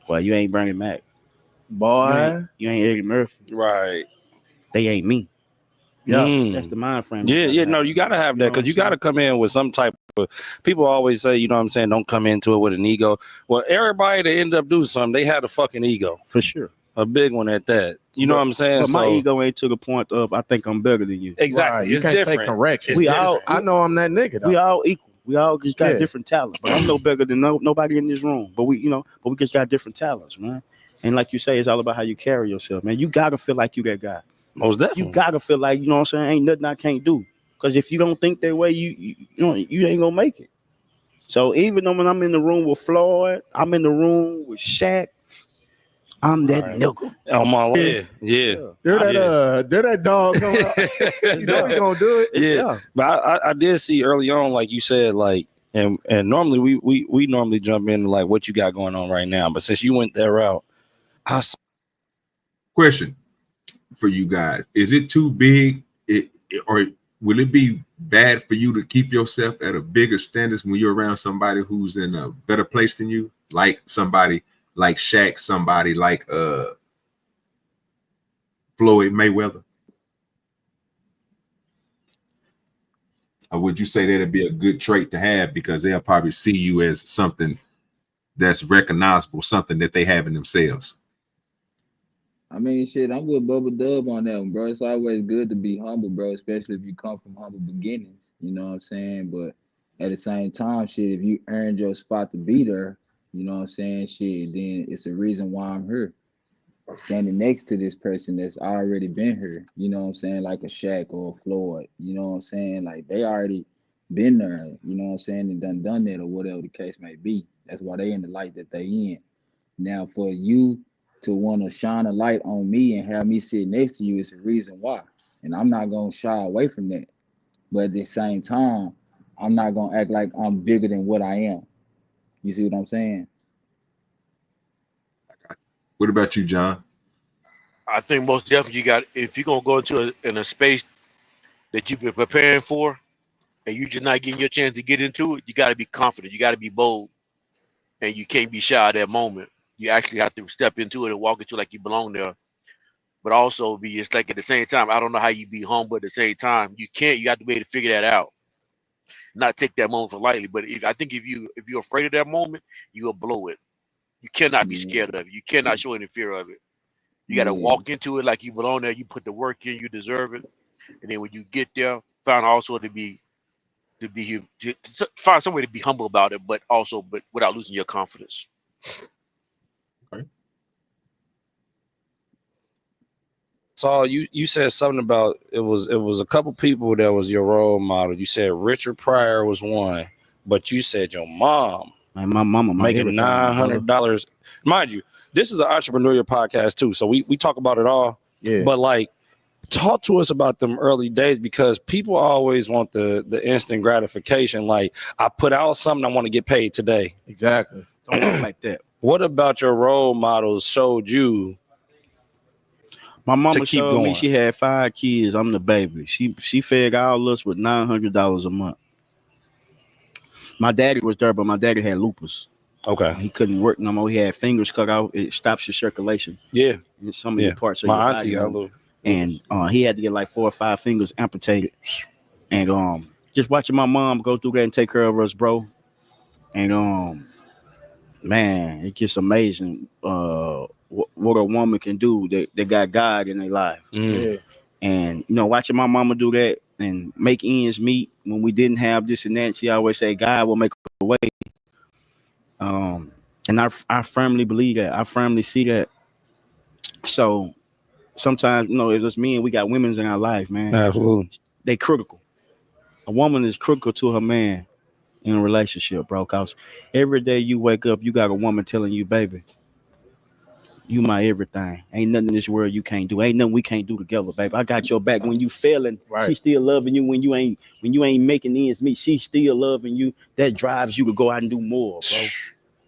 Well, you ain't Bernie Mac. Boy. You ain't Eddie Murphy. Right. They ain't me. Yeah. That's the mind frame. Yeah, no, you gotta have that because you gotta come in with some type of. People always say, you know what I'm saying, don't come into it with an ego. Well, everybody that end up doing something, they had a fucking ego. For sure. A big one at that. You know what I'm saying? But my ego ain't to the point of I think I'm better than you. Exactly. Right. You It's can't different. take correction. It's different. I know I'm that nigga though. We all equal. We all just got Yeah. different talents. But I'm no better than nobody in this room. But we just got different talents, man. And like you say, it's all about how you carry yourself, man. You gotta feel like you that guy. Most definitely. You gotta feel like, you know what I'm saying, ain't nothing I can't do. Because if you don't think that way, you ain't gonna make it. So even though when I'm in the room with Floyd, I'm in the room with Shaq, I'm that nigga. Oh my life. Yeah. They're that dog going up. You know we gonna do it. Yeah. But I did see early on, like you said, like and normally we normally jump in like what you got going on right now. But since you went that route, Question for you guys: is it too big, or will it be bad for you to keep yourself at a bigger standard when you're around somebody who's in a better place than you, like somebody like Shaq, somebody like Floyd Mayweather? Or would you say that'd be a good trait to have because they'll probably see you as something that's recognizable, something that they have in themselves? I mean, shit, I'm with Bubba Dub on that one, bro. It's always good to be humble, bro, especially if you come from humble beginnings. You know what I'm saying? But at the same time, shit, if you earned your spot to be there, You know what I'm saying? Shit, then it's a reason why I'm here. Standing next to this person that's already been here. You know what I'm saying? Like a Shaq or a Floyd. You know what I'm saying? Like they already been there, you know what I'm saying, and done that or whatever the case may be. That's why they in the light that they in. Now for you to want to shine a light on me and have me sit next to you is a reason why. And I'm not gonna shy away from that. But at the same time, I'm not gonna act like I'm bigger than what I am. You see what I'm saying? What about you, John? I think most definitely you got, if you're gonna go into in a space that you've been preparing for, and you're just not getting your chance to get into it, you got to be confident. You got to be bold, and you can't be shy at that moment. You actually have to step into it and walk into it like you belong there. But also be just like at the same time, I don't know how you be humble at the same time. You can't. You got to be able to figure that out. Not take that moment for lightly. But I think if you're afraid of that moment, you will blow it. You cannot be scared of it. You cannot show any fear of it. You got to walk into it like you belong there. You put the work in. You deserve it. And then when you get there, find also to find some way to be humble about it, but without losing your confidence. Okay. So you said something about it was a couple people that was your role model. You said Richard Pryor was one, but you said your mom. Man, my mama making $900. Mind you, this is an entrepreneurial podcast too, so we talk about it all. Yeah. But like, talk to us about them early days, because people always want the instant gratification. Like, I put out something, I want to get paid today. Exactly. Don't work like that. What about your role models showed you? My mama to keep showed going? me she had 5 kids. I'm the baby. She fed all us with $900 a month. My daddy was there, but my daddy had lupus. Okay. He couldn't work no more. He had fingers cut out. It stops your circulation. Yeah. In some of your parts of My your auntie, body. And he had to get like 4 or 5 fingers amputated. And just watching my mom go through that and take care of us, bro. And man, it's just amazing what a woman can do that got God in their life. Yeah. And watching my mama do that and make ends meet when we didn't have this and that, she always say God will make a way. And I firmly believe that. I firmly see that. So sometimes, it's just me and we got women's in our life, man. Absolutely. They critical. A woman is critical to her man in a relationship, bro. Cause every day you wake up, you got a woman telling you, baby, you my everything. Ain't nothing in this world you can't do. Ain't nothing we can't do together, baby. I got your back. When you failing, she still loving you. When you ain't making ends meet, she still loving you. That drives you to go out and do more, bro.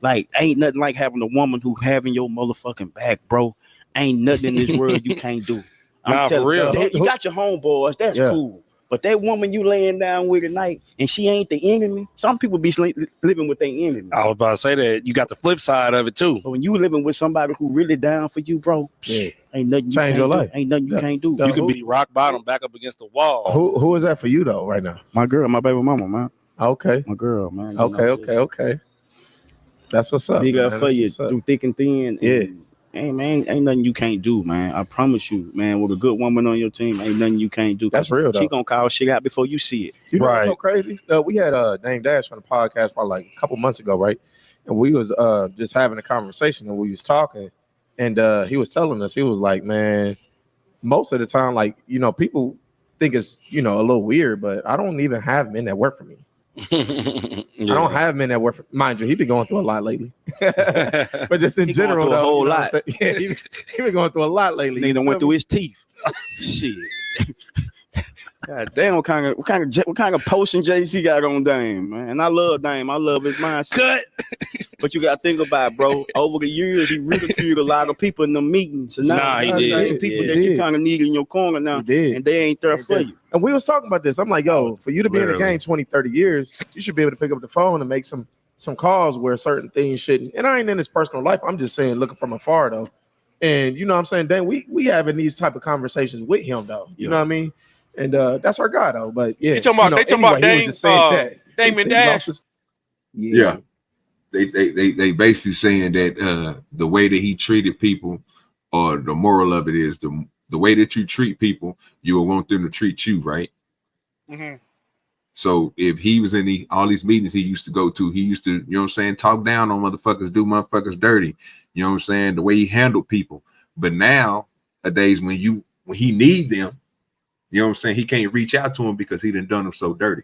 Like, ain't nothing like having a woman who having your motherfucking back, bro. Ain't nothing in this world you can't do. I'm telling you, you got your homeboys, that's cool. But that woman you laying down with tonight, and she ain't the enemy. Some people be living with their enemy. I was about to say that you got the flip side of it too. But when you living with somebody who really down for you, bro, ain't nothing you Change can't your do. life. Ain't nothing you can't do. You can be rock bottom, back up against the wall. Who is that for you though right now? My girl, my baby mama, man. Okay. My girl, man. Okay. That's what's up. Big up for That's you what's up. through thick and thin. And, hey, man, ain't nothing you can't do, man. I promise you, man, with a good woman on your team, ain't nothing you can't do. That's real, though. She gonna call shit out before you see it. You know what's so crazy? We had Dame Dash on the podcast probably like a couple months ago, right? And we was just having a conversation and we was talking, and he was telling us, he was like, man, most of the time, like, people think it's, a little weird, but I don't even have men that work for me. I don't have men that work for, mind you, he been going through a lot lately. But just in general, though, a whole lot. Yeah, he been going through a lot lately. Nigga done went through his teeth. Shit. God damn, what kind of potion JC got on Dame, man? And I love Dame. I love his mindset. Cut. But you got to think about it, bro. Over the years, he ridiculed a lot of people in the meetings. And he did. People that you kind of need in your corner now, and they ain't there for you. And we was talking about this. I'm like, yo, for you to be in the game 20, 30 years, you should be able to pick up the phone and make some calls where certain things shouldn't. And I ain't in his personal life. I'm just saying, looking from afar, though. And you know what I'm saying? Dang, we having these type of conversations with him, though. You know what I mean? And that's our guy, though. But yeah, They talking about Dame and Dash. Yeah. They basically saying that the way that he treated people, or the moral of it is the way that you treat people, you will want them to treat you, right? Mm-hmm. So if he was in all these meetings he used to go to, he used to, you know what I'm saying, talk down on motherfuckers, do motherfuckers dirty. You know what I'm saying? The way he handled people. But nowadays when he need them, you know what I'm saying, he can't reach out to him because he done them so dirty.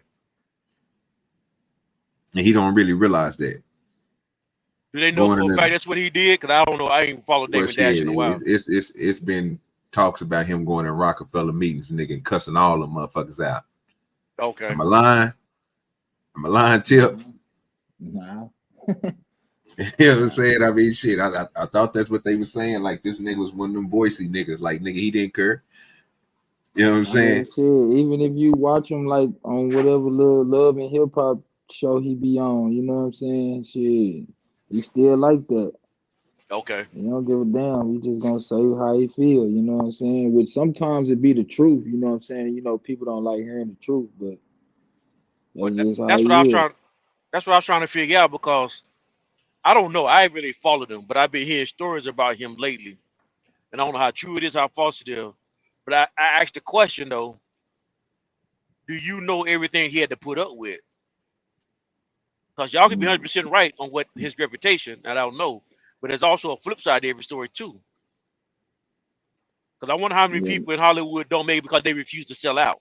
And he don't really realize that. Do they know for a fact that's what he did? Because I don't know. I ain't followed Damon Dash in a while. It's been talks about him going to Rockefeller meetings, nigga, and cussing all them motherfuckers out. Okay. Am I lying, Tip? Nah. You know what I'm saying? I mean, shit. I thought that's what they were saying. Like this nigga was one of them Boise niggas. Like nigga, he didn't care. You know what I'm saying? Shit, even if you watch him like on whatever little Love and Hip Hop show he be on, you know what I'm saying? Shit, he still like that. Okay. He don't give a damn. He just gonna say how he feel, you know what I'm saying? Which sometimes it be the truth, you know what I'm saying? You know, people don't like hearing the truth, but that's That's what I was trying. That's what I was trying to figure out because I don't know. I ain't really followed him, but I've been hearing stories about him lately, and I don't know how true it is, how false it is. But I asked the question though: do you know everything he had to put up with? Because y'all can be 100% right on what his reputation, and I don't know. But there's also a flip side to every story too. Because I wonder how many people in Hollywood don't make it because they refuse to sell out.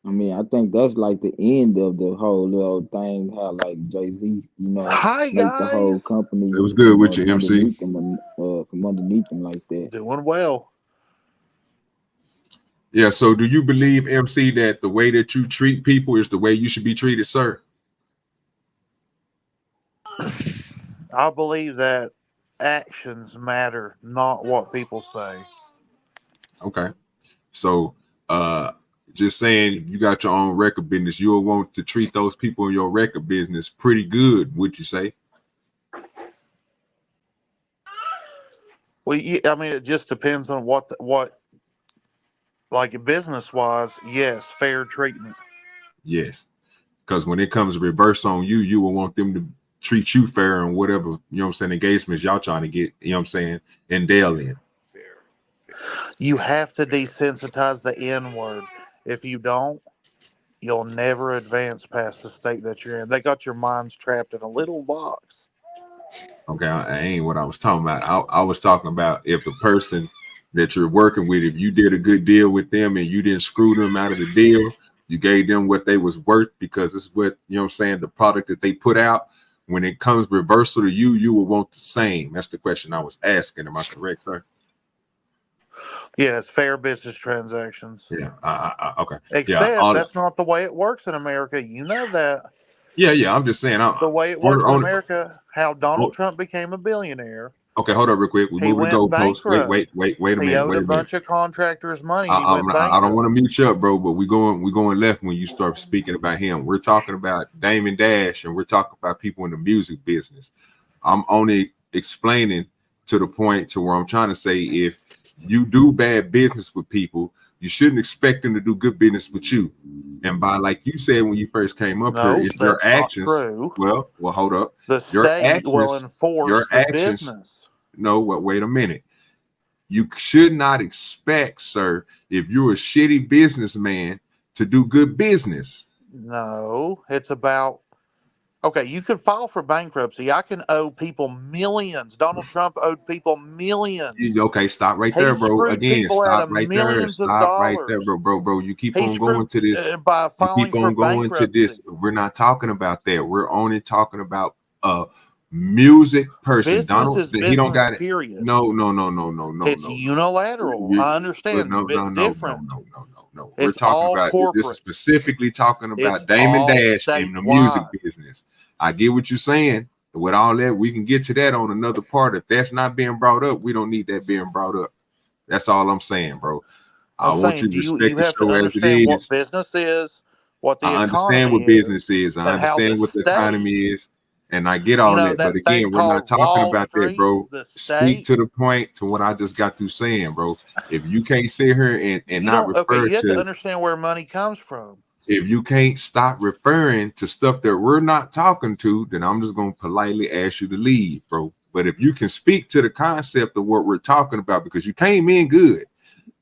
I mean, I think that's like the end of the whole little thing. How like Jay-Z, you know, Hi, make the whole guys. company. It was good with you, MC. From underneath them like that. Doing well. Yeah. So, do you believe, MC, that the way that you treat people is the way you should be treated, sir? I believe that actions matter, not what people say. Okay. So, just saying, you got your own record business. You'll want to treat those people in your record business pretty good, would you say? Well, yeah, I mean, it just depends on what like business wise. Yes, fair treatment. Yes. Because when it comes to reverse on you, you will want them to treat you fair and whatever, you know what I'm saying, engagements y'all trying to get, you know what I'm saying, and Dale in. You have to desensitize the N word. If you don't, you'll never advance past the state that you're in. They got your minds trapped in a little box. Okay, I ain't what I was talking about. I was talking about if the person that you're working with, if you did a good deal with them and you didn't screw them out of the deal, you gave them what they was worth because this is what, you know what I'm saying, the product that they put out. When it comes reversal to you, you will want the same. That's the question I was asking. Am I correct, sir? Yeah, it's fair business transactions. Yeah. Okay. Except that's not the way it works in America. You know that. Yeah. I'm just saying. The way it works in America, how Donald Trump became a billionaire. Okay, hold up real quick. We moving the goalposts. Wait a minute. He owed a bunch of contractors money. He went bankrupt. I don't want to mute you up, bro, but we going left when you start speaking about him. We're talking about Damon Dash, and we're talking about people in the music business. I'm only explaining to the point to where I'm trying to say if you do bad business with people, you shouldn't expect them to do good business with you. And by like you said when you first came up here, it's your actions. Well, hold up. The state will enforce the business. No, wait a minute. You should not expect, sir, if you're a shitty businessman, to do good business. No, it's about, okay, you could file for bankruptcy. I can owe people millions. Donald Trump owed people millions. Okay, stop right there, bro. Again, stop right there. Stop right there, bro. You keep on going to this. By filing for bankruptcy. We're not talking about that. We're only talking about music person. Business Donald, is he don't got it. Period. No. It's unilateral. I understand. No. We're talking about corporate. This is specifically talking about Damon Dash in the music business. I get what you're saying. With all that, we can get to that on another part. If that's not being brought up, we don't need that being brought up. That's all I'm saying, bro. I want you to respect the show as it is. What business is, what the I understand what business is. I understand what the economy is. And I get all that. But again, we're not talking about that, bro. Speak to the point to what I just got through saying, bro. If you can't sit here and not refer you have to understand where money comes from. If you can't stop referring to stuff that we're not talking to, then I'm just going to politely ask you to leave, bro. But if you can speak to the concept of what we're talking about, because you came in good,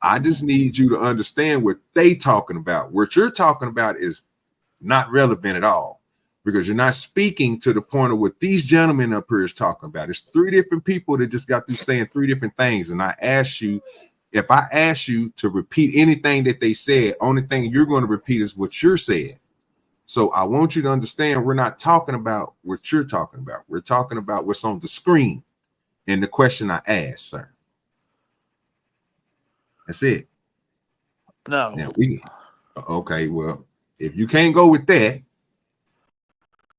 I just need you to understand what they talking about. What you're talking about is not relevant at all, because you're not speaking to the point of what these gentlemen up here is talking about. It's three different people that just got through saying three different things. And I asked you, if I ask you to repeat anything that they said, only thing you're going to repeat is what you're saying. So I want you to understand, we're not talking about what you're talking about. We're talking about what's on the screen and the question I asked, sir. That's it. No. Now okay, well, if you can't go with that,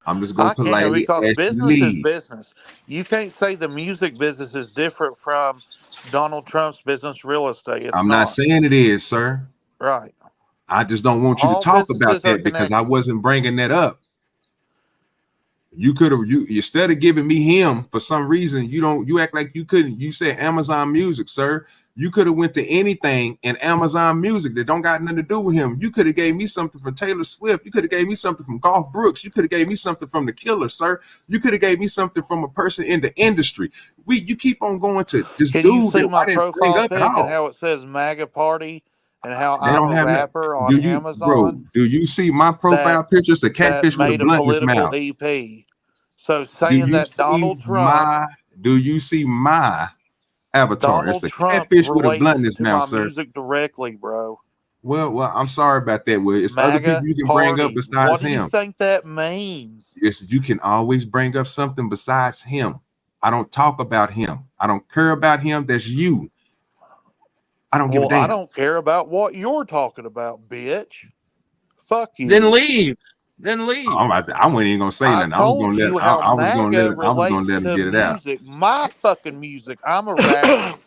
I'm just going I to can't, politely because ask you to business is leave. business. You can't say the music business is different from Donald Trump's business, real estate. It's I'm not not. saying it is, sir. Right. I just don't want you to All talk about businesses are that because I connected. wasn't bringing that up. You could have, you instead of giving me him, for some reason you act like you couldn't. You said Amazon Music, sir. You could have went to anything in Amazon Music that don't got nothing to do with him. You could have gave me something from Taylor Swift. You could have gave me something from Garth Brooks. You could have gave me something from The Killers, sir. You could have gave me something from a person in the industry. You keep on going to this Can you dude see that my I didn't bring profile up at pic and all. how it says MAGA Party and how They I'm don't a have that. rapper on Do you, bro? Amazon Do you see my that profile picture? It's a catfish with a made a blunt in his political mouth. EP? So Do saying you that see my avatar? It's Donald a Trump catfish with a blunt relates in his to mouth, my sir. music directly, bro. Well, I'm sorry about that. Well, it's other people MAGA you can bring up Party. What besides do you him. think that means? Yes, you can always bring up something besides him. I don't talk about him. I don't care about him. That's you. I don't give a Well, I damn. don't care about what you're talking about, bitch. Fuck you. Then leave. Then leave. I wasn't even gonna say I nothing. I was told gonna you let. how I was MAGA gonna relates let him to get it out. music. My fucking music. I'm a rapper.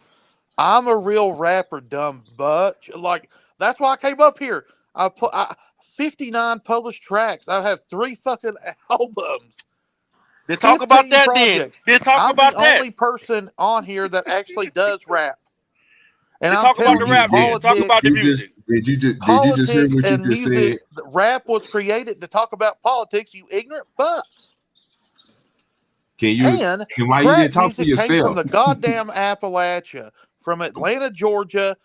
I'm a real rapper, dumb butt. Like, that's why I came up here. I 59 published tracks. I have 3 fucking albums. Then talk about 15 that projects. then talk I'm about the that. only person on here that actually does rap. And Then I'm talk about the telling you, rap then. Talk about the music. Did you just hear politics what you and just music, said? rap was created to talk about politics, you ignorant fucks. And why you didn't trap talk for music came from yourself? the goddamn Appalachia, from Atlanta, Georgia,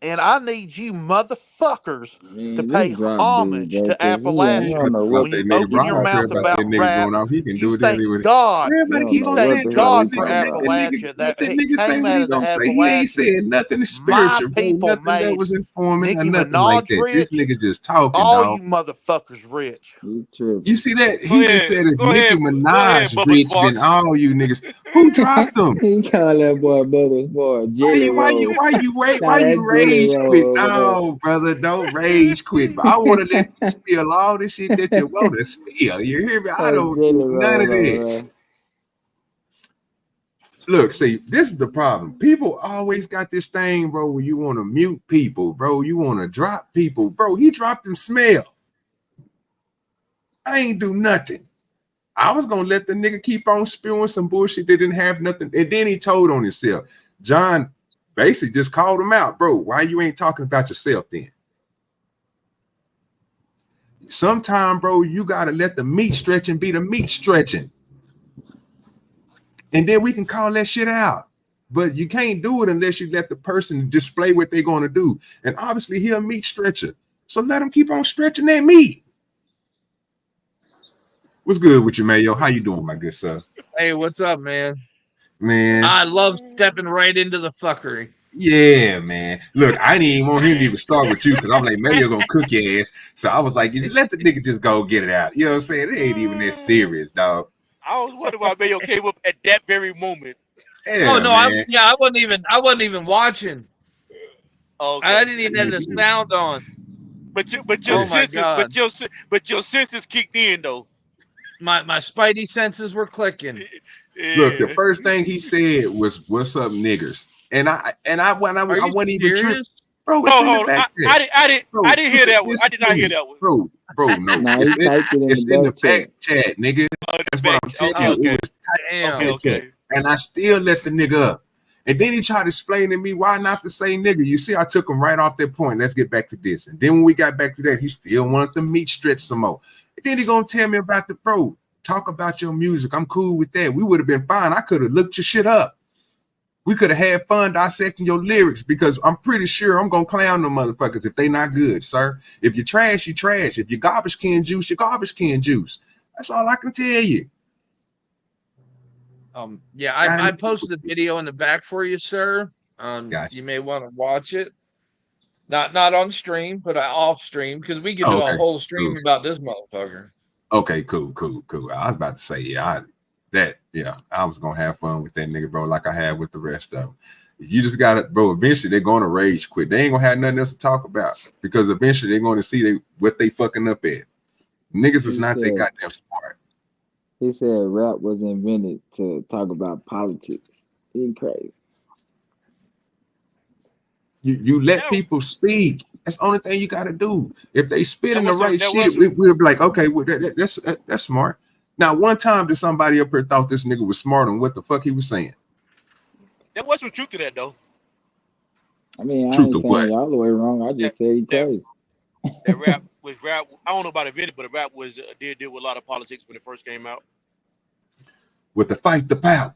and I need you motherfuckers to pay Let's drop dude, homage bro, to because he I You Appalachia. don't don't know about what When that you nigga open Brian. your I don't care mouth about that about nigga rap, going off. He can you do that. thank God. Everybody don't keep You know on what thank saying the hell God, he God for talking nigga. Let about. that nigga, Appalachia let that that it nigga say came what out he of the gonna say. He ain't Appalachians. said nothing My spiritual, bro. people Nothing that made was informing or Nicki nothing like Minaj that. This rich. nigga just talking, All dog. you motherfuckers rich. You tripping. You see that? Go He just ahead. said if Go Nicki ahead. Go ahead, Minaj Bubba rich, then Sparks. all you niggas. Who dropped him? He call that boy Bubba's boy Jelly Roll. Now Why you that's Jelly rage quit? Roll over there. No, brother, don't rage quit. But I want to let you spill all the shit that you want to spill. You hear me? I That's don't Jelly do none of Roll this. over there. Look, see, this is the problem. People always got this thing, bro, where you want to mute people, bro. You want to drop people. Bro, he dropped him Smell. I ain't do nothing. I was going to let the nigga keep on spewing some bullshit that didn't have nothing. And then he told on himself. John basically just called him out, bro. Why you ain't talking about yourself then? Sometime, bro, you got to let the meat stretching be the meat stretching. And then we can call that shit out. But you can't do it unless you let the person display what they're going to do. And obviously, he's a meat stretcher. So let him keep on stretching that meat. What's good with you, Mayo? How you doing, my good sir? Hey, what's up, man? Man. I love stepping right into the fuckery. Yeah, man. Look, I didn't even want him to even start with you because I'm like, maybe you're going to cook your ass. So I was like, let the nigga just go get it out. You know what I'm saying? It ain't even that serious, dog. I was wondering why Mayo came up at that very moment. Yeah, oh no, man. I wasn't even watching. Okay. I didn't even have the sound on. But your Oh my senses, God. but your senses kicked in though. My spidey senses were clicking. Look, the first thing he said was, "What's up, niggers?" And I wasn't even tripping. Bro, it's in the back there. I didn't hear that one. I did not hear that one. Bro, no. Nah, he typed it in It's the in the back chat. back chat, nigga. That's what I'm telling you. It was typed in the chat. And I still let the nigga up. And then he tried to explain to me why not to say nigga. You see, I took him right off that point. Let's get back to this. And then when we got back to that, he still wanted the meat stretch some more. And then he gonna tell me about the bro. Talk about your music. I'm cool with that. We would have been fine. I could have looked your shit up. We could have had fun dissecting your lyrics because I'm pretty sure I'm gonna clown them motherfuckers if they not good, sir. If you trash, you trash. If you garbage can juice, you garbage can juice. That's all I can tell you. Yeah, I posted a video in the back for you, sir. Gotcha. You may want to watch it. Not on stream, but off stream because we could do a Okay, whole stream cool. about this motherfucker. Okay, cool. I was about to say, I was gonna have fun with that nigga, bro, like I had with the rest of them. You just gotta, bro. Eventually, they're gonna rage quit. They ain't gonna have nothing else to talk about because eventually they're gonna see what they fucking up at. Niggas is not that goddamn smart. He said rap was invented to talk about politics. He crazy. You let people speak. That's the only thing you got to do. If they spit in the right shit, we'll be like, okay, well, that's smart. Now, one time did somebody up here thought this nigga was smart on what the fuck he was saying? There was some truth to that, though. I mean, I Truth ain't of saying what? y'all the way wrong. I just said he crazy. That rap was rap. I don't know about invented, but the rap was did deal with a lot of politics when it first came out. With the fight the pout.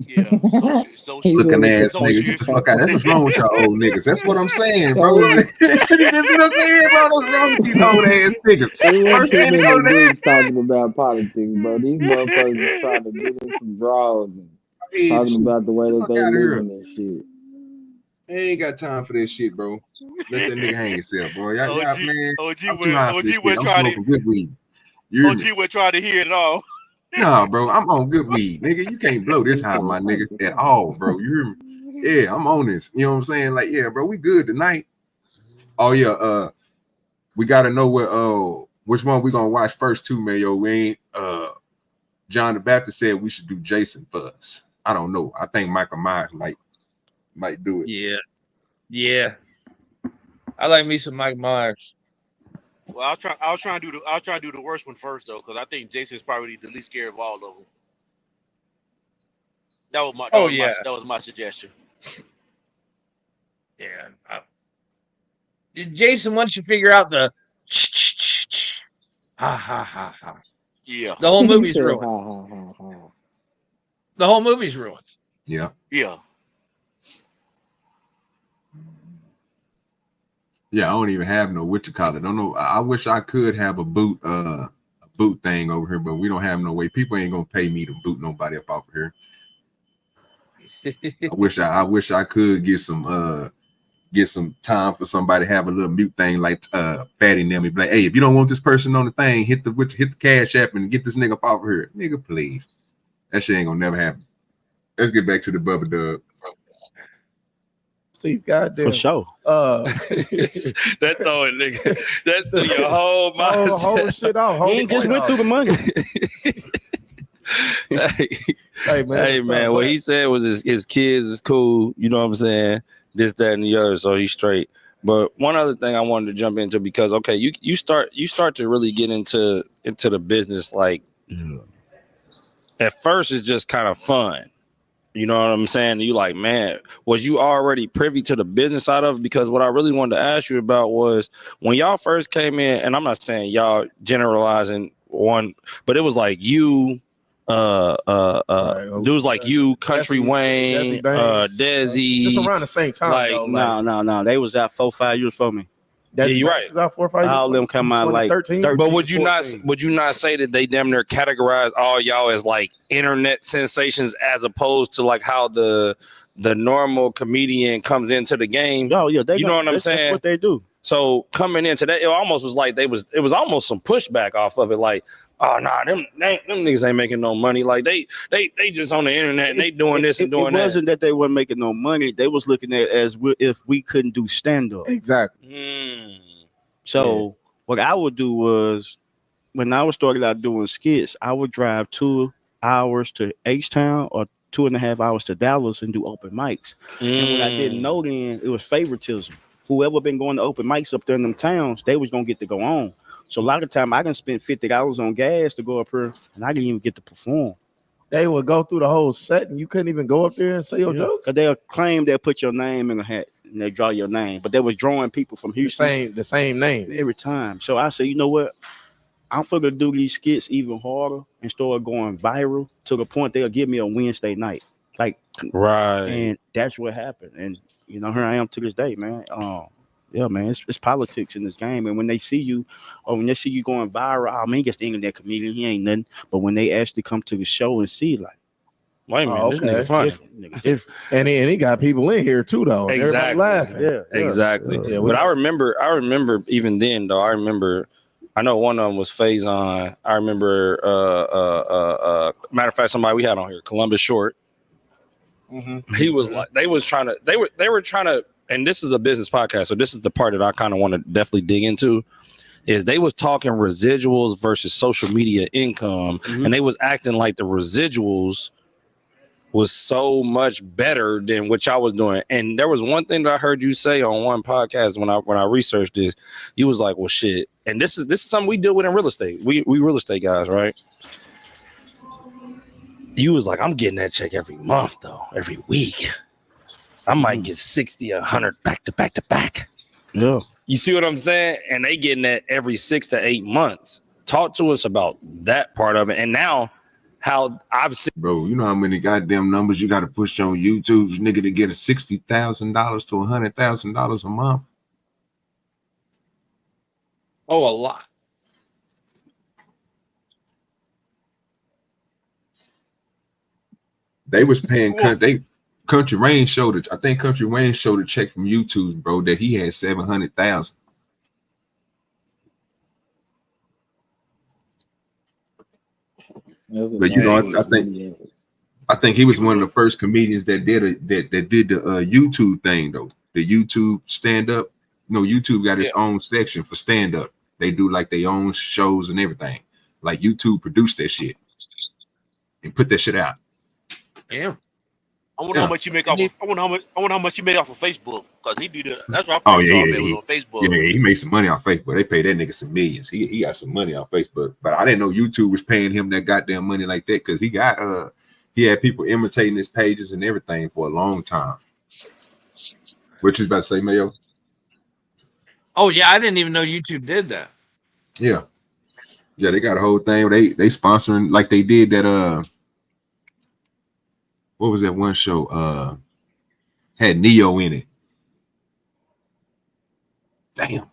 Yeah, looking ass nigga. Get the fuck out. That's what's wrong with y'all old niggas. That's what I'm saying, bro. That's what I'm saying, bro. What's wrong with these old ass niggas? There First wasn't thing too to go to many groups talking about politics, bro. These motherfuckers is trying to get in some draws and talking about the way that they living and shit. I ain't got time for that shit, bro. Let that nigga hang himself, bro. Y'all, man. I'm too high for this shit. I'm smoking good weed. OG would try to hear it all. Nah, bro, I'm on good weed, nigga. You can't blow this high, my nigga, at all, bro. You hear me? Yeah, I'm on this. You know what I'm saying? Like, yeah, bro, we good tonight. Oh yeah, we gotta know which one we gonna watch first too, man. Yo, we ain't John the Baptist said we should do Jason for us. I don't know. I think Michael Myers might do it. Yeah. I like me some Mike Myers. Well, I'll try to do the worst one first though, because I think Jason's probably the least scared of all of them. That was my suggestion. Yeah. Jason, once you figure out the ha ha ha ha. Yeah. The whole movie's ruined. The whole movie's ruined. Yeah. Yeah. Yeah, I don't even have no what you call it. I don't know. I wish I could have a boot thing over here, but we don't have no way. People ain't gonna pay me to boot nobody up off of here. I wish I could get some time for somebody to have a little mute thing like Fatty and them. Be like, hey, if you don't want this person on the thing, hit the cash app and get this nigga up off of here. Nigga, please. That shit ain't gonna never happen. Let's get back to the Bubba Dub. Steve, goddamn. For sure. That throw it, nigga. That threw your whole mindset. The whole shit off. He ain't just went through the money. Hey man, what he said was his kids is cool. You know what I'm saying? This, that, and the other. So he's straight. But one other thing I wanted to jump into, because okay, you start to really get into the business. Like at first, it's just kind of fun. You know what I'm saying? You like, man, was you already privy to the business side of it? Because what I really wanted to ask you about was when y'all first came in, and I'm not saying y'all generalizing one, but it was like you, dudes like you, Country Wayne, Desi, just around the same time. Like, though, no, they was out 4-5 years for me. Yeah, you're right. Out 4 or 5 years. All them come out like 13. But would you not say that they damn near categorize all y'all as like internet sensations as opposed to like how the normal comedian comes into the game? Oh yeah, you know what I'm saying? That's what they do. So coming into that, it almost was like it was almost some pushback off of it. Like, oh nah, them niggas ain't making no money. Like they just on the internet and they doing this and doing that. It wasn't that they weren't making no money. They was looking at it as if we couldn't do stand up. Exactly. So what I would do was when I was started out doing skits, I would drive 2 hours to H-Town or 2.5 hours to Dallas and do open mics. And what I didn't know then, it was favoritism. Whoever been going to open mics up there in them towns, they was gonna get to go on. So a lot of time I done spent $50 on gas to go up here, and I didn't even get to perform. They would go through the whole set, and you couldn't even go up there and say your jokes. Cause they'll claim they'll put your name in a hat and they draw your name, but they was drawing people from Houston. The same name every time. So I said, you know what? I'm gonna do these skits even harder and start going viral to the point they'll give me a Wednesday night. Like, right. And that's what happened. And you know, here I am to this day, man. Yeah, man, it's politics in this game. And when they see you, or when they see you going viral, I mean, he gets the internet comedian, he ain't nothing. But when they actually come to the show and see, like, wait a minute, this nigga funny. And he got people in here too, though. And Exactly. everybody laughing. Yeah. Exactly. Yeah, but I remember even then though. I know one of them was Faison. I remember matter of fact, somebody we had on here, Columbus Short. He was like, they were trying to, and this is a business podcast, so this is the part that I kind of want to definitely dig into. Is they was talking residuals versus social media income, and they was acting like the residuals was so much better than what y'all was doing. And there was one thing that I heard you say on one podcast when I researched this. You was like, well, shit. And this is something we deal with in real estate. We real estate guys, right? You was like, I'm getting that check every month though, every week. I might get 60, 100 back to back to back. Yeah. You see what I'm saying? And they getting that every 6 to 8 months. Talk to us about that part of it. And now how I've seen, bro, you know how many goddamn numbers you got to push on YouTube, nigga, to get a $60,000 to $100,000 a month. Oh, a lot. They was paying Country Rain showed it. I think Country Rain showed a check from YouTube, bro, that he had 700,000. But you know, I think he was one of the first comedians that did the YouTube thing though. The YouTube stand up. You know, YouTube got its own section for stand up. They do like their own shows and everything. Like YouTube produced that shit and put that shit out. Yeah. I wonder how much you make off. I wonder how much you made off of Facebook, because he do that. That's what Oh I yeah, saw him on Facebook. Yeah, he made some money off Facebook. They paid that nigga some millions. He got some money off Facebook. But I didn't know YouTube was paying him that goddamn money like that, because he had people imitating his pages and everything for a long time. What you about to say, Mayo? Oh yeah, I didn't even know YouTube did that. Yeah, they got a whole thing. They sponsoring, like they did that. What was that one show? Had Neo in it. Damn.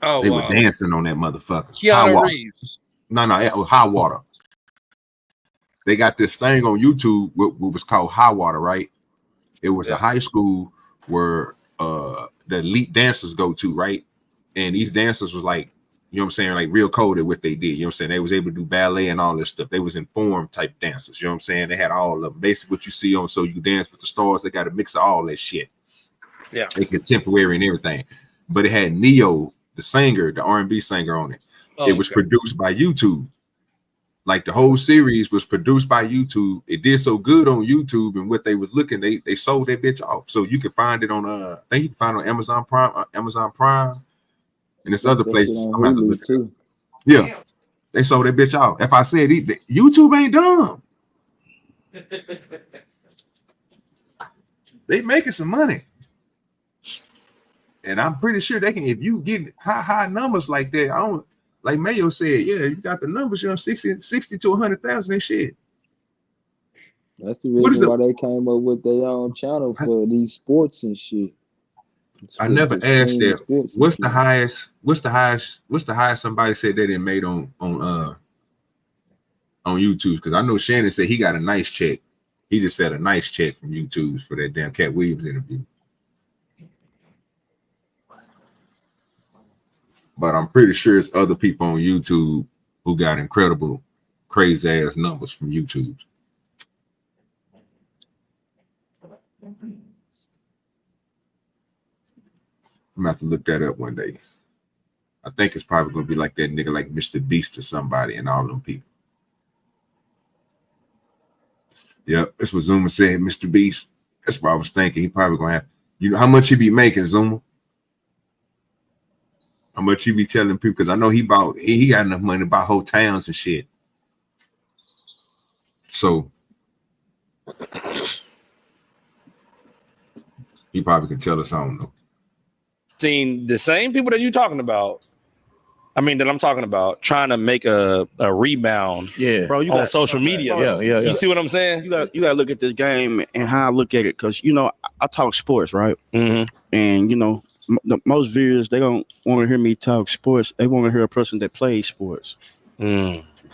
Oh, they were dancing on that motherfucker. Keanu Reeves. No, it was High Water. They got this thing on YouTube what was called High Water, right? It was a high school where the elite dancers go to, right? And these dancers was like, you know what I'm saying, like real coded what they did. You know what I'm saying? They was able to do ballet and all this stuff. They was informed type dancers. You know what I'm saying? They had all of them. Basically what you see on So You Dance with the Stars, they got a mix of all that shit. Yeah. They contemporary and everything. But it had Neo, the singer, the R&B singer on it. It was produced by YouTube. Like the whole series was produced by YouTube. It did so good on YouTube, and what they was looking, they sold that bitch off. So you can find it on I think you can find it on Amazon Prime, and there's other places. I'm about to look too. Yeah, they sold that bitch off. If I said YouTube ain't dumb, they making some money, and I'm pretty sure they can. If you get high numbers like that, I don't. Like Mayo said, yeah, you got the numbers, you know, 60 to 100,000 and shit. That's the reason why they came up with their own channel for these sports and shit. I never asked that. What's the highest somebody said that they made on YouTube? Because I know Shannon said he got a nice check. He just said a nice check from YouTube for that damn Cat Williams interview. But I'm pretty sure it's other people on YouTube who got incredible, crazy ass numbers from YouTube. I'm gonna have to look that up one day. I think it's probably gonna be like that nigga like Mr. Beast or somebody and all them people. Yep, that's what Zuma said, Mr. Beast. That's what I was thinking. He probably gonna have, you know, how much he be making, Zuma? How much you be telling people? Because I know he got enough money to buy whole towns and shit. So he probably can tell us, I don't know. Seen the same people that you're talking about. I mean, that I'm talking about trying to make a rebound. Yeah, bro. You on got social media. Yeah. You see what I'm saying? You got to look at this game and how I look at it, because I talk sports, right? Mm-hmm. And most viewers, they don't want to hear me talk sports. They want to hear a person that plays sports.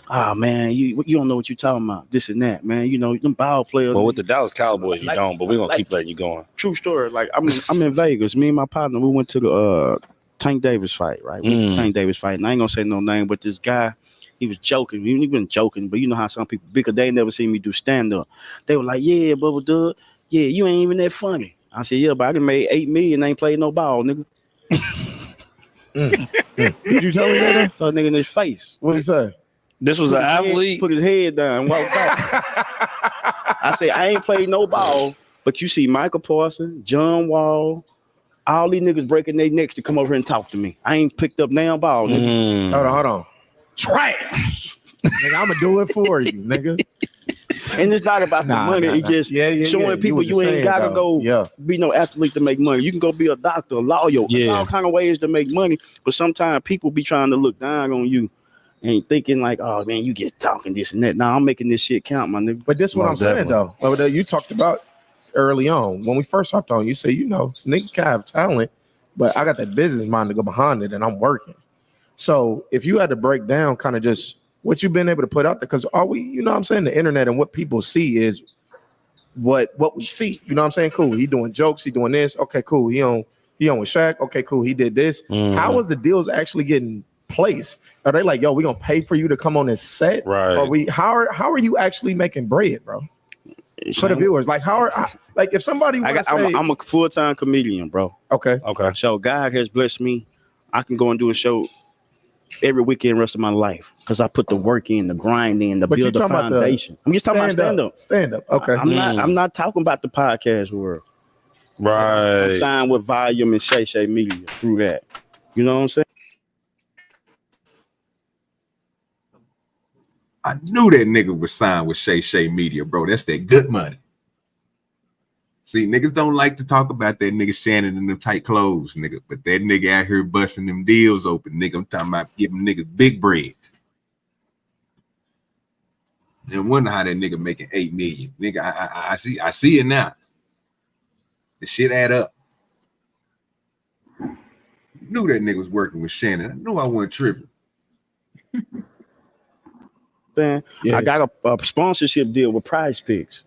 Ah, man, you don't know what you're talking about. This and that, man. Them ball players. Well, with the Dallas Cowboys, you don't, but we're gonna keep letting you go on. True story. Like I'm in Vegas. Me and my partner, we went to the Tank Davis fight, right? We went to Tank Davis fight, and I ain't gonna say no name, but this guy, he was joking. He wasn't joking, but you know how some people, because they never seen me do stand up. They were like, "Yeah, Bubba Doug, yeah, you ain't even that funny." I said, "Yeah, but I done made $8 million, ain't played no ball, nigga." Did you tell me that? So nigga in his face. What did he say? This was an athlete. Put his head down, walked out. I say, I ain't played no ball, but you see Michael Parsons, John Wall, all these niggas breaking their necks to come over here and talk to me. I ain't picked up damn ball, nigga. Hold on. Trash. Nigga, I'm gonna do it for you, nigga. And it's not about the money. It's just showing people you ain't gotta go be no athlete to make money. You can go be a doctor, a lawyer. There's all kind of ways to make money. But sometimes people be trying to look down on you and thinking like, oh man, you get talking this and that. Nah, I'm making this shit count, my nigga. But this is what I'm saying though. You talked about early on when we first hopped on. You say, nigga can have talent, but I got that business mind to go behind it, and I'm working. So if you had to break down kind of just what you've been able to put out there, because the internet and what people see is what we see. You know what I'm saying? Cool. He doing jokes. He doing this. Okay, cool. He on with Shaq. Okay, cool. He did this. How was the deals actually getting placed? Are they like, yo, we gonna pay for you to come on this set? Right. Or how are you actually making bread, bro? For the viewers, like if somebody I'm a full-time comedian, bro. Okay. So God has blessed me. I can go and do a show every weekend rest of my life because I put the work in, the grind in, the build the foundation. I'm just talking about stand-up. Stand-up. Okay. I'm not talking about the podcast world. Right. I'm signed with Volume and Shay Media through that. You know what I'm saying? I knew that nigga was signed with Shay Media, bro. That's that good money. See, niggas don't like to talk about that nigga Shannon in them tight clothes, nigga. But that nigga out here busting them deals open, nigga. I'm talking about giving niggas big bread. And wonder how that nigga making 8 million. Nigga, I see it now. The shit add up. Knew that nigga was working with Shannon. I knew I wasn't tripping. Man, I got a sponsorship deal with Prize Picks.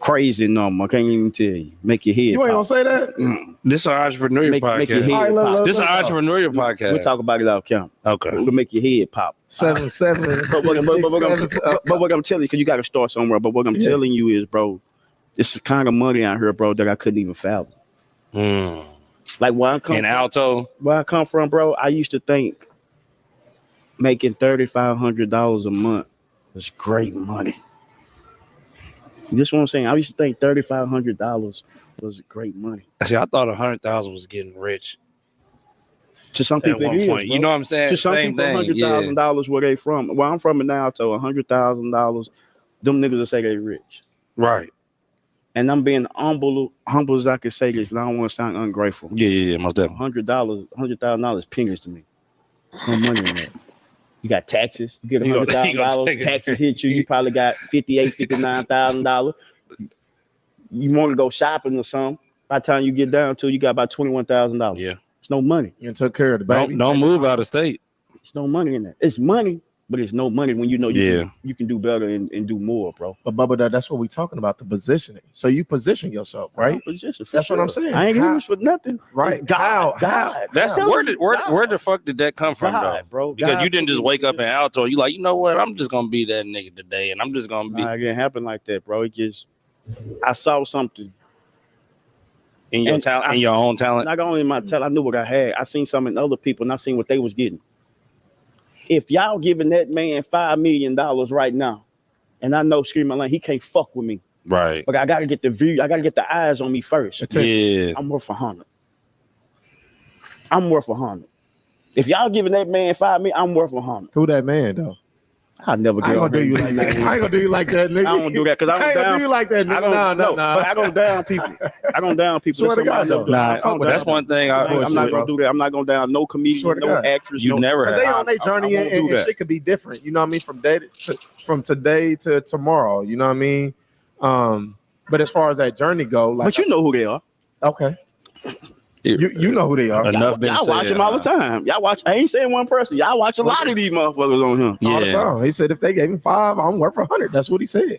Crazy number. I can't even tell you. Make your head. You ain't gonna say that? This is an entrepreneurial podcast. Make your head pop. This is an entrepreneurial podcast. We'll talk about it out camp. Okay. We'll make your head pop. 7. But what I'm telling you, because you got to start somewhere. But what I'm telling you is, bro, this is kind of money out here, bro, that I couldn't even fathom. Like where I come in Alto, where I come from, bro, I used to think making $3,500 a month was great money. This is what I'm saying. I used to think $3,500 was great money. See, I thought 100,000 was getting rich. To some people, it is, bro. You know what I'm saying? To some people, $100,000 where they from. Where I'm from in Alto, $100,000. Them niggas will say they rich. Right. And I'm being humble as I can say this, but I don't want to sound ungrateful. Yeah, most definitely. $100,000 pingers to me. No money in that. You got taxes. You get $100,000. Taxes hit you. You probably got $58,000, $59,000. You want to go shopping or something. By the time you get down to, you got about $21,000. Yeah, it's no money. You took care of the baby. Don't move out of state. It's no money in that. It's money, but it's no money when you know you can do better and do more, bro. But Bubba, that's what we're talking about, the positioning. So you position yourself, right? That's what I'm saying. I ain't here for nothing. Right. God. That's where the fuck did that come from, though, bro? Because you didn't just wake up in Alto. You like, you know what? I'm just gonna be that nigga today, and I'm just gonna be. It didn't happen like that, bro. It just I saw something in your talent, in your own talent. Not only my talent, I knew what I had. I seen something in other people, and I seen what they was getting. If y'all giving that man $5 million right now, and I know Screaming Lane, he can't fuck with me. Right. But I gotta get the view, I gotta get the eyes on me first. Yeah. I'm worth 100. I'm worth 100. If y'all giving that man $5 million, I'm worth 100. Who that man though? I never I get ain't on gonna do you here. like that. I ain't gonna do you like that, nigga. I don't do that because I ain't gonna do you like that, nigga. No. I don't down people. I don't down people. Swear to God, though. Nah, but that's one thing I'm not gonna do that. I'm not gonna down no comedian, Swear to no God. actress. You never Because have. they on their journey and shit could be different. You know what I mean? From today to tomorrow. You know what I mean? But as far as that journey go, like, but you know who they are. Okay. You know who they are. Enough been Y'all said. watch them all the time. Y'all watch. I ain't saying one person. Y'all watch a lot of these motherfuckers on here. All the time. He said if they gave him 5, I'm worth 100. That's what he said.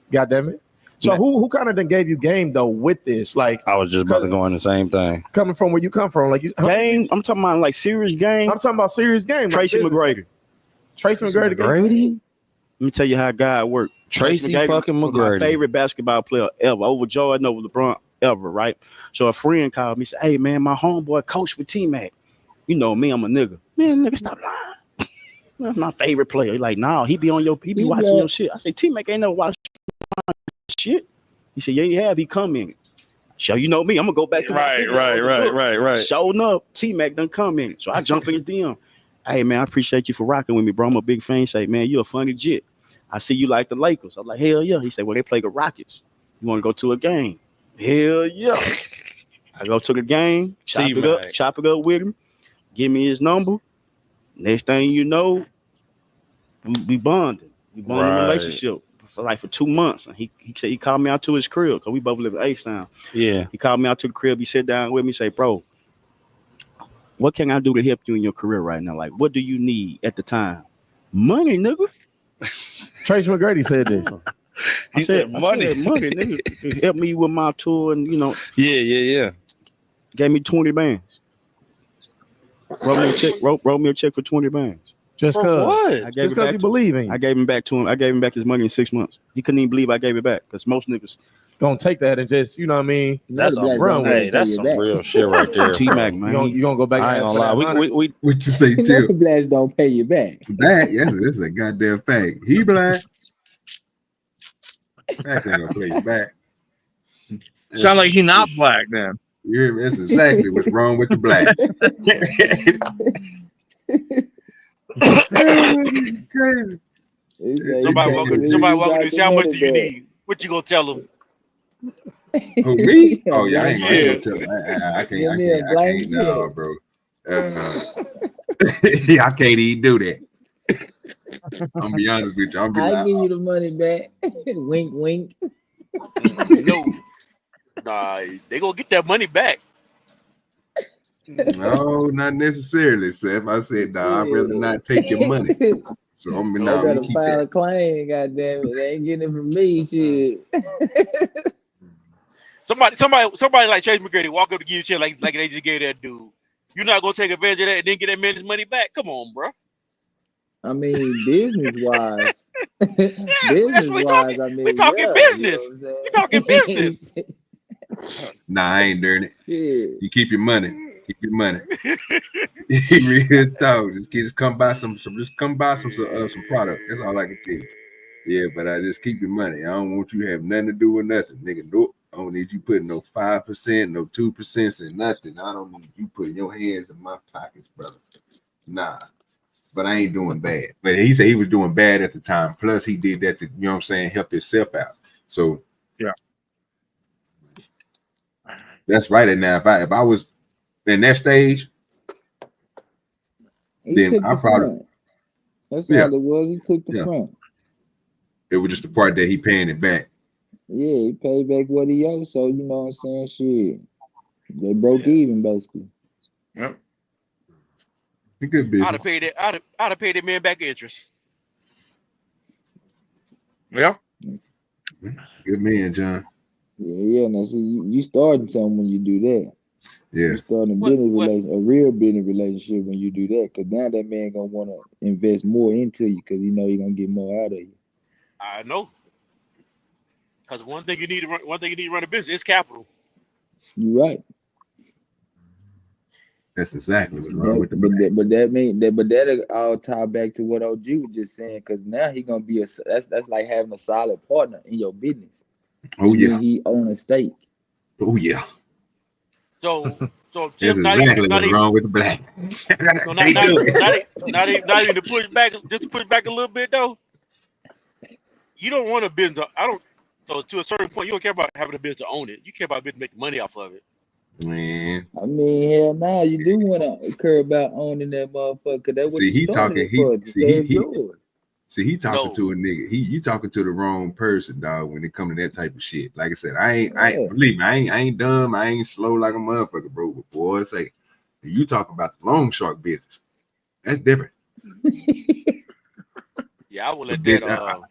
God damn it. So who kind of then gave you game though with this? Like I was just about to go on the same thing. Coming from where you come from, like you game. I'm talking about like serious game. I'm talking about serious game. Tracy McGrady. Tracy McGrady. Let me tell you how God worked. Tracy fucking was McGrady. my favorite basketball player ever, over Jordan, over LeBron ever, right? So a friend called me, said, "Hey man, my homeboy coach with T-Mac. You know me, I'm a nigga. Man, nigga, stop lying. That's my favorite player." He's like, "Nah, he be watching your shit." I say, "T-Mac ain't never watched my shit." He said, "Yeah, he have. He come in it." So you know me, I'm gonna go back to right. Showing up, T-Mac done come in it. So I jump in his DM. "Hey man, I appreciate you for rocking with me, bro. I'm a big fan." He say, "Man, you a funny jit. I see you like the Lakers." I'm like, "Hell yeah." He said, "Well, they play the Rockets. You want to go to a game?" Hell yeah. I go to the game, chop it up with him, give me his number. Next thing you know, we bonded. We bonded relationship for 2 months. And he said he called me out to his crib because we both live in H-Town. Yeah. He called me out to the crib. He sat down with me, say, "Bro, what can I do to help you in your career right now? Like, what do you need at the time?" "Money, nigga." Tracy McGrady said this. I said money, nigga. Help me with my tour, and you know. Yeah. Gave me 20 bands. Wrote me a check for 20 bands. Just cause what? Just because you believe in. I gave him back to him. I gave him back his money in 6 months. He couldn't even believe I gave it back because most niggas gonna take that and just, you know what I mean? That's some real shit right there. T-Mac, man. You gonna go back? I ain't gonna lie. We what you say, Till? Blast don't pay you back. Black, yes, it's a goddamn fact. He black. Black ain't gonna play you back. Sound like he not black then. You hear me? That's exactly what's wrong with the black. Crazy. Somebody walking in. Say, "How much do you need?" What you gonna tell them? Who, me? Oh yeah, I ain't gonna tell him. I can't, no, bro. I can't even do that. I'm gonna be honest with you. I'm gonna be I give you the money back. Wink, wink. No, nah, they gonna get that money back. No, not necessarily. So if I said, "Nah, I'd rather not take your money," so I'm I gonna gotta keep file that. a claim. Goddamn it, they ain't getting it from me. Shit. Somebody like Tracy McGrady walk up to give you a check like they just gave that dude. You're not gonna take advantage of that and then get that man's money back? Come on, bro. I mean, business wise. That's what we talking. I mean, We talking business. We talking business. Nah, I ain't doing it. Shit. You keep your money. Keep your money. Real talk. Just come buy some product. That's all I can tell you. Yeah, but I just keep your money. I don't want you to have nothing to do with nothing, nigga. Nope. I don't need you putting no 5%, no 2% and nothing. I don't need you putting your hands in my pockets, brother. Nah. But I ain't doing bad. But he said he was doing bad at the time. Plus, he did that to, you know what I'm saying, help himself out. So yeah, that's right. And now, if I was in that stage, then I probably front. That's all it was. He took the front. It was just the part that he paying it back. Yeah, he paid back what he owed. So you know what I'm saying? Shit, they broke even basically. Yep. Good business. I'd have paid that man back interest. Yeah. Good man, John. Yeah. Now see, you starting something when you do that. Yeah. You starting a real business relationship when you do that, because now that man gonna want to invest more into you because he know he gonna get more out of you. I know. Because one thing you need to run a business is capital. You're right. That's exactly what's wrong with the black. But that all tie back to what OG was just saying, because now he gonna be that's like having a solid partner in your business. Oh yeah, he own a stake. Oh yeah. So that's Tim, exactly what's wrong with the black. Not even to push back, just to push back a little bit though. you don't want a business. I don't. So to a certain point, you don't care about having a business to own it. You care about a business making money off of it. Man, I mean, hell nah, you do want to care about owning that motherfucker. That's what see, you he started talking. it for, to say it's He yours. See, he talking No. to a nigga. You talking to the wrong person, dog. When it comes to that type of shit. Like I said, I ain't Yeah. believe me. I ain't dumb. I ain't slow like a motherfucker, bro. But boy, say you talking about the loan shark business. That's different. Yeah, I will let Bitch, that.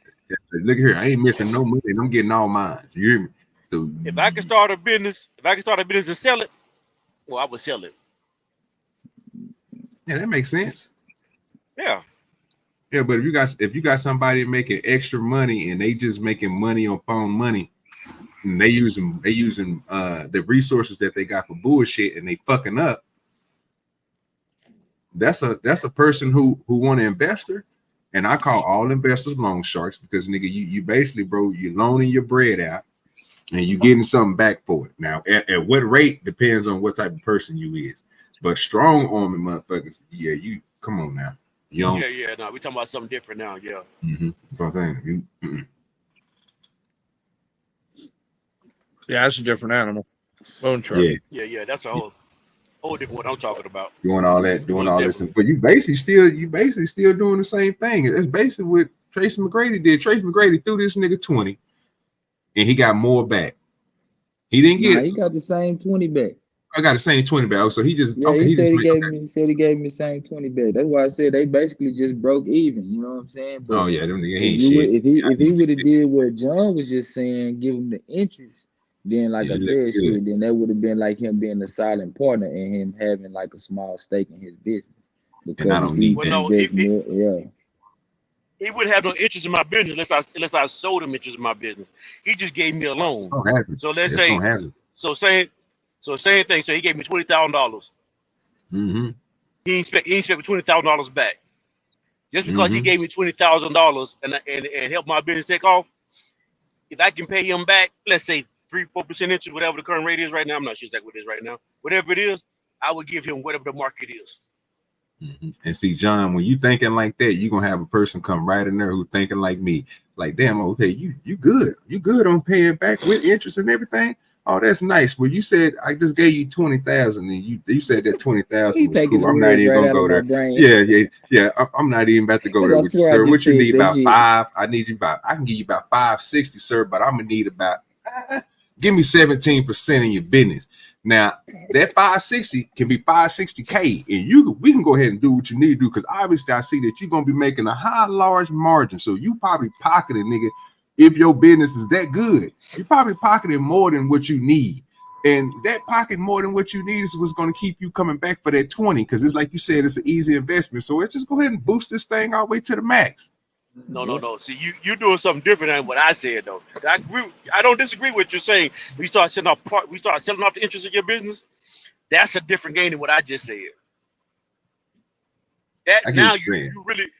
Look here, I ain't missing no money, and I'm getting all mine. You hear me? So If I can start a business, and sell it, well, I would sell it. yeah, that makes sense. Yeah. Yeah, but if you got somebody making extra money and they just making money on phone money, and they using the resources that they got for bullshit and they fucking up, that's a person who want an investor. And I call all investors loan sharks because nigga, you basically, bro, you loaning your bread out and you getting something back for it. Now, at what rate depends on what type of person you is. But strong arming motherfuckers, yeah, you come on now. You don't, Yeah. No, we talking about something different now. Yeah. That's what I'm saying. Yeah, that's a different animal. Loan shark. Yeah. That's a whole different what I'm talking about. Doing all that, doing Most all this, definitely. but you basically still doing the same thing. That's basically what Tracy McGrady did. Tracy McGrady threw this nigga 20, and he got more back. He didn't get. He got the same 20 back. I got the same 20 back. So he just Yeah, he said he gave me the same 20 back. That's why I said they basically just broke even. You know what I'm saying? But oh yeah, them nigga if ain't you would, shit. if he would have did what John was just saying, give him the interest, then like I said, shit, then that would have been like him being a silent partner and him having like a small stake in his business. Because I don't need that. He wouldn't have no interest in my business unless I sold him interest in my business. He just gave me a loan. So let's say, same thing. So he gave me $20,000. He expect $20,000 back. Just because he gave me $20,000 and helped my business take off, if I can pay him back, let's say 3-4% interest, whatever the current rate is right now, I'm not sure exactly what it is right now. Whatever it is, I would give him whatever the market is. And see, John, when you thinking like that, you're gonna have a person come right in there who thinking like me. Like, damn, okay, you good. You good on paying back with interest and everything. Oh, that's nice. Well, you said I just gave you 20,000, and you said that 20,000 was cool. I'm not even gonna go there. Yeah. I'm not even about to go there with you, sir. What you need about five? I can give you about 560, sir, but I'm gonna need about give me 17% in your business. Now that 560 can be 560K, and we can go ahead and do what you need to do because obviously I see that you're gonna be making a large margin. So you probably pocketing, nigga. If your business is that good, you're probably pocketing more than what you need. And that pocket more than what you need is what's going to keep you coming back for that 20. Because it's like you said, it's an easy investment. So let's just go ahead and boost this thing all the way to the max. No. See, you're doing something different than what I said, though. I don't disagree with what you're saying. We start selling off the interest of your business. That's a different game than what I just said. That now you really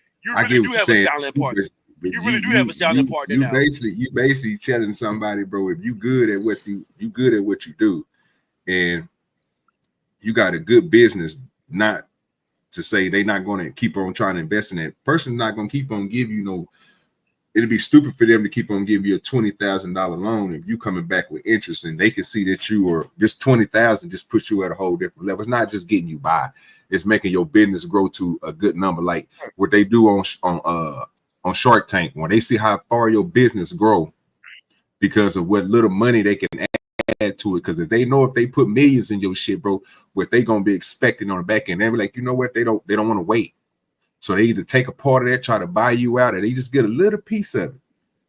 do have a silent partner. You really do have a silent partner now. You basically telling somebody, bro, if you good at what you do, and you got a good business, not to say they're not going to keep on trying to invest in that. Person's not going to keep on give you no. It'd be stupid for them to keep on giving you a $20,000 loan if you coming back with interest, and they can see that you are just 20,000 just puts you at a whole different level. It's not just getting you by; it's making your business grow to a good number, like what they do on Shark Tank when they see how far your business grow because of what little money they can add to it. Because if they know if they put millions in your shit, bro, what they gonna be expecting on the back end, they be like, you know what, they don't want to wait. So they either take a part of that, try to buy you out, or they just get a little piece of it.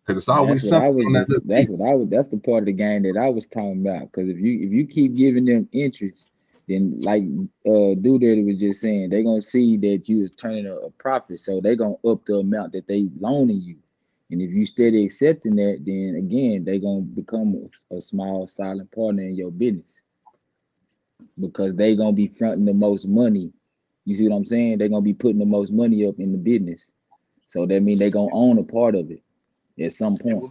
Because it's always something. That's the part of the game that I was talking about. Because if you keep giving them interest, then like Doodaddy was just saying, they're gonna see that you is turning a profit. So they're gonna up the amount that they loaning you. And if you steady accepting that, then again, they're gonna become a small silent partner in your business. Because they're gonna be fronting the most money. You see what I'm saying? They're gonna be putting the most money up in the business. So that means they're gonna own a part of it at some point.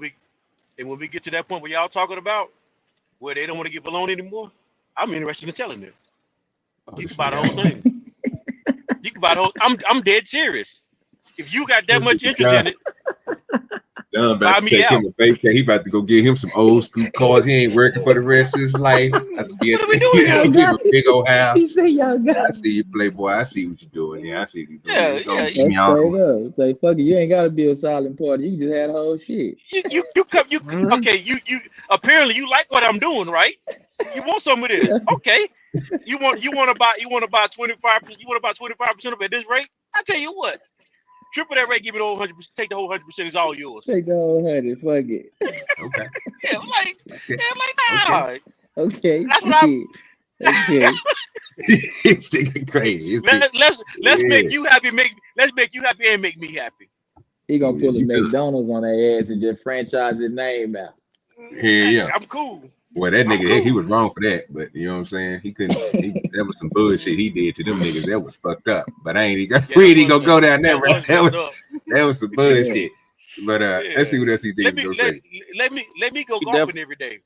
And when we get to that point where y'all talking about where they don't want to give a loan anymore, I'm interested in telling them. You can buy the whole thing. You can buy the whole. I'm dead serious. If you got that much interest in it, Don Buy about to me take out. him a vacation. He about to go get him some old school cars. He ain't working for the rest of his life. Have to be at the, give him a big old house. He said, "Y'all got." I see you, Playboy. I see what you're doing. Yeah, I see what you're doing. Yeah, Just gonna yeah. give me That's all. straight up. Say, fuck it, you ain't gotta be a silent party. You can just have the whole shit. You come. Okay. You apparently you like what I'm doing, right? You want some of this? Okay. You want to buy 25%. You want to buy 25% of it at this rate? I tell you what. Triple that rate, give it the whole 100%. Take the whole 100%. It's all yours. Take the whole 100. Fuck it. Okay. Yeah, like nah. Okay. That's what I'm. Okay. It's thinking crazy. Let's make you happy. Let's make you happy and make me happy. He gonna pull a you good. McDonald's on their ass and just franchise his name out. Yeah. I'm cool. Boy, that nigga, he was wrong for that, but you know what I'm saying? He couldn't. That was some bullshit he did to them niggas. That was fucked up. But I ain't even. We ain't even gonna go down that road. That was some bullshit. Yeah. But let's see what else he did. Let me go golfing every day.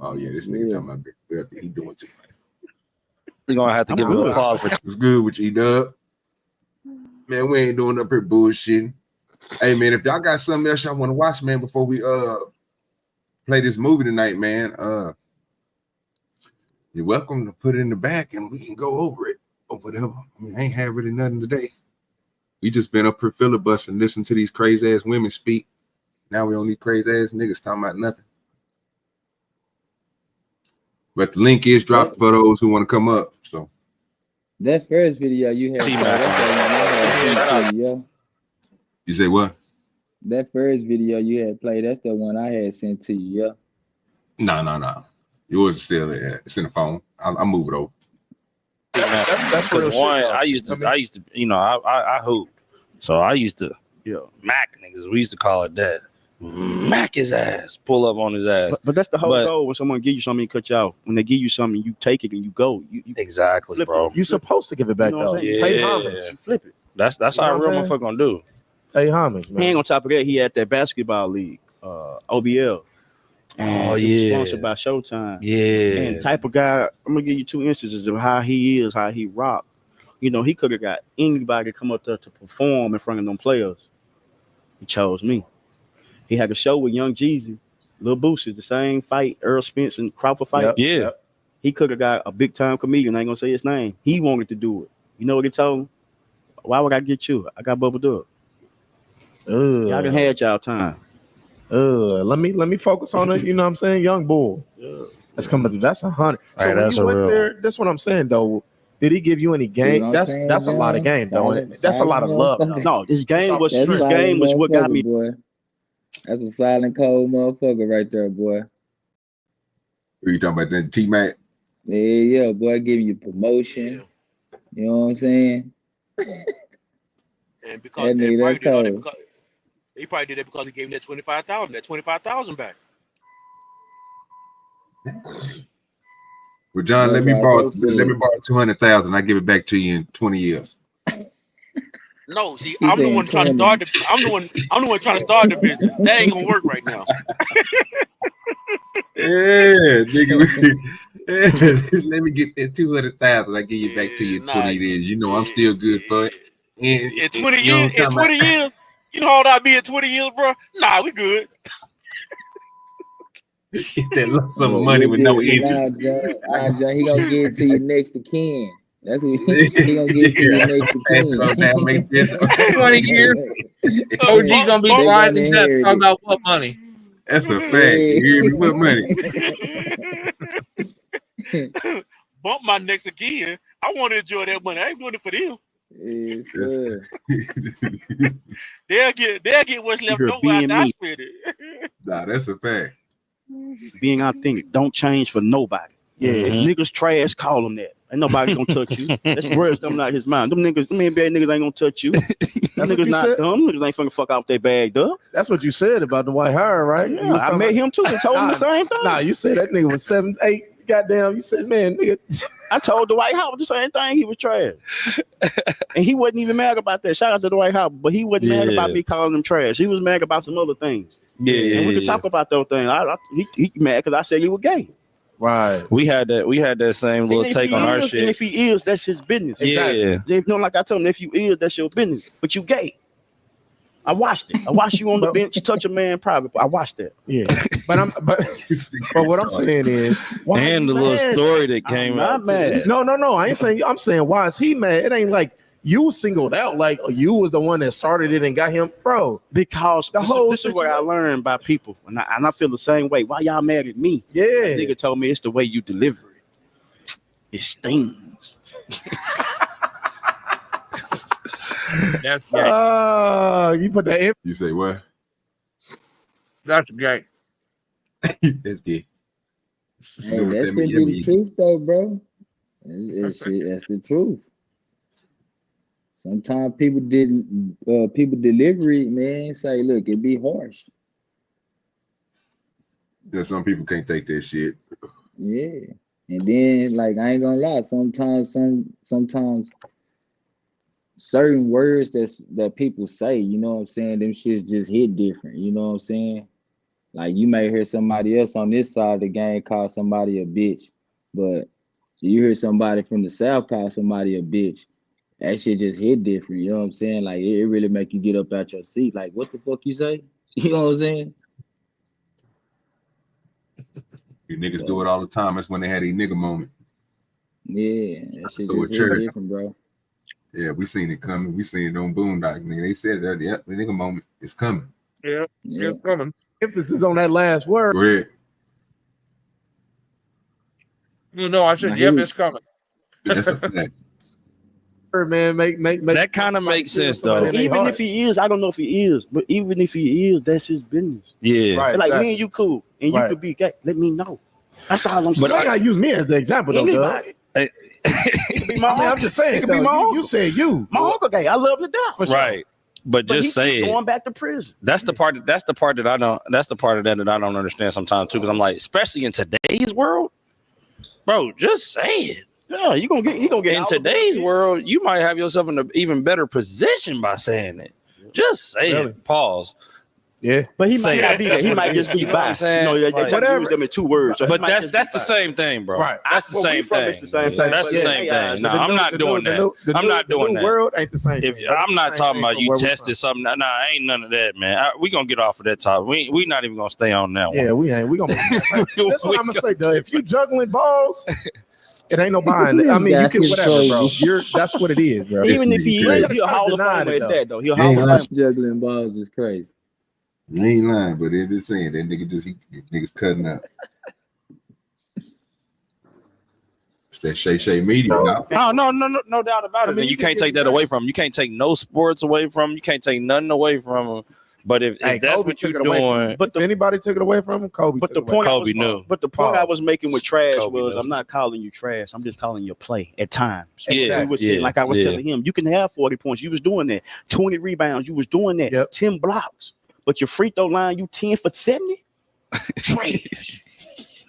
Oh yeah, this nigga talking about big. He doing too much. We're gonna have to give him a applause for. What's good with you, Dub? Man, we ain't doing up here bullshitting. Hey man, if y'all got something else y'all want to watch, man, before we play this movie tonight, man, you're welcome to put it in the back and we can go over it or whatever. I mean, I ain't had really nothing today. We just been up here filibustering, listening to these crazy ass women speak. Now we only crazy ass niggas talking about nothing. But the link is dropped for those who want to come up. So that first video you had, you say what? That first video you had played, that's the one I had sent to you, yeah. No. Yours is still there. It's in the phone. I'll move it over. That's real shit. I used to, you know, I hooped. So I used to, Mac niggas. We used to call it that. Mac his ass, pull up on his ass. But that's the whole goal. When someone give you something, cut you out. When they give you something, you take it and you go. You exactly, bro. You're supposed to give it back though. Pay homage. You flip it. That's how a real motherfucker gonna do. Pay homage, man. And on top of that, he had that basketball league, OBL. And it was sponsored by Showtime. Yeah. And type of guy, I'm gonna give you 2 instances of how he is, how he rock. You know, he could have got anybody to come up there to perform in front of them players. He chose me. He had a show with Young Jeezy, Lil Boosie, the same fight, Earl Spence and Crawford fight. Yep. Yeah. He could have got a big time comedian. I ain't gonna say his name. He wanted to do it. You know what he told him? Why would I get you? I got Bubba Dub. Y'all done had y'all time. Let me focus on it. You know what I'm saying? Young bull. That's coming through. That's 100. So right, when you went there, that's what I'm saying though. Did he give you any game? That's a lot of game, though. That's a lot of love. No, this game was what got me. Boy. That's a silent cold motherfucker right there, boy. Who you talking about? That T-Mac? Yeah, boy, giving you promotion. You know what I'm saying? And because he probably did that because he gave him that 25,000 back. Well, John, let me borrow 200,000. I give it back to you in 20 years. No, see, I'm the one trying to start the. I'm the one trying to start the business. That ain't gonna work right now. Yeah, nigga. Let me get that 200,000. I give you back to you in 20 years. You know I'm still good for it. In 20 years, you know how old I'll be in 20 years, bro? Nah, we good. It's that lump sum of money with no interest. Nah, John, he gonna give it to you next to Ken. That's what he gonna give it to you next to Ken. That makes sense. 20 years. OG gonna be blind to death talking about what money. That's a fact. You hear me? What money? Bump my next again. I want to enjoy that money. I ain't doing it for them. Yes, sir. They'll get what's left over after I spend it. Nah, that's a fact. Being authentic, don't change for nobody. Yeah, if niggas trash, call them that. Ain't nobody gonna touch you. That's words coming out his mind. Them niggas, them bad niggas ain't gonna touch you. Them niggas not dumb. Them niggas ain't finna fuck off their bag, dog. That's what you said about the white hair, right? Yeah, I met him too and told him the same thing. Nah, you said that nigga was 7, 8. Goddamn, you said, man, nigga. I told Dwight Howard the same thing. He was trash, and he wasn't even mad about that. Shout out to Dwight Howard, but he wasn't mad about me calling him trash. He was mad about some other things. Yeah, and we could talk about those things. He mad because I said you were gay. Right. We had that same little take on our shit. And if he is, that's his business. Yeah. Exactly. Like I told him, if you is, that's your business. But you gay. I watched it. I watched you on the bench touch a man private. I watched that. Yeah, but what I'm saying is, why and the little story that came out. Mad. No. I ain't saying. I'm saying, why is he mad? It ain't like you singled out, like you was the one that started it and got him, bro. Because this is what I learned by people, and I feel the same way. Why y'all mad at me? Yeah, that nigga told me it's the way you deliver it. It stings. That's gay. You put that in. You say what? That's gay. That's gay. Hey, that should be the truth, though, bro. That's the truth. Sometimes people deliver it, man. Say, look, it be harsh. Yeah, some people can't take that shit. Yeah, and then like I ain't gonna lie, sometimes certain words that people say, you know what I'm saying, them shits just hit different. You know what I'm saying? Like you may hear somebody else on this side of the game call somebody a bitch, but you hear somebody from the South call somebody a bitch. That shit just hit different. You know what I'm saying? Like it really make you get up out your seat. Like what the fuck you say? You know what I'm saying? You niggas do it all the time. That's when they had a nigga moment. Yeah, that shit just hit different, bro. Yeah, we seen it coming. We seen it on Boondock. Nigga, they said that. Yep, the nigga moment is coming. Yeah, it's coming. Emphasis on that last word. Go ahead. No, I said, yep, it's coming. That's a fact. Man, make that kind of makes sense though. Even if he is, I don't know if he is, but even if he is, that's his business. Yeah, right, like me and you cool, and you could be gay. Let me know. That's all I'm saying. But I gotta use me as the example, though. Anybody. It could be my I'm just saying. It could be my uncle. You said you. My uncle gay. I love him to death. Right. But just say it. Going back to prison. That's the part. That's the part that I don't. That's the part of that I don't understand sometimes too. Because I'm like, especially in today's world, bro. Just say it. Yeah, he gonna get. In today's world, you might have yourself in an even better position by saying it. Just say it. Pause. Yeah, but he might not be that. He might just be by. You know, they use them in 2 words. So but that's the same thing, bro. Right. That's the same thing. It's the same thing. That's the same thing. No, I'm not doing that. I'm not doing that. World ain't the same. I'm not talking about you tested something. Nah, ain't none of that, man. We gonna get off of that topic. We not even gonna stay on that one. Yeah, we ain't. We gonna. That's what I'm gonna say, though. If you juggling balls. It ain't no buying it. I mean, you can whatever, bro. That's what it is, bro. Even if he is, he'll Hall of Fame at that, though. He'll Hall of Fame. Juggling balls is crazy. You ain't lying, but they're just saying that niggas cutting up. It's that Shay media. No doubt about it. I mean, you can't take that away from him. You can't take no sports away from him. You can't take nothing away from him. But if that's Kobe what you're doing, but if anybody took it away from him, Kobe. But the point Kobe knew. But the point I was making with trash Kobe was, knows. I'm not calling you trash. I'm just calling you play at times. Yeah, like I was telling him, you can have 40 points. You was doing that. 20 rebounds. You was doing that. 10 blocks. But your free throw line, you 10 for 70. Trash.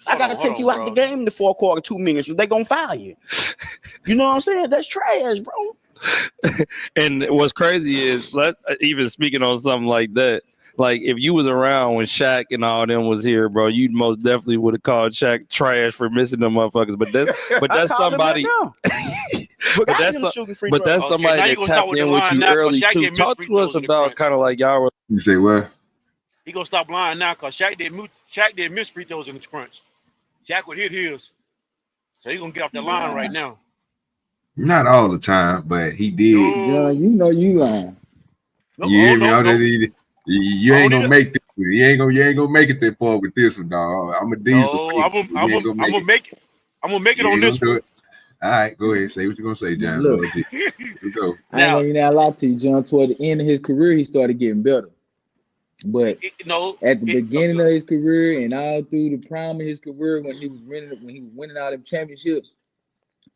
I gotta take you out the game in the 4th quarter, 2 minutes. They gonna foul you. You know what I'm saying? That's trash, bro. And what's crazy is, even speaking on something like that, like if you was around when Shaq and all them was here, bro, you most definitely would have called Shaq trash for missing them motherfuckers. But that's somebody. But that's somebody that tapped in with you early too. Talk to us about kind of like y'all were. You say what? He gonna stop lying now because Shaq did miss free throws in the crunch. Shaq would hit his, so he gonna get off the line right now. Not all the time, but he did. John, you know you lying. You hear me? You ain't gonna make this. You ain't gonna make it that far with this one, dog. I'm a diesel. No, I'm gonna make it. I'm gonna make it on this one. All right, go ahead. Say what you gonna say, John. Look, Go. I ain't gonna even lie to you, John. Toward the end of his career, he started getting better. But at the beginning of his career and all through the prime of his career, when he was winning all them championships,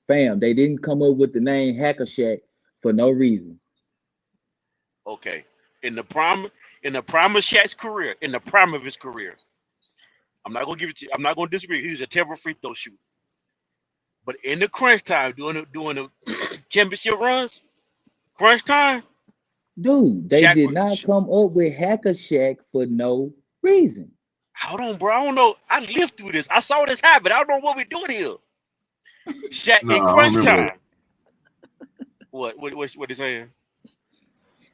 fam, they didn't come up with the name Hacker Shack for no reason. Okay. In the prime of Shaq's career, in the prime of his career, I'm not gonna give it to you. I'm not gonna disagree. He was a terrible free throw shooter. But in the crunch time, doing the championship runs, crunch time, dude, they Shaq did not come up with Hacker Shack for no reason. Hold on, bro. I don't know. I lived through this. I saw this happen. I don't know what we're doing here. Shaq in crunch time. What they saying?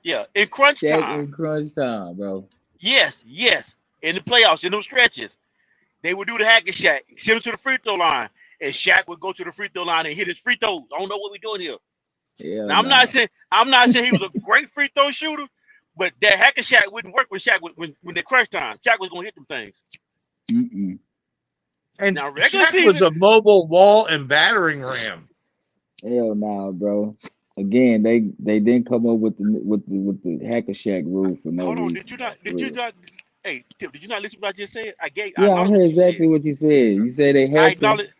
Yeah, in crunch Shaq time. in crunch time, bro. Yes. In the playoffs, in those stretches, they would do the hack and Shaq, send him to the free throw line, and Shaq would go to the free throw line and hit his free throws. I don't know what we're doing here. Yeah, Now, I'm not saying he was a great free throw shooter, but that hack and Shaq wouldn't work when Shaq when they crunch time. Shaq was gonna hit them things. Mm-mm. And now regular Shaq was a mobile wall and battering ram. Hell nah, bro. Again, they didn't come up with the hack and Shaq rule for no Hold on, reason. did you not? Hey, Tip, did you not listen to what I just said? I Yeah, I acknowledge heard what you exactly what you said. You said they said. I hacked him, acknowledge.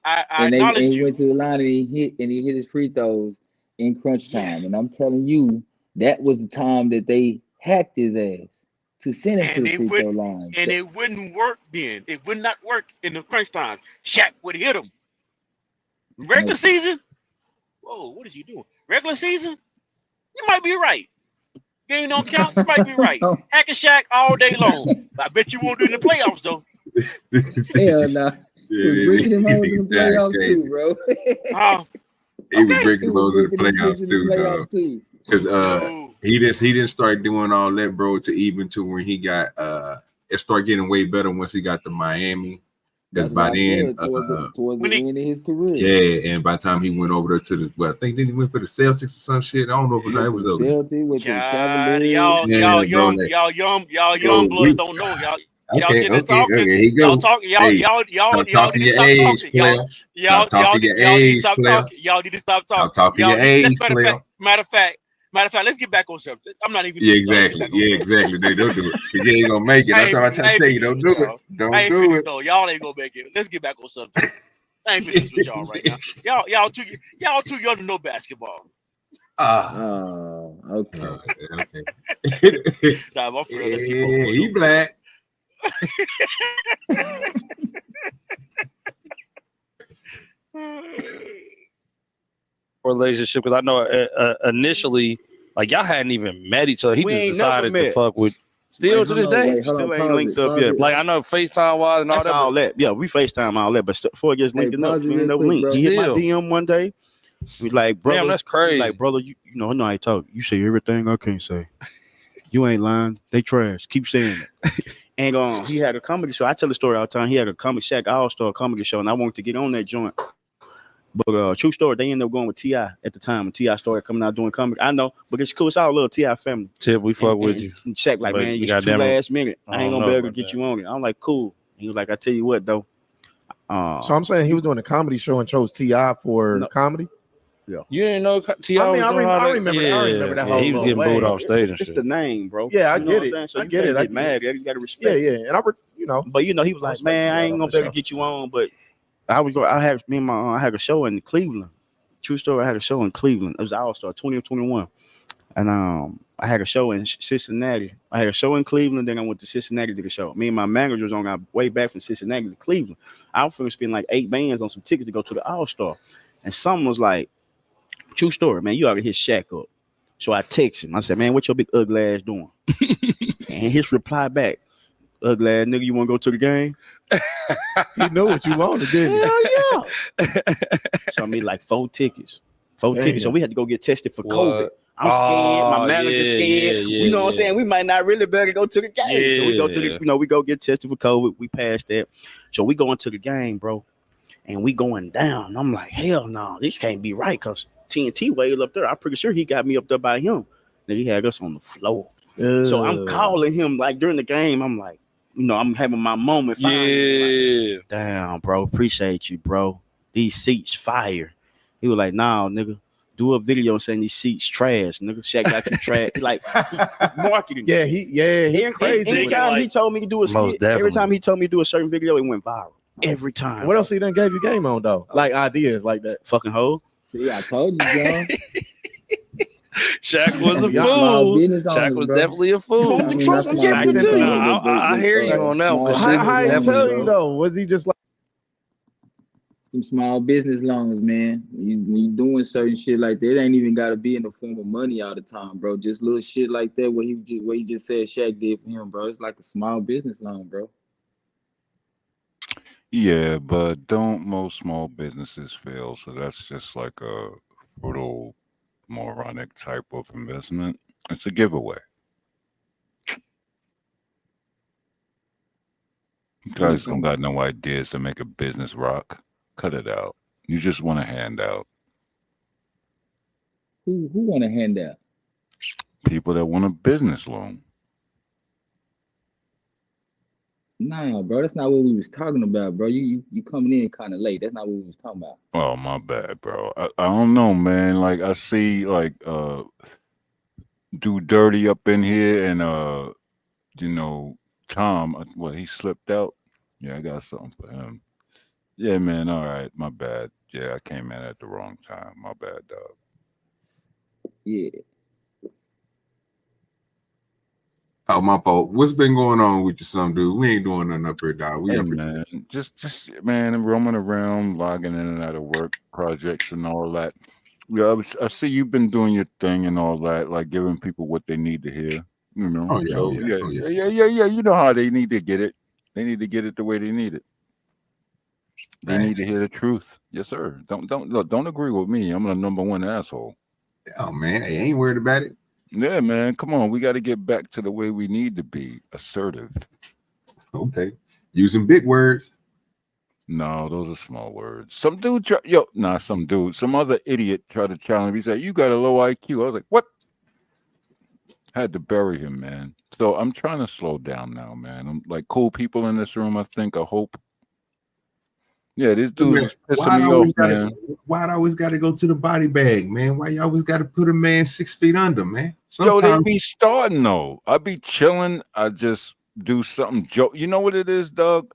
I and acknowledged he you. went to the line and he hit his free throws in crunch time. Yes. And I'm telling you, that was the time that they hacked his ass to send him to And the free throw line. it wouldn't work then. It would not work in the crunch time. Shaq would hit him. Regular season? Whoa, what is you doing? Regular season? You might be right. Game don't count. You might be right. Hack and Shaq all day long. But I bet you won't do it in the playoffs though. Hell nah. He was breaking them hoes in the playoffs too, bro. He was breaking those in the playoffs too, because he didn't start doing all that, bro, to even to when he got it started getting way better once he got to Miami. Because by then, towards the end of his career, yeah, and by the time he went over there to I think then he went for the Celtics or some shit. I don't know if it was over. Celtics with the Cavaliers. Y'all young bloods don't know. Y'all Okay, sitting there talking. Here you go. Y'all talking. Y'all need to stop talking. Y'all need to stop talking. Stop talking your age, player. Matter of fact, let's get back on subject. I'm not even. Yeah, exactly. They don't do it. You ain't gonna make it. That's what I'm trying to tell you. Don't do it. Don't do it. No, y'all ain't gonna make it. Let's get back on subject. I ain't finished with y'all right now. Y'all too young to know basketball. Okay. Nah, my friend, let's keep Yeah, he black. Relationship, because I know initially, like y'all hadn't even met each other. He just decided to fuck with. Still to this day, still ain't linked up yet. Like I know FaceTime wise and that's all that. Yeah, we FaceTime all that, but before it gets linked up, we ain't no links. He hit my DM one day. He's like, brother, damn, that's crazy. Like, brother, you know how I talk. You say everything I can't say. You ain't lying. They trash. Keep saying it. And he had a comedy show. I tell the story all the time. He had a comedy Shaq All-Star comedy show, and I wanted to get on that joint. But true story, they ended up going with T.I. at the time when T.I. started coming out doing comedy. I know, but it's cool. It's all a little T.I. family. Tip, we fuck with you. And Shaq like, man, it's too last minute. I ain't gonna be able to get you on it. I'm like, cool. He was like, I tell you what though. So I'm saying he was doing a comedy show and chose T.I. for comedy. Yeah, you didn't know T.I. I mean, I remember that whole. He was getting booed off stage and it's shit. the name, bro. Yeah, I get it. So I get it. I get mad. You gotta respect. Yeah, and But he was like, man, I ain't gonna be able to get you on. But I had a show in Cleveland. True story. I had a show in Cleveland. It was All-Star 2021, and I had a show in Cincinnati. I had a show in Cleveland. Then I went to Cincinnati to the show. Me and my manager was on our way back from Cincinnati to Cleveland. I was finna spend like 8 bands on some tickets to go to the All-Star, and someone was like, true story, man, you ought to hit Shaq up. So I text him. I said, man, what your big ugly ass doing? And his reply back, ugly ass nigga, you want to go to the game? He knew what you wanted, didn't he? Hell yeah. So I made like 4 tickets. 4 tickets. So we had to go get tested for COVID. I'm scared. My manager's scared. You know what I'm saying? We might not really better go to the game. So we go to the, we go get tested for COVID. We passed that. So we going to the game, bro. And we going down. I'm like, hell no, this can't be right, because TNT way up there. I'm pretty sure he got me up there by him. Then he had us on the floor. So I'm calling him like during the game. I'm like, I'm having my moment. Finally. Like, damn, bro. Appreciate you, bro. These seats fire. He was like, nah, nigga. Do a video saying these seats trash, nigga. Shaq got you trash. Like marketing. He crazy. Anytime he told me to do a skit, every time he told me to do a certain video, it went viral. Every time. What else he done gave you game on though? Like ideas like that. Fucking hoe. See, I told you, John. Shaq was a fool. Shaq was definitely a fool. I hear you on that one. How he tell you though? Was he just like some small business loans, man? When you doing certain shit like that, it ain't even got to be in the form of money all the time, bro. Just little shit like that what he just said Shaq did for him, bro. It's like a small business loan, bro. Yeah, but don't most small businesses fail? So that's just like a brutal moronic type of investment. It's a giveaway. You guys don't got no ideas to make a business rock. Cut it out. You just want a handout. Who want a handout? People that want a business loan. Nah, bro, that's not what we was talking about, bro. You coming in kind of late. That's not what we was talking about. Oh, my bad, bro. I don't know, man. Like I see like do dirty up in here and you know, Tom, well, he slipped out. Yeah, I got something for him. Yeah, man. All right, my bad. Yeah, I came in at the wrong time. My bad, dog. Yeah. Oh, my fault. What's been going on with you, some dude? We ain't doing nothing up here, dog. We Hey, up here. man, just man, roaming around, logging in and out of work projects and all that. Yeah, I see you've been doing your thing and all that, like giving people what they need to hear. You know, Oh yeah, oh so yeah, yeah, oh yeah. yeah. You know how they need to get it. They need to get it the way they need it. They need Thanks. to hear the truth. Yes, sir. Don't agree with me. I'm the number one asshole. Oh man, I ain't worried about it. Yeah, man. Come on, we got to get back to the way we need to be. Assertive. Okay, using big words. No, those are small words. Some dude, some other idiot tried to challenge me. He said, "You got a low IQ." I was like, "What?" Had to bury him, man. So I'm trying to slow down now, man. I'm like cool people in this room. I think. I hope. Yeah, these dudes Man, is pissing me off, man. why I always gotta go to the body bag, man? Why you always gotta put a man 6 feet under, man? Yo, they Sometimes be starting though. I be chilling. I just do something joke. You know what it is, Doug?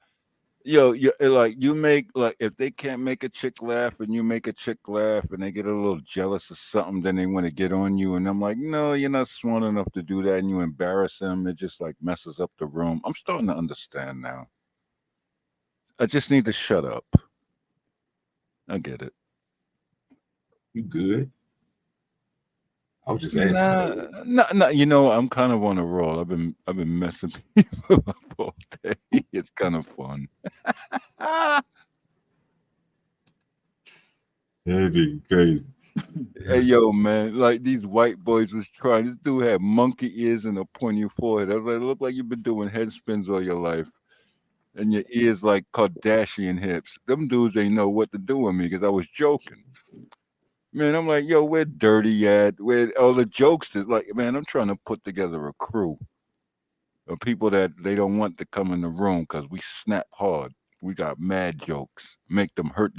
Yo, like you make like if they can't make a chick laugh and you make a chick laugh and they get a little jealous of something, then they want to get on you. And I'm like, no, you're not smart enough to do that. And you embarrass them. It just like messes up the room. I'm starting to understand now. I just need to shut up. I get it. you good. I was just asking. Nah. You know, I'm kind of on a roll. I've been messing people up all day. It's kind of fun. That'd be crazy. Hey, yo, man, like these white boys was trying. This dude had monkey ears and a pointy forehead. I was like, look like you've been doing head spins all your life. And your ears like Kardashian hips. Them dudes ain't know what to do with me because I was joking. Man, I'm like, yo, where Dirty at? Where all the jokesters? Like, man, I'm trying to put together a crew of people that they don't want to come in the room because we snap hard. We got mad jokes. Make them hurt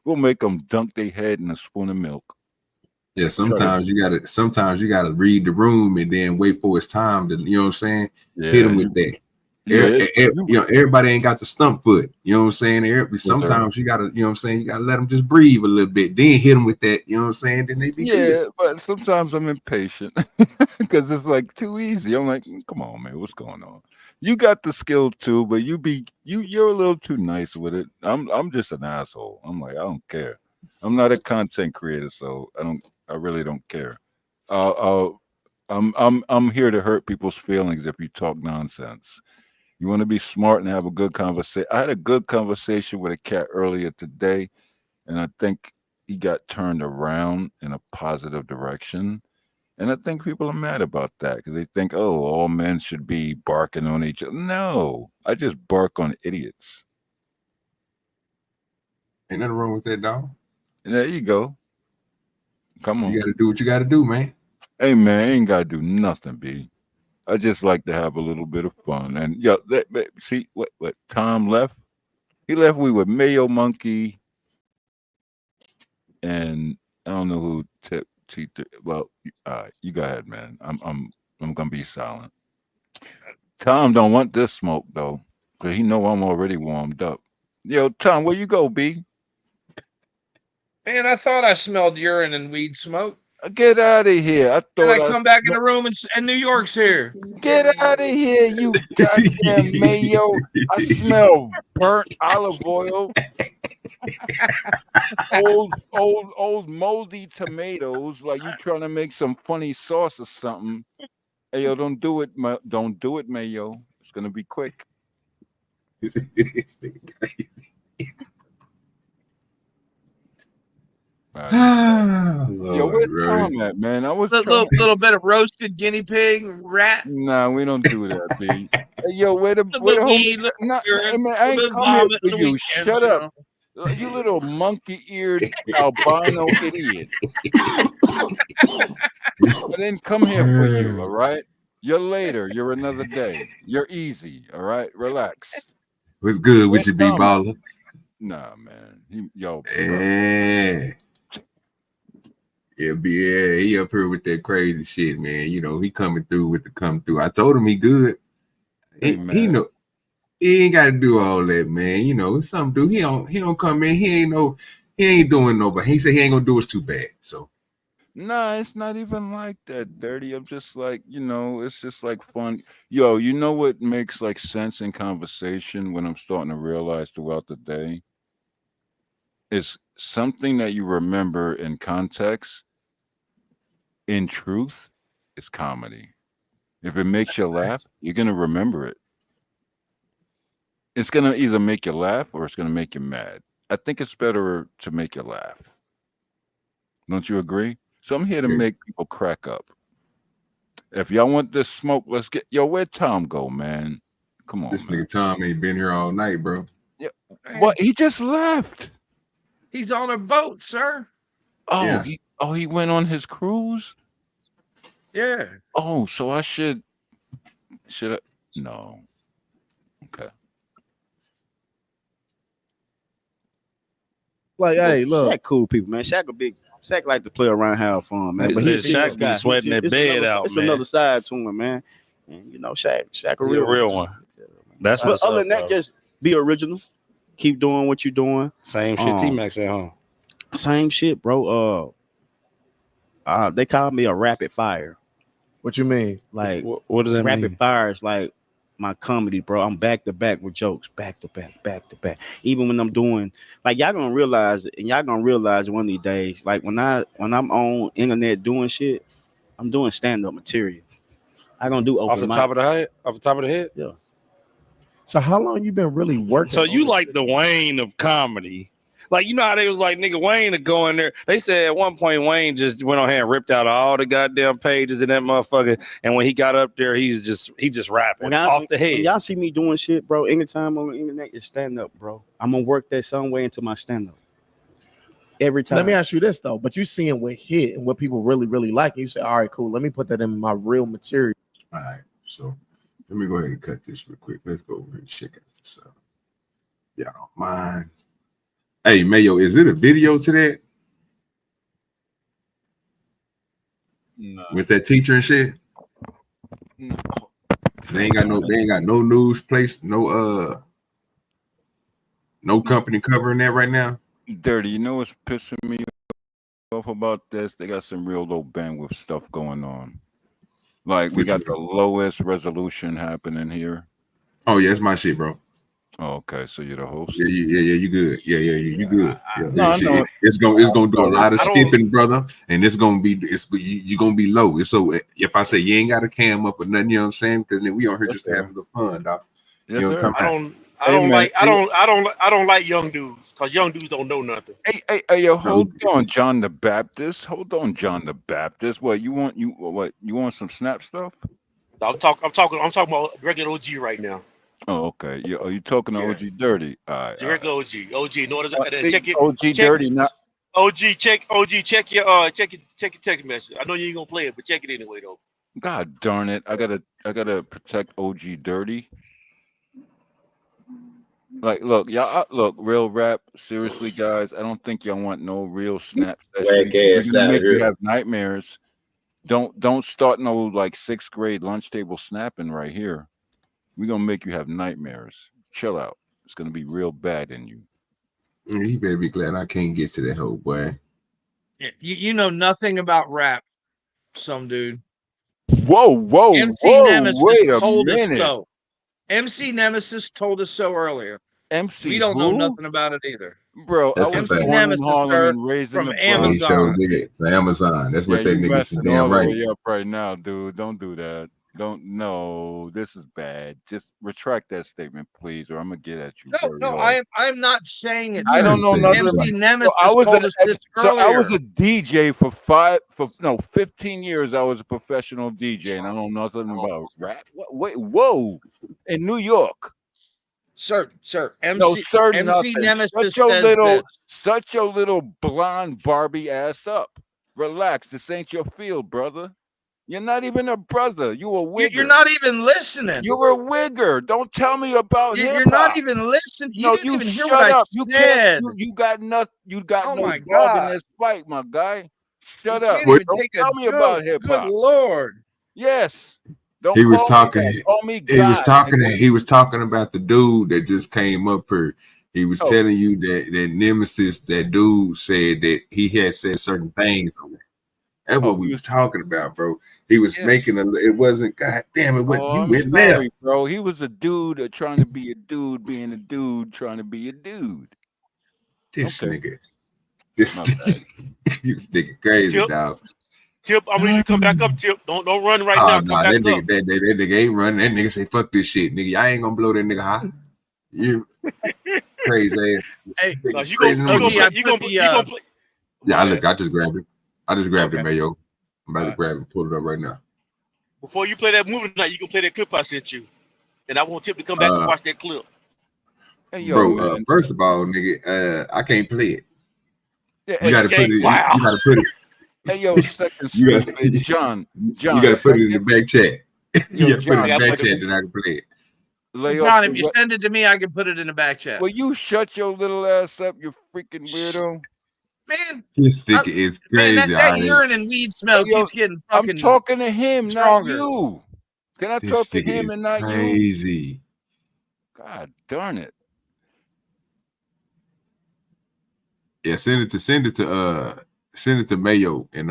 we'll make them dunk their head in a spoon of milk. Yeah, sometimes you gotta read the room and then wait for its time to, you know what I'm saying? Yeah, Hit them with that. Everybody ain't got the stump foot. You know what I'm saying? Sometimes you gotta, you know what I'm saying? You gotta let them just breathe a little bit, then hit them with that. You know what I'm saying? Then they be good. But sometimes I'm impatient because it's like too easy. I'm like, come on, man, what's going on? You got the skill too, but you're a little too nice with it. I'm just an asshole. I'm like, I don't care. I'm not a content creator, so I really don't care. I'm here to hurt people's feelings if you talk nonsense. You want to be smart and have a good conversation. I had a good conversation with a cat earlier today, and I think he got turned around in a positive direction. And I think people are mad about that because they think, oh, all men should be barking on each other. No, I just bark on idiots. Ain't nothing wrong with that, dog. And there you go. Come on. You got to do what you got to do, man. Hey, man, I ain't got to do nothing, B. I just like to have a little bit of fun. And yeah, see what Tom left? He left we with Mayo Monkey and I don't know who well, you go ahead, man. I'm gonna be silent. Tom don't want this smoke though, cause he know I'm already warmed up. Yo, Tom, where you go, B? Man, I thought I smelled urine and weed smoke. Get out of here! I And thought I come back in the room and New York's here. Get out of here, you goddamn Mayo! I smell burnt olive oil, old moldy tomatoes. Like you trying to make some funny sauce or something. Hey, yo, don't do it, Mayo. It's gonna be quick. Yo, where's Tom at, man? I was little bit of roasted guinea pig rat. Nah, we don't do that, B. Hey, yo, where the weed, homie? Nah, urine, man, I little ain't come here vomit for on the you. weekends, Shut you up, you little monkey-eared albino idiot. I didn't come here for you. All right. You're later. You're another day. You're easy. All right. Relax. What's good with you, B baller? Nah, man. Yo, Yeah. Yeah, he up here with that crazy shit, man. You know, he coming through with the come through. I told him he good. He know he ain't gotta do all that, man. You know, some dude, he don't come in, he ain't doing nobody. He said he ain't gonna do us too bad. So nah, it's not even like that, Dirty. I'm just like, it's just like fun. Yo, you know what makes like sense in conversation when I'm starting to realize throughout the day? Is something that you remember in context, in truth, is comedy. If it makes you laugh, you're gonna remember it. It's gonna either make you laugh or it's gonna make you mad. I think it's better to make you laugh. Don't you agree? So I'm here to make people crack up. If y'all want this smoke, let's get. Yo, where'd Tom go, man? Come on, this man. nigga Tom ain't been here all night, bro. Yeah. What? He just left. He's on a boat, sir. Oh, yeah. He went on his cruise. Yeah. Oh, so I should I? No. Okay. Like, hey, look, Shaq cool people, man. Shaq like to play around, have fun, man. But he's Shaq be sweating that bed out, it's man. another side to him, man. And Shaq a real one. That's what's other up, than that, bro. just be original. Keep doing what you're doing. Same shit T-Max at home. Same shit, bro. They call me a rapid fire. What you mean? Like, what does that mean? Rapid fire is like my comedy, bro. I'm back to back with jokes, back to back. Even when I'm doing, like, y'all gonna realize it, and y'all gonna realize it one of these days. Like when I'm on internet doing shit, I'm doing stand up material. I gonna do open off the top of the head. Yeah. So how long you been really working? So you like the Wayne of comedy? Like, you know how they was like, nigga, Wayne to go in there. They said at one point Wayne just went on here and ripped out all the goddamn pages in that motherfucker. And when he got up there, he just rapping off the head. When y'all see me doing shit, bro, anytime on the internet, it's stand up, bro. I'm gonna work that some way into my stand up. Every time. Let me ask you this though, but you seeing what hit and what people really, really like, and you say, all right, cool, let me put that in my real material. All right, so let me go ahead and cut this real quick. Let's go over and check out this out. Y'all don't mind. Hey, Mayo, is it a video to that? No. With that teacher and shit? No. They ain't got no news place, no company covering that right now. Dirty, you know what's pissing me off about this? They got some real low bandwidth stuff going on. Like, we got the lowest resolution happening here. Oh yeah, it's my shit, bro. Oh, okay, so you're the host. Yeah, you good. Yeah, you good. No, I know. It's gonna do a lot of skipping, brother, and you're gonna be low. So if I say you ain't got a cam up or nothing, you know what I'm saying? Because then we on here just having the fun, dog. Yes, you know what I'm talking about? I don't like young dudes because young dudes don't know nothing. Hey, yo, hold on, John the Baptist. Hold on, John the Baptist. What you want some snap stuff? I'm talking about regular OG right now. Oh, okay. Are you talking to OG Dirty? All right. Regular OG. In order to check it. OG Dirty, not OG. Check your text message. I know you ain't gonna play it, but check it anyway though. God darn it! I gotta protect OG Dirty. Like, look, y'all, real rap. Seriously, guys, I don't think y'all want no real snap session. We're gonna make you have nightmares. Don't start no like 6th grade lunch table snapping right here. We're gonna make you have nightmares. Chill out. It's gonna be real bad in you. You better be glad I can't get to that whole boy. You know nothing about rap, some dude. Whoa! MC Nemesis wait a told minute. us so. MC Nemesis told us so earlier. MC, we don't know nothing about it either, bro. That's I was MC born Nemesis, in Harlem sir, and raised from in the Amazon. It's Amazon. That's what that you nigga said. messing Damn all the right. way up right now, dude. Don't do that. Don't. No, this is bad. Just retract that statement, please, or I'm gonna get at you. No, I'm not saying it's. I don't know nothing. MC So Nemesis told us this so I earlier. was a DJ for 15 years. I was a professional DJ, and I don't know nothing about rap. Wait, whoa, in New York. Sir, No, sir, MC nothing. Nemesis says this. Shut your little blonde Barbie ass up. Relax. This ain't your field, brother. You're not even a brother. You a wigger. You're not even listening. You're a wigger. Don't tell me about hip hop. You're not even listening. You didn't even hear shut what up. I said. You got nothing. You got Oh no my dog God. in this fight, my guy. Shut You up. can't even Don't take a tell me joke. about hip hop. Good Lord. Yes. Don't He was call talking. me that. Call me He was God, talking. nigga. He was talking about the dude that just came up here. He was Oh. telling you that Nemesis, that dude said that he had said certain things on it. That's what we was talking about, bro. He was making it wasn't. God damn it! What you I'm went sorry, left? bro. He was a dude trying to be a dude, being a dude, trying to be a dude. This Okay. nigga, this My bad. you nigga crazy, Tip, dog. Tip, I'm ready to come back up. Tip, don't run right Oh now. no, Come that back up. nigga, that nigga ain't running. That nigga say fuck this shit, nigga. I ain't gonna blow that nigga high. You crazy ass. Hey, No, you crazy gonna nigga. play. Yeah, I just grabbed it. I just grabbed it, Okay. Mayo. I'm about to grab it, pull it up right now. Before you play that movie tonight, you can play that clip I sent you, and I want Tip to come back and watch that clip. Hey, yo, man. First of all, nigga, I can't play it. Yeah, You gotta put it. Wow. You gotta put it. Hey, yo, second You gotta- stupid John. You gotta put it in the back chat. Yo, You gotta put it in John, the back chat, then I can play it. lay John, off if the you re- send it to me, I can put it in the back chat. Will you shut your little ass up, you freaking weirdo? Man, This sticker is man, crazy. that urine and weed smell Hey, yo, keeps getting I'm fucking talking to him, stronger. not you. Can I This talk to sticker him is and not you? crazy. God darn it. Yeah, send it to Mayo, and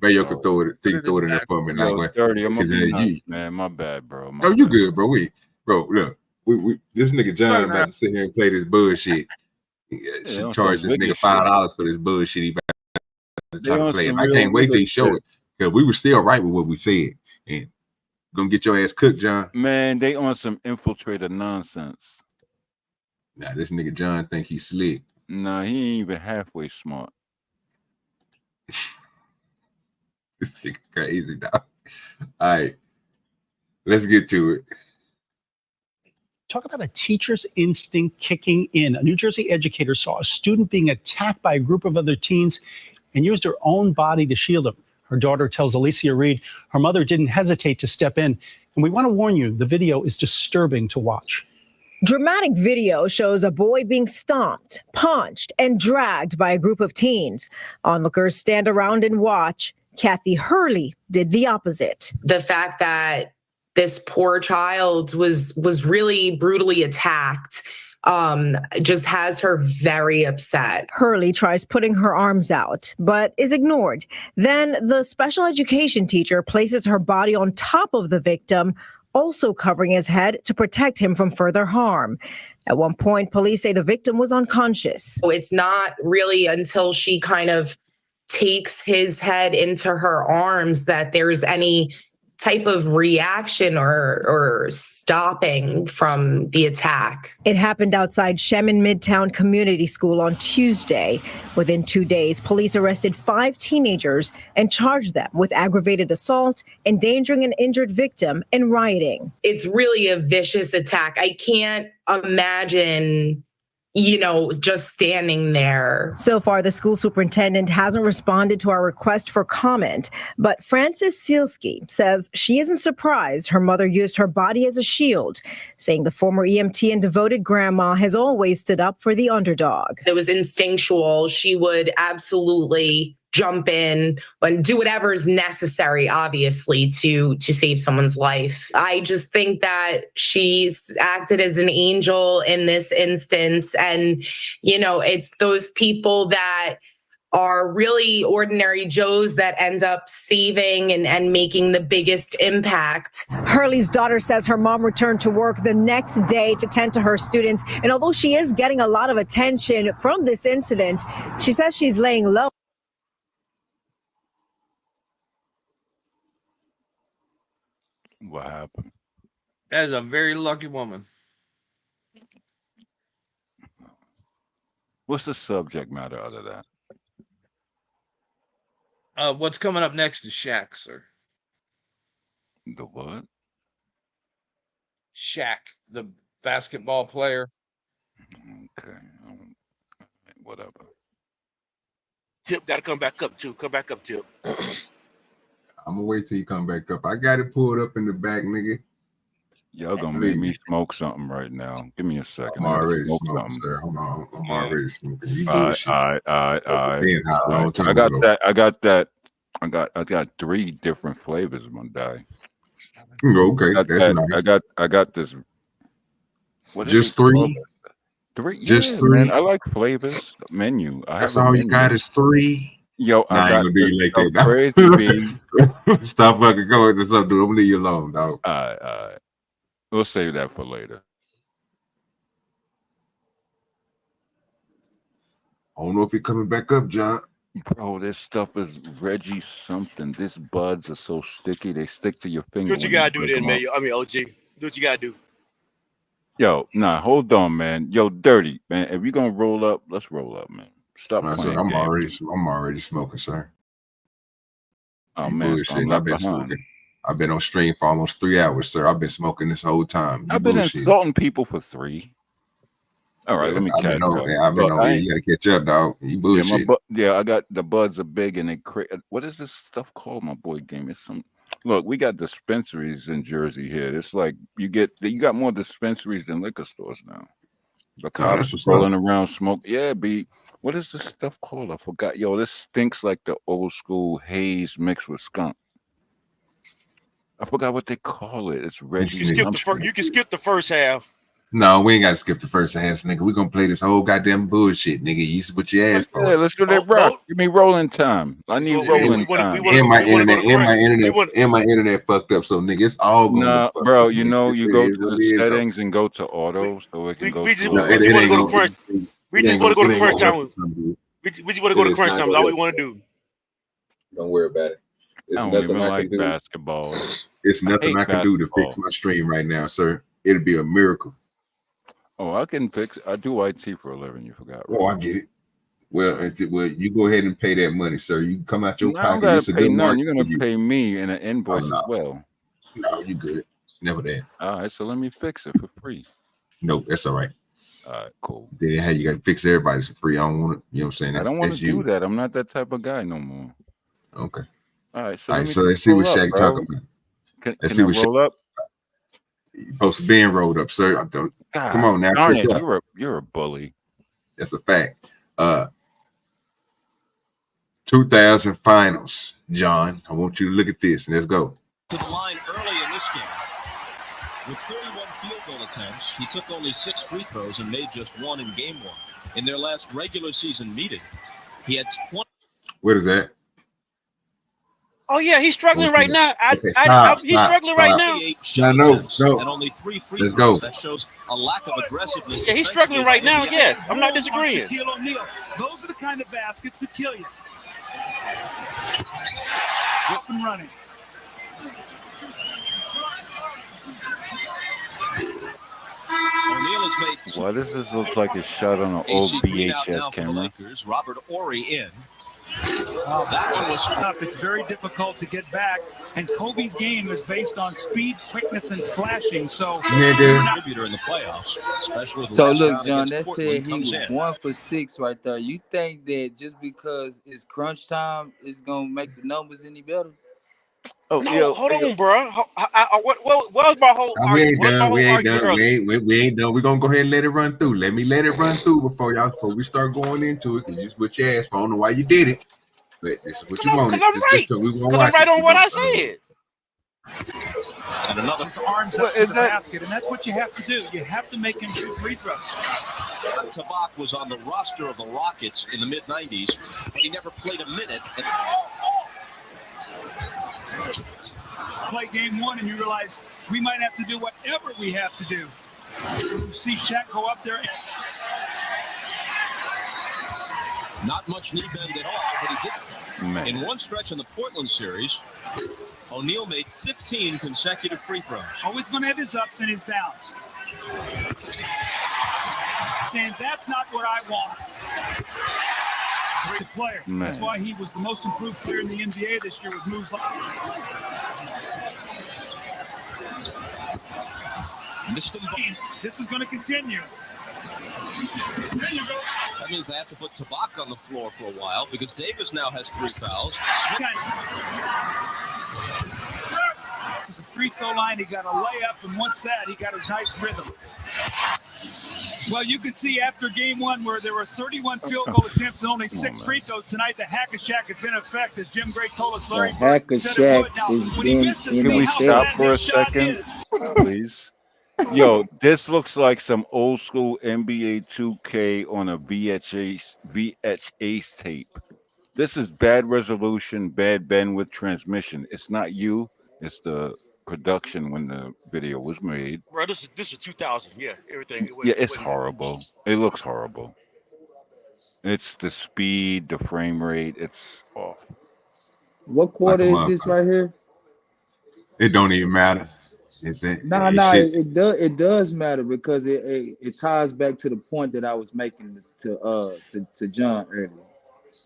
Mayo can throw it in there for me. And Yo, dirty. I'm gonna be nice, you, man. My bad, bro. no, you good, bro. Look, we this nigga John about to sit here and play this bullshit. Should on charge some this wicked nigga $5 for this bullshit. He about to They try to on play it. some I real can't wait till he nigga show shit. it, because we were still right with what we said. And gonna get your ass cooked, John. Man, they on some infiltrator nonsense. Nah, this nigga John think he's slick. Nah, he ain't even halfway smart. This nigga crazy, dog. All right, let's get to it. Talk about a teacher's instinct kicking in. A New Jersey educator saw a student being attacked by a group of other teens and used her own body to shield him. Her daughter tells Alicia Reed her mother didn't hesitate to step in. And we want to warn you, the video is disturbing to watch. Dramatic video shows a boy being stomped, punched, and dragged by a group of teens. Onlookers stand around and watch. Kathy Hurley did the opposite. The fact that this poor child was really brutally attacked just has her very upset. Hurley tries putting her arms out, but is ignored. Then the special education teacher places her body on top of the victim, also covering his head to protect him from further harm. At one point, police say the victim was unconscious. So it's not really until she kind of takes his head into her arms that there's any type of reaction or stopping from the attack. It happened outside Shemin Midtown Community School on Tuesday. Within 2 days, police arrested 5 teenagers and charged them with aggravated assault, endangering an injured victim, and rioting. It's really a vicious attack. I can't imagine, just standing there. So far, the school superintendent hasn't responded to our request for comment, but Frances Sealski says she isn't surprised her mother used her body as a shield, saying the former EMT and devoted grandma has always stood up for the underdog. It was instinctual. She would absolutely jump in and do whatever is necessary, obviously, to save someone's life. I just think that she's acted as an angel in this instance. And, it's those people that are really ordinary Joes that end up saving and making the biggest impact. Hurley's daughter says her mom returned to work the next day to tend to her students. And although she is getting a lot of attention from this incident, she says she's laying low. what happened. That is a very lucky woman. What's the subject matter out of that? What's coming up next is Shaq, sir. The what? Shaq, the basketball player. Okay. Whatever. Tip got to come back up, too. Come back up, Tip. I'm gonna wait till you come back up. I got it pulled up in the back, nigga. Y'all gonna make me smoke something right now. Give me a second. I'm already smoking, sir. I'm already smoking. You All bullshit. right. I got that. I got 3 different flavors, my guy. Okay, that's nice. I got this. What Just 3? 3? Just Yeah, 3? man. I like flavors. Menu. That's all you got is 3? Yo, I ain't gonna do you like that. Crazy. Stop fucking going to something. I'm gonna leave you alone, dog. All right. We'll save that for later. I don't know if you're coming back up, John. Bro, this stuff is Reggie something. These buds are so sticky, they stick to your finger. Do what you got to do then, man. I mean, OG. Do what you got to do. Yo, nah, hold on, man. Yo, Dirty, man. If you're going to roll up, let's roll up, man. Stop playing I'm games. already smoking, sir. Oh, man. So I'm I've been smoking. I've been on stream for almost 3 hours, sir. I've been smoking this whole time. I've been insulting people for 3. All right, let me catch up. You gotta catch up, dog. You bullshit. I got the buds are big and they create. What is this stuff called, my boy? Game? It's some. Look, we got dispensaries in Jersey here. It's like you got more dispensaries than liquor stores now. The cops rolling around smoke. Yeah, what is this stuff called? I forgot. Yo, this stinks like the old school haze mixed with skunk. I forgot what they call it. It's Reggie. You can skip the first half. No, we ain't got to skip the first half, nigga. We're going to play this whole goddamn bullshit, nigga. You put your ass for. Yeah, let's do that, bro. Give me rolling time. I need rolling time. And my internet fucked up, so nigga, it's all going to be bro, you know, you go to the settings and go to auto so it can go to... We just want to go to crunch. We just want to go to crunch time. We just want to go to crunch time. That's all we want to do. Don't worry about it. I don't even like basketball. It's nothing I can do to fix my stream right now, sir. It'll be a miracle. Oh, I can fix. I do IT for a living. You forgot. Right? Oh, I get it. Well, you go ahead and pay that money, sir. You can come out your pocket. I don't gotta pay none. You're gonna pay me in an invoice as well. No, you good. Never that. All right, so let me fix it for free. No, that's all right. All right, cool. Then hey, you got to fix everybody's for free. I don't want to. You know what I'm saying? I don't want to do that. I'm not that type of guy no more. Okay. All right. So let's see what Shaq talking about. Let's see what roll up. You're supposed to be rolled up, sir. Come on now. Darn it, you're a bully. That's a fact. 2000 finals, John. I want you to look at this. Let's go. To the line early in this game. With 31 field goal attempts, he took only 6 free throws and made just 1 in game 1. In their last regular season meeting, he had 20. What is that? Oh yeah, he's struggling right now. He's struggling right now. No. And only 3 free Let's throws. go. That shows a lack of aggressiveness. Yeah, he's struggling right now. Yes, I'm not disagreeing. Shaquille O'Neal. Those are the kind of baskets that kill you. Up and running. Why does this look like it's shot on an old VHS camera? Robert Ory in. That one was up. It's very difficult to get back, and Kobe's game is based on speed, quickness, and slashing. So, contributor in the playoffs, especially. So look, John, that said he was 1 for 6 right there. You think that just because it's crunch time, it's gonna make the numbers any better? Oh, no, hold on, bro. What was my whole We argument? ain't done. We're gonna go ahead and let it run through. Let me let it run through before we start going into it. Because you put your ass. I don't know why you did it, but this is what you wanted. Because I'm right on what I said. And another arms up to the basket, and that's what you have to do. You have to make him shoot free throws. Tabak was on the roster of the Rockets in the mid-'90s, but he never played a minute. Play game 1 and you realize we might have to do whatever we have to do. You see Shaq go up there. Not much knee bend at all, but he did. In one stretch in the Portland series, O'Neal made 15 consecutive free throws. Always going to have his ups and his downs. Saying that's not what I want. Great player. Man. That's why he was the most improved player in the NBA this year with moves like. This is going to continue. There you go. That means they have to put Tabak on the floor for a while because Davis now has 3 fouls. To the free throw line, he got a layup, and once that, he got a nice rhythm. Well, you can see after game 1 where there were 31 field goal attempts and only 6 free throws tonight, the Hack-a-Shack has been in effect, as Jim Gray told us. Larry Hack-a-Shack is being Can we stop for a second, please? Yo, this looks like some old school NBA 2K on a VHS tape. This is bad resolution, bad bandwidth transmission. It's not you, it's the production when the video was made. Bro, this is 2000. Yeah, everything. Yeah, it's horrible. It looks horrible. It's the speed, the frame rate. It's off. What quarter is this right here? It don't even matter. It does matter because it ties back to the point that I was making to John earlier.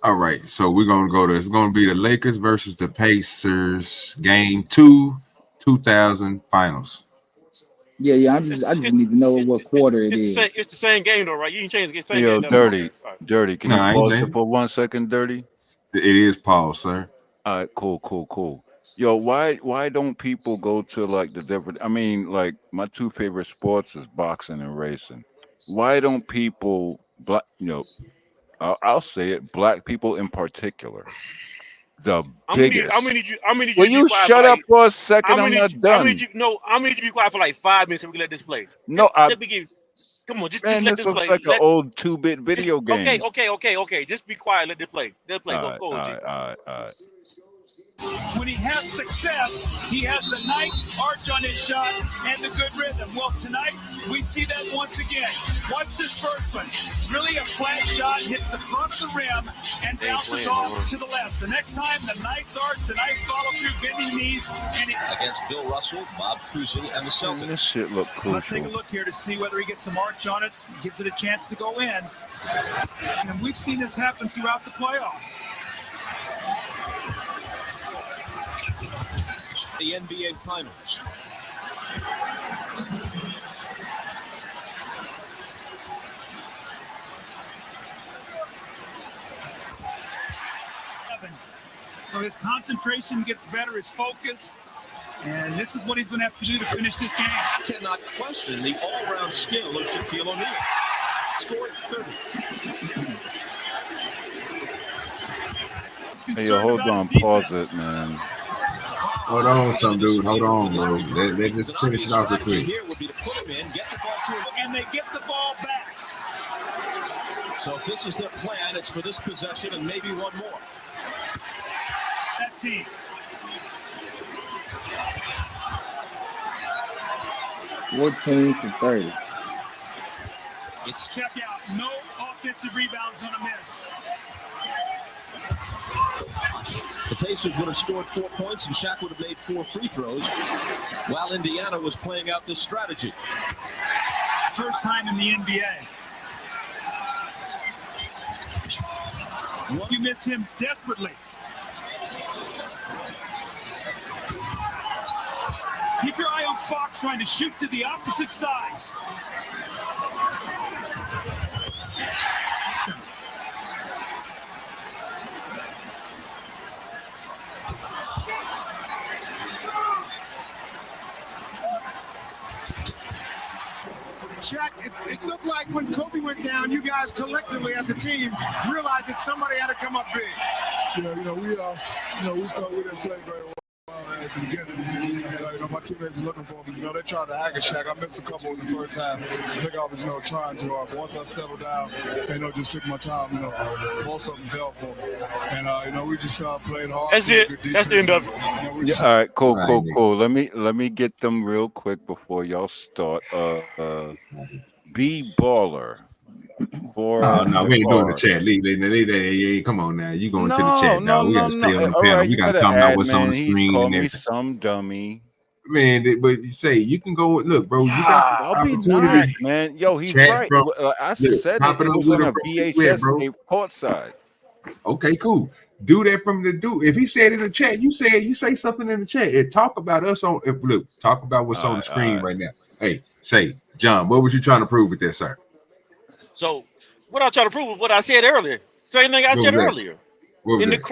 All right, so we're gonna go to. It's gonna be the Lakers versus the Pacers, game 2, 2000 finals. Yeah. I just need to know what quarter it is. It's the same game though, right? You can change the same Yo, game. Dirty. Can you pause it for 1 second, Dirty? It is paused, sir. All right, cool. Yo, why don't people go to like the different? I mean, like my 2 favorite sports is boxing and racing. Why don't people I'll say it, black people in particular. The biggest. I'm gonna need you. Will you shut up for a second? I'm not done. I'm gonna need you to be quiet for like 5 minutes so we can let this play. No, come on, just man, let this this looks play. like an old 2-bit video game. Okay. Just be quiet. Let it play. Let it play. Go, All G. right. When he has success, he has the nice arch on his shot and the good rhythm. Well, tonight, we see that once again. Watch this first one. Really a flat shot, hits the front of the rim, and bounces off to the left. The next time, the nice arch, the nice follow-through, bending knees. Against Bill Russell, Bob Cousy, and the Celtics. This shit look cool. Let's take a look here to see whether he gets some arch on it, gives it a chance to go in. And we've seen this happen throughout the playoffs. The NBA Finals. So his concentration gets better, his focus, and this is what he's going to have to do to finish this game. Cannot question the all-round skill of Shaquille O'Neal. Scored 30. Hey, yo, hold on, pause it, man. Hold on, some dude. Hold on, bro. They just finish it off real quick. Here would be to put him in, get the ball to him. And they get the ball back. So if this is their plan, it's for this possession and maybe one more. That team. $14 for 30. It's check out. No offensive rebounds on a miss. The Pacers would have scored 4 points and Shaq would have made 4 free throws while Indiana was playing out this strategy. First time in the NBA. You miss him desperately. Keep your eye on Fox trying to shoot to the opposite side. Shaq, it looked like when Kobe went down, you guys collectively as a team realized that somebody had to come up big. We thought we didn't play very well at the beginning. My teammates were looking for me. They tried to hack a Shaq. I missed a couple in the first half. I think I was, trying too hard. But once I settled down, just took my time. Most of them fell for me. And we just played hard. That's it. That's the end of it. All right, cool. Let me get them real quick before y'all start. B Baller. for No, we ain't doing the card. chat. Come on now. You going to the chat, dog. We got to stay on the All panel. right, We you got to got talk an about what's on admin. the He's screen called and me everything. some dummy. Man, but you say you can go. Look, bro, you got the I'll be opportunity nice, to man. Yo, he's chat right. from. I Look, said it. popping It up was with on a a bro. Where, VHS bro? tape courtside. Okay, cool. Do that from the dude. If he said in the chat, you say something in the chat and talk about us on. Talk about what's on the screen right now. Hey, say, John, what was you trying to prove with that, sir? So what I'm trying to prove is what I said earlier. Same thing I What said was that? earlier. What was In the that?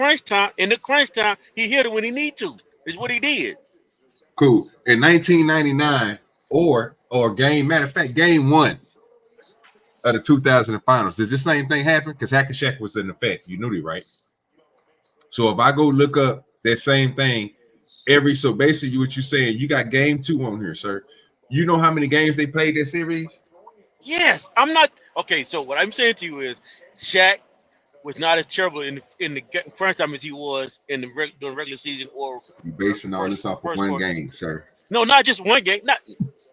crunch time, he hit it when he need to. Is what he did. Cool. In 1999, or matter of fact, game 1 of the 2000 finals, did this same thing happen? Because Hack and Shaq was in effect. You knew that, right? So if I go look up that same thing, so basically what you're saying, you got game 2 on here, sir. You know how many games they played that series? Yes, I'm not okay. So what I'm saying to you is, Shaq was not as terrible in the crunch time as he was in the during regular season or You basing all this off of one game, sir. No, not just one game. Not,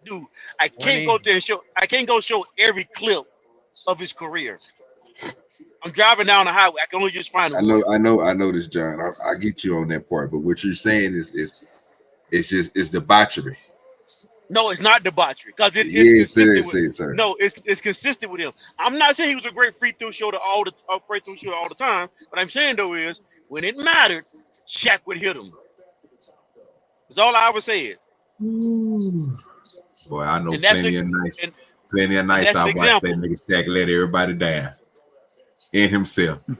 dude. I can't 20. go there and show. I can't go show every clip of his career. I'm driving down the highway. I can only just find one. I know this, John. I get you on that part, but what you're saying is debauchery. No, it's not debauchery because it's consistent with. Sir. No, it's consistent with him. I'm not saying he was a great free throw shooter all the time. What I'm saying though is when it mattered, Shaq would hit him. That's all I ever said. Boy, I know And that's plenty of nights that's I an watched that example. nigga Shaq let everybody down. And himself. I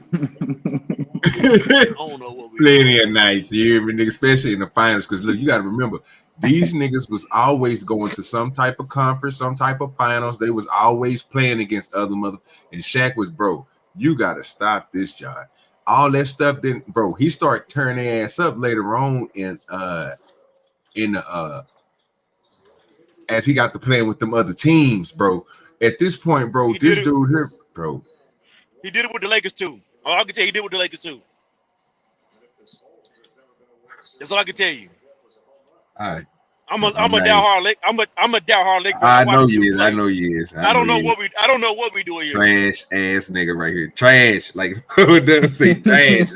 don't know what we Plenty of nights, you hear me, nigga, especially in the finals. Because look, you got to remember, these niggas was always going to some type of conference, some type of finals. They was always playing against other mother. And Shaq was, bro, you got to stop this, John. All that stuff, then, bro, he started turning their ass up later on as he got to playing with them other teams, bro. At this point, bro, this dude here, bro. He did it with the Lakers too. All I can tell you, he did it with the Lakers too. That's all I can tell you. All right. I'm a diehard Laker. I'm a diehard Laker. I know he is. I know he is. I don't know what we doing here. Trash ass nigga right here. Trash. Like who does say trash?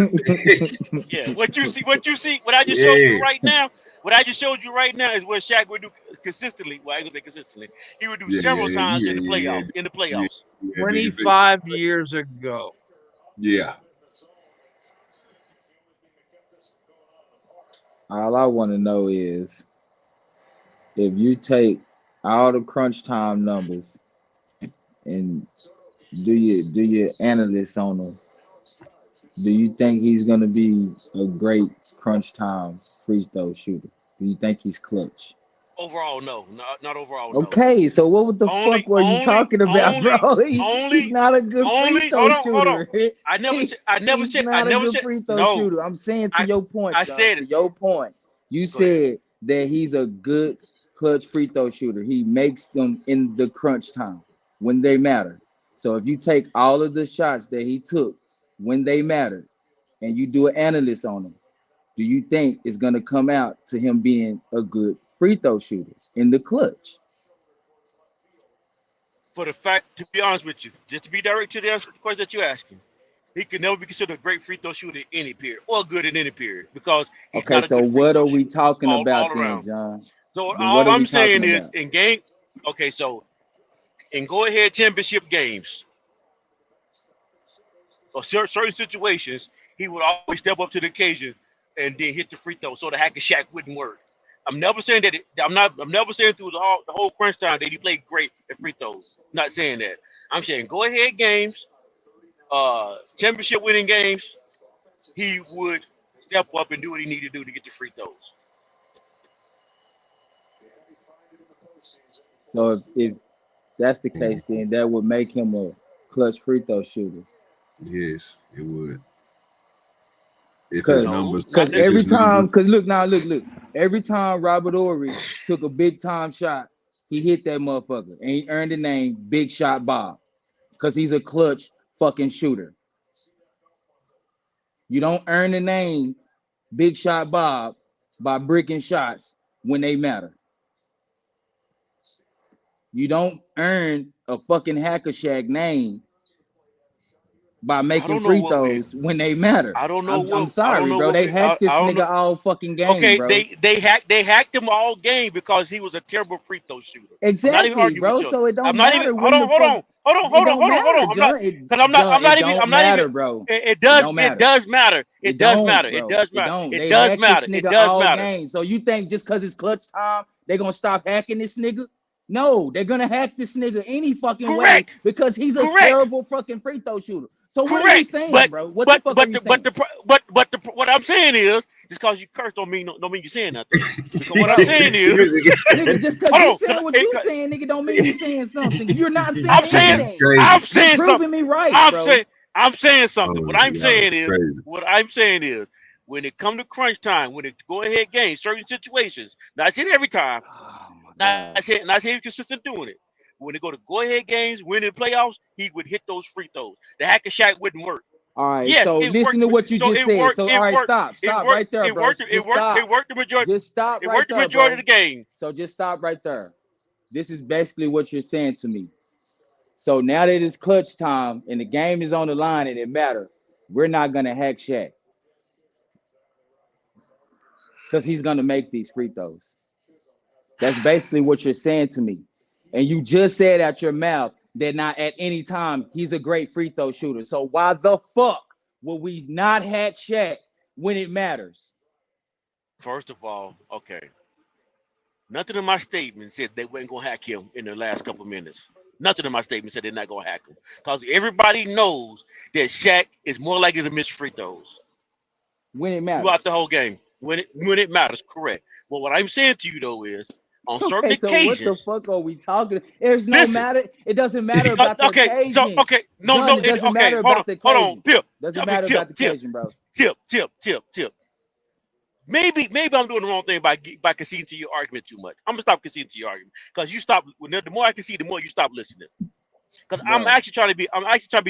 Yeah. What you see. What I just showed you right now. What I just showed you right now is what Shaq would do consistently. Well, I ain't gonna say consistently. He would do several times in the playoffs. In the playoffs. 25 years ago. Yeah. All I want to know is if you take all the crunch time numbers and do your analysis on them, do you think he's gonna be a great crunch time free throw shooter? Do you think he's clutch? Overall, no. Not overall, no. Okay, so what the fuck were you talking about, bro? He's not a good free throw shooter. Hold on. I never said. Not a good free throw shooter. I'm saying to your point, John, to your point. You said that he's a good clutch free throw shooter. He makes them in the crunch time when they matter. So if you take all of the shots that he took when they mattered and you do an analysis on them, do you think it's going to come out to him being a good free throw shooter in the clutch? For the fact, to be honest with you, just to be direct to the question that you're asking, he could never be considered a great free throw shooter in any period or good in any period because he's not a good free throw shooter. What are we talking about all then, around. John? So then all I'm saying is in game, okay, so in go-ahead championship games or certain situations, he would always step up to the occasion and then hit the free throw so the hack and Shaq wouldn't work. I'm never saying that. I'm never saying through the whole crunch time that he played great at free throws. I'm not saying that. I'm saying go-ahead games, championship winning games, he would step up and do what he needed to do to get the free throws. So if that's the case, then that would make him a clutch free throw shooter. Yes, it would. Because every time, look, every time Robert Horry took a big time shot, he hit that motherfucker and he earned the name Big Shot Bob because he's a clutch fucking shooter. You don't earn the name Big Shot Bob by bricking shots when they matter. You don't earn a fucking Hacker Shack name by I making don't know free what we. throws when they matter. I don't know I'm what. I sorry, don't know bro. what They we. hacked this I don't know. nigga all fucking game, Okay, bro. they hacked him all game because he was a terrible free throw shooter. I'm not even Exactly, arguing with bro. you. So it I'm don't not even. matter when the fuck. It don't matter, I'm not John. because I'm not. John, I'm not it even. don't I'm not even. matter, bro. It It does. don't It matter. does matter. It It does don't, matter. It bro. does It matter. don't. It They does hacked this matter. It nigga does all matter. game. So you think just because it's clutch time, they gonna stop hacking this nigga? No, they're gonna hack this nigga any fucking way Correct. because he's a Correct. terrible fucking free throw shooter. So what are you Correct. saying, But bro? What the fuck are you saying? what I'm saying is just because you cursed don't mean you're saying nothing. Because what Bro, I'm saying is nigga, just because hold you on. saying what you saying, nigga, don't mean you saying something. You're not saying I'm saying anything. I'm You're saying proving something. me right, I'm bro. saying something. Oh, What I'm y'all saying is is crazy. when it come to crunch time, when it go ahead games, certain situations. Not I said every time. Not I said he's consistent doing it. When they go to go ahead games, winning playoffs, he would hit those free throws. The hack and shack wouldn't work. All right, Yes, so it listen worked. to what you So just it said. worked. So It all right, worked. stop It worked. right there, It bro. worked. It Just worked. stop. It worked the majority. Just stop It right worked the there, majority bro. of the game. So just stop right there. This is basically what you're saying to me. So now that it's clutch time and the game is on the line and it matters, we're not gonna hack Shaq because he's gonna make these free throws. That's basically what you're saying to me. And you just said out your mouth that not at any time he's a great free throw shooter. So why the fuck will we not hack Shaq when it matters? First of all, okay. Nothing in my statement said they weren't gonna hack him in the last couple of minutes. Nothing in my statement said they're not gonna hack him. Because everybody knows that Shaq is more likely to miss free throws When it matters. throughout the whole game. When it matters, correct. Well, what I'm saying to you though is on certain Okay, so what the occasions. fuck are we talking? There's no Listen, matter. It doesn't matter about the okay, so occasion. okay, no, John, it it, doesn't okay, matter about the hold occasion. on, Pip. Doesn't I mean, matter about the tip. occasion, bro. Maybe I'm doing the wrong thing by conceding to your argument too much. I'm gonna stop conceding to your argument because you stop. The more I concede, the more you stop listening. Because I'm actually trying to be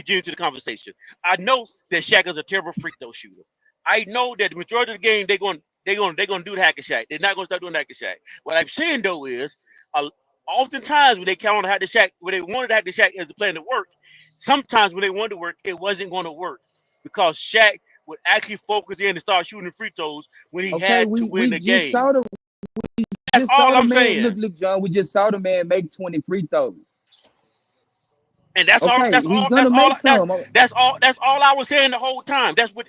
genuine to the conversation. I know that Shaq is a terrible free throw shooter. I know that the majority of the game they're going to do the hack and Shaq. They're not going to start doing the hack and Shaq. What I'm saying though is, oftentimes when they count on the hack and Shaq, when they wanted the hack and Shaq as the plan to work, sometimes when they wanted to work, it wasn't going to work because Shaq would actually focus in and start shooting free throws when he had to win the game. That's all I'm saying. Look, John. We just saw the man make 20 free throws. And that's all. Okay, That's he's all. gonna That's make all. some. That's all. That's all I was saying the whole time. That's what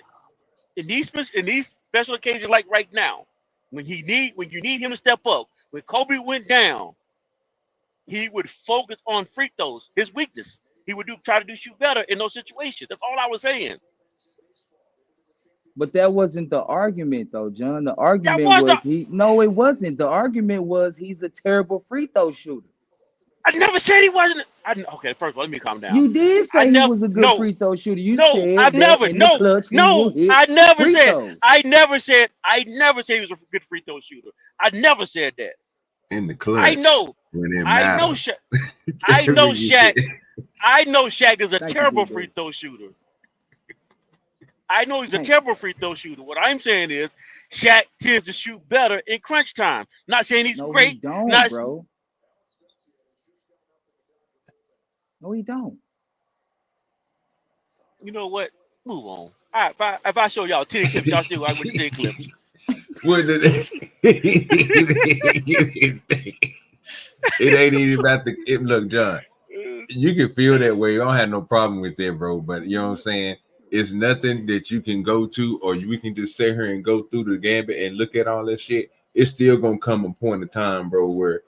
in these special occasions, like right now, when you need him to step up. When Kobe went down, he would focus on free throws. His weakness. He would try to shoot better in those situations. That's all I was saying. But that wasn't the argument, though, John. The argument was was No, it wasn't. The argument was he's a terrible free throw shooter. I never said he wasn't. Okay, first of all, let me calm down. You did say he was a good free throw shooter. You said I've that never. in the clutch he will hit I never free said. throws. I never said he was a good free throw shooter. I never said that. In the clutch. I know. When it I know matters. Shaq. I know Shaq. I know Shaq is a terrible free throw shooter. I know he's a terrible free throw shooter. What I'm saying is Shaq tends to shoot better in crunch time. Not saying he's great. He don't, bro. No, he don't. You know what? Move on. All right, if I show y'all 10 clips, y'all still with the 10 clips. What did it ain't even about the look, John. You can feel that way. You don't have no problem with that, bro. But you know what I'm saying? It's nothing that you can go to, or we can just sit here and go through the gambit and look at all that shit. It's still gonna come a point in time, bro, where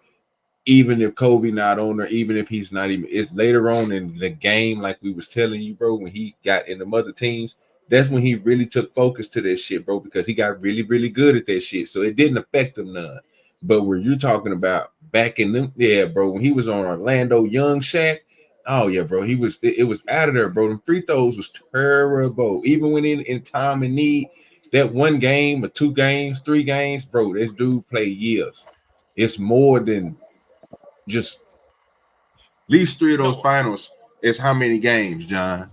even if Kobe not on, or even if he's not even, it's later on in the game, like we was telling you, bro, when he got in the other teams, that's when he really took focus to that shit, bro, because he got really, really good at that shit. So it didn't affect him none. But where you're talking about back in them, yeah, bro, when he was on Orlando Young Shaq, oh yeah, bro, it was out of there, bro. Them free throws was terrible. Even when in time and need, that one game or 2 games, 3 games, bro, this dude played years. It's more than just at least 3 of those finals is how many games, John?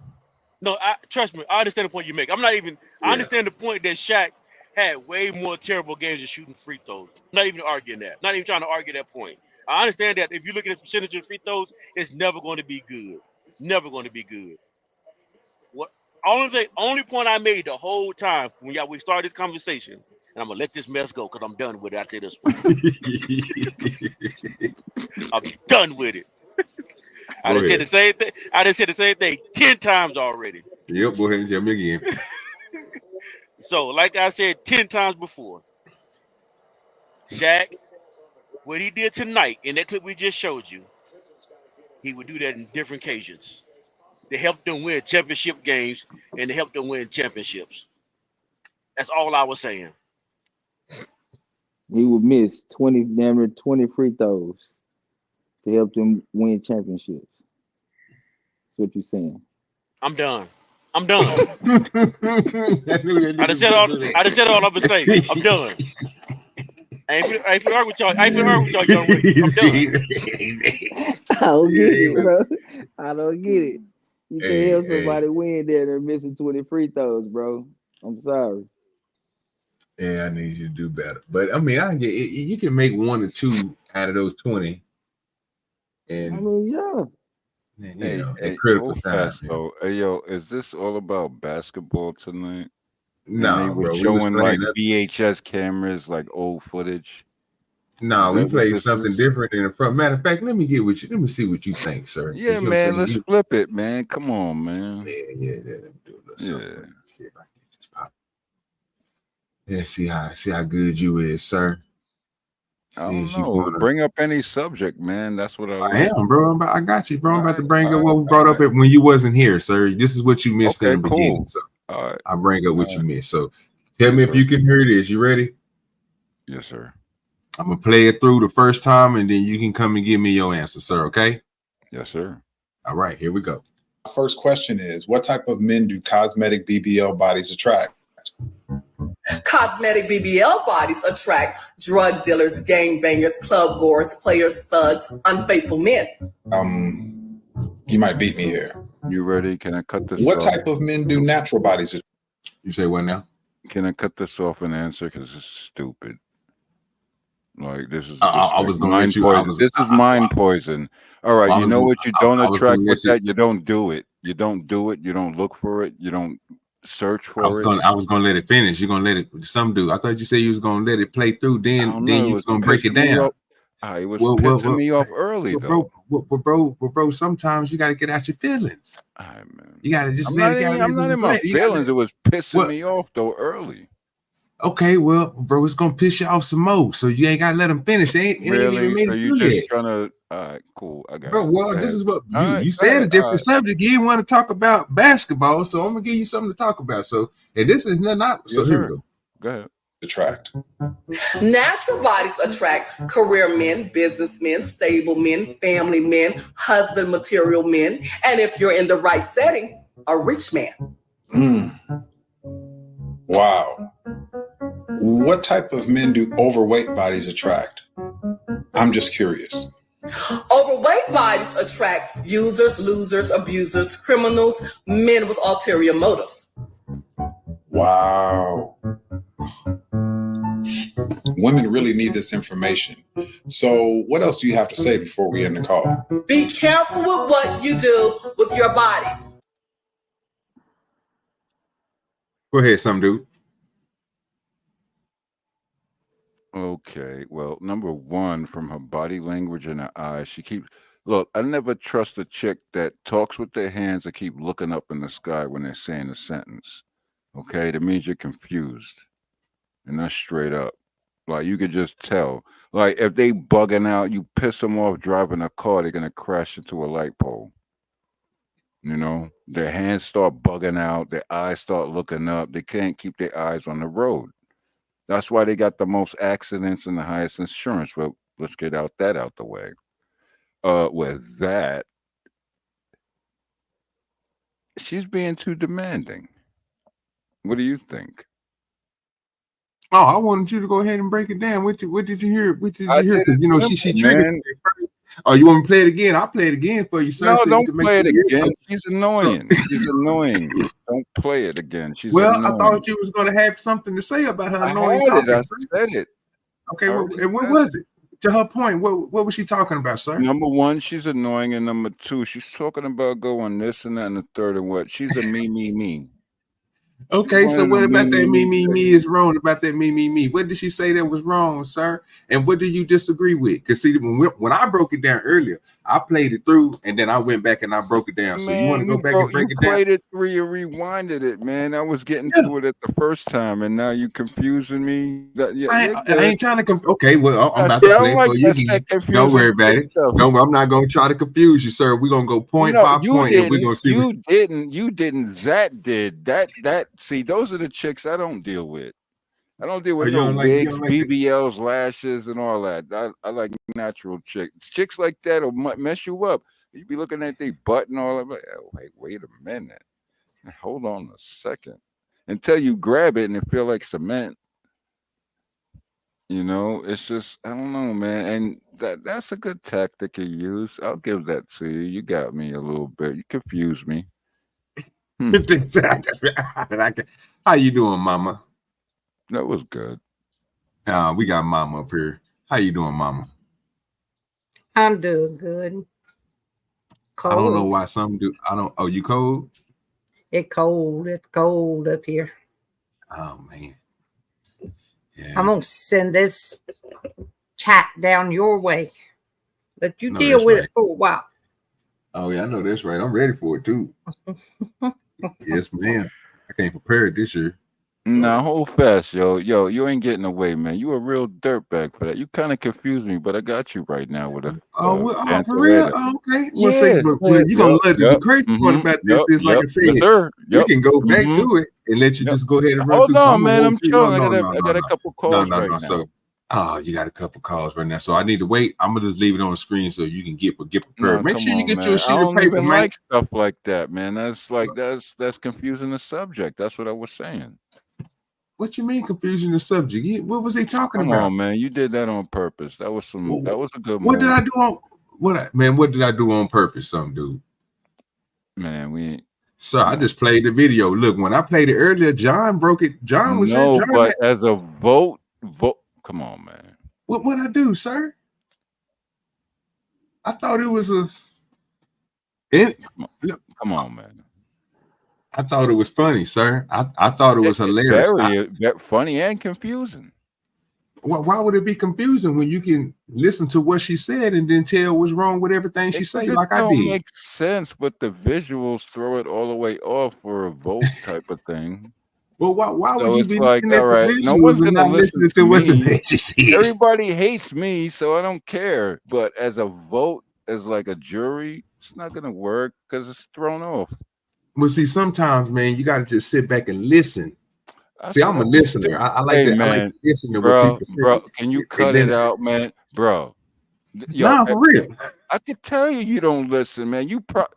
No, trust me, I understand the point you make. I understand the point that Shaq had way more terrible games than shooting free throws. I'm not even arguing that. Not even trying to argue that point. I understand that if you look at the percentage of free throws, it's never going to be good. Never going to be good. What only point I made the whole time when we started this conversation, and I'm gonna let this mess go because I'm done with it after this one. I'm done with it. I done said the same thing. I done said the same thing 10 times already. Yep, go ahead and tell me again. So, like I said 10 times before, Shaq, what he did tonight in that clip we just showed you, he would do that in different occasions. To help them win championship games and to help them win championships. That's all I was saying. He would miss 20 free throws to help them win championships. That's what you're saying. I'm done. I'm done. I just said all I'm gonna say. I'm done. I ain't finna argue with y'all. Young Rick. I'm done. I don't get it, bro. I don't get it. You can't help somebody win there. They're missing 20 free throws, bro. I'm sorry. Yeah, I need you to do better. But I mean, I get it. You can make 1 or 2 out of those 20. And I mean, yeah. You know, at critical time. So, hey, yo, is this all about basketball tonight? No, they were bro. showing like VHS cameras, like old footage. No, we played something different in the front. Matter of fact, let me get with you. Let me see what you think, sir. Yeah, man. Let's flip it, man. Come on, man. Yeah. Let me do a little something. See if I can just pop. Yeah, see how good you is, sir. I don't know. Bring up any subject, man. That's what I am, bro. I got you, bro. I'm about to bring up what we brought up when you wasn't here, sir. This is what you missed in the beginning. So I bring up what you missed. So tell me if you can hear this. You ready? Yes, sir. I'm gonna play it through the first time, and then you can come and give me your answer, sir. Okay? Yes, sir. All right, here we go. First question is, what type of men do cosmetic BBL bodies attract? Cosmetic BBL bodies attract drug dealers, gangbangers, club goers, players, thugs, unfaithful men. You might beat me here. You ready? Can I cut this What off? type of men do natural bodies attract? You say what now? Can I cut this off and answer? Because it's stupid. Like this is I was gonna mind poison. This is mind poison. All right, you know what you don't attract with that? You don't do it. You don't do it. You don't look for it. You don't search for it. I was gonna let it finish. You're gonna let it some do. I thought you said you was gonna let it play through, then you was gonna break it down. It was pissing me off early, though. Bro, sometimes you gotta get out your feelings. You gotta just I'm not in my feelings. It was pissing me off though early. Okay, well, bro, it's gonna piss you off some more. So you ain't gotta let them finish. It ain't even made it through yet. Trying to all right, cool. I got bro, it. well, this is what you said a different subject. You didn't want to talk about basketball, so I'm gonna give you something to talk about. So, and this is not so here we go. Go ahead. Attract. Natural bodies attract career men, businessmen, stable men, family men, husband material men, and if you're in the right setting, a rich man. Wow. What type of men do overweight bodies attract? I'm just curious. Overweight bodies attract users, losers, abusers, criminals, men with ulterior motives. Wow. Women really need this information. So what else do you have to say before we end the call? Be careful with what you do with your body. Go ahead, some dude. Okay, well, number one, from her body language and her eyes, she keeps look. I never trust a chick that talks with their hands and keep looking up in the sky when they're saying a sentence. Okay, that means you're confused, and that's straight up. Like you could just tell. Like if they bugging out, you piss them off driving a car, they're gonna crash into a light pole. You know, their hands start bugging out, their eyes start looking up. They can't keep their eyes on the road. That's why they got the most accidents and the highest insurance. Well, let's get that out the way. With that, she's being too demanding. What do you think? Oh, I wanted you to go ahead and break it down. What did you hear? What did you hear? Because you know she triggered me first. Oh, you want me to play it again? I'll play it again for you, sir. No, so don't play it again. She's annoying. She's annoying. Don't play it again. She's annoying. I thought you was gonna have something to say about her annoying I talking. said it. Okay, and what was it? to her point, what was she talking about, sir? Number one, she's annoying, and number two, she's talking about going this and that and the third and what. She's a me. Okay, so what about that me is wrong about that me? What did she say that was wrong, sir? And what do you disagree with? Because see, when I broke it down earlier, I played it through and then I went back and I broke it down. So you want to go back and break it down? You played it through, you rewinded it, man. I was getting to it at the first time, and now you confusing me. I ain't trying to okay, well, I'm about to play it for you again. Don't worry about it. No, I'm not going to try to confuse you, sir. We're going to go point by point, and we're going to see. You didn't. That did. That. See, those are the chicks I don't deal with. I don't deal with no wigs, BBLs, lashes, and all that. I like natural chicks. Chicks like that will mess you up. You be looking at their butt and all that. Oh, wait a minute. Hold on a second. Until you grab it and it feel like cement. You know, it's just, I don't know, man. And that's a good tactic you use. I'll give that to you. You got me a little bit. You confused me. How you doing, Mama? That was good. We got Mama up here. How you doing, Mama? I'm doing good. Cold. I don't know why some do. Oh, you cold? It's cold. It's cold up here. Oh man. Yeah. I'm gonna send this chat down your way. Let you deal with it for a while. Oh yeah, I know that's right. I'm ready for it too. Yes, ma'am. I can't prepare it this year. Nah, hold fast, yo. You ain't getting away, man. You a real dirtbag for that. You kind of confused me, but I got you right now with a. For real? Oh, okay. Well, say, but you gonna let the crazy part about this is, like I said, yes, sir. You can go back to it and let you just go ahead and run Hold through. on, man. I'm chilling. I got a couple calls right now. So, you got a couple calls right now. So I need to wait. I'm gonna just leave it on the screen so you can get prepared. Make sure you get your sheet of paper, man. Like stuff like that, man. That's confusing the subject. That's what I was saying. What you mean confusing the subject? What was he talking about? Come on, man. You did that on purpose. That was a good What did I do on what did I do on purpose, some dude? Man, Sir, I just played the video. Look, when I played it earlier, John broke it. John was but as a vote. Come on, man. What I do, sir? I thought it was Come on, man. I thought it was funny, sir. I thought it was hilarious. Very funny and confusing. Why would it be confusing when you can listen to what she said and then tell what's wrong with everything she said, like I did? It makes sense, but the visuals throw it all the way off for a vote type of thing. Well, why would you be like, looking at all right, the visuals no one's and gonna not listen listening to what the she said? Everybody hates me, so I don't care. But as a vote, as like a jury, it's not gonna work because it's thrown off. Well, see, sometimes, man, you got to just sit back and listen. See, I'm a listener. I like that. Man, I like to listen to bro, what people say. Bro, can you cut it out, man? Bro. Nah, for real. I could tell you don't listen, man.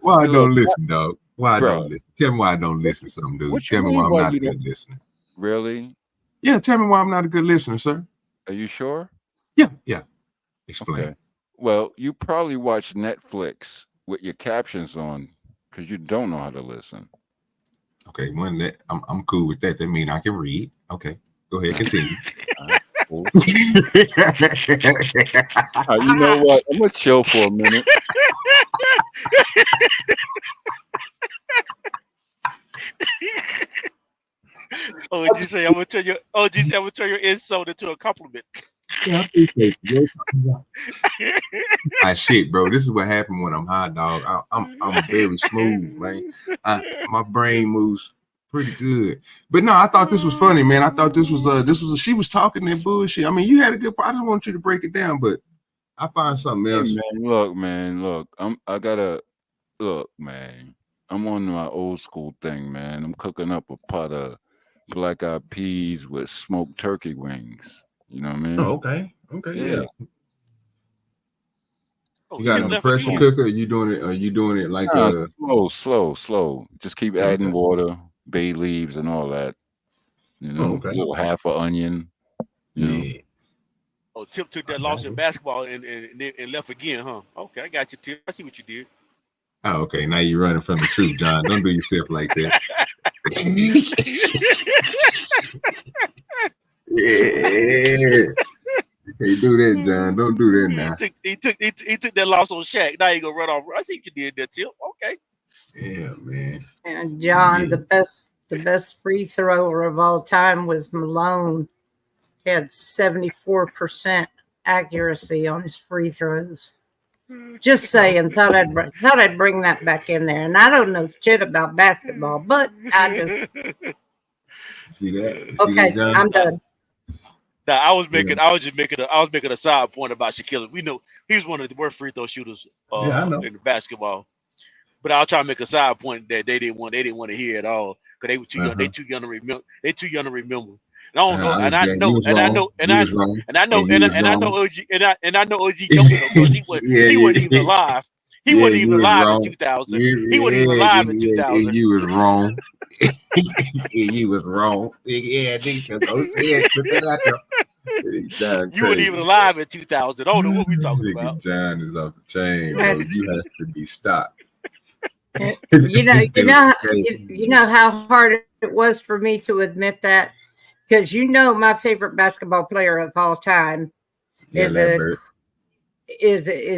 Why I don't listen, dog? Why I don't listen? Tell me why I don't listen, some dude. Tell me why I'm not a good listener. Really? Yeah, tell me why I'm not a good listener, sir. Are you sure? Yeah. Explain. Okay. Well, you probably watch Netflix with your captions on because you don't know how to listen. Okay, I'm cool with that. That means I can read. Okay, go ahead, continue. Cool. You know what? I'm gonna chill for a minute. OG say I'm gonna turn your insult into a compliment. Yeah, I appreciate you. Shit, bro. This is what happened when I'm high, dog. I'm very smooth, man. My brain moves pretty good. But no, I thought this was funny, man. I thought this was she was talking that bullshit. I mean, you had a good. I just want you to break it down, but I find something else. Hey, man, look. I'm on my old school thing, man. I'm cooking up a pot of black-eyed peas with smoked turkey wings. You know what I mean? Oh, okay, yeah. You got a pressure cooker? Are you doing it like slow? Just keep adding water, bay leaves, and all that. You know, a little half an onion. You know. Oh, Tip took that loss in basketball and left again, huh? Okay, I got you, Tip. I see what you did. Oh, okay. Now you're running from the truth, John. Don't do yourself like that. can't do that, John. Don't do that now. He took that loss on Shaq. Now he gonna run off. I see you did that, Tip. Okay. Yeah, man. And John, the best free thrower of all time was Malone. He had 74% accuracy on his free throws. Just saying, thought I'd bring that back in there. And I don't know shit about basketball, but I just see that. okay. John? I'm done. Now I was making a side point about Shaquille. We know he was one of the worst free throw shooters I know. in basketball. But I was trying to make a side point that they didn't want to hear at all because they were too young. They too young to remember. They too young to remember. And I don't know. And I know. And I know. And I know. And I know OG. And I know OG joking because he wasn't even alive. He wasn't even alive in 2000. He wasn't even alive in 2000. You was wrong. You was wrong. Yeah, nigga, don't say it. Put that out there. You weren't even alive in 2000. I don't know what we talking about. John is off the chain, bro. You have to be stopped. You know how hard it was for me to admit that, because my favorite basketball player of all time is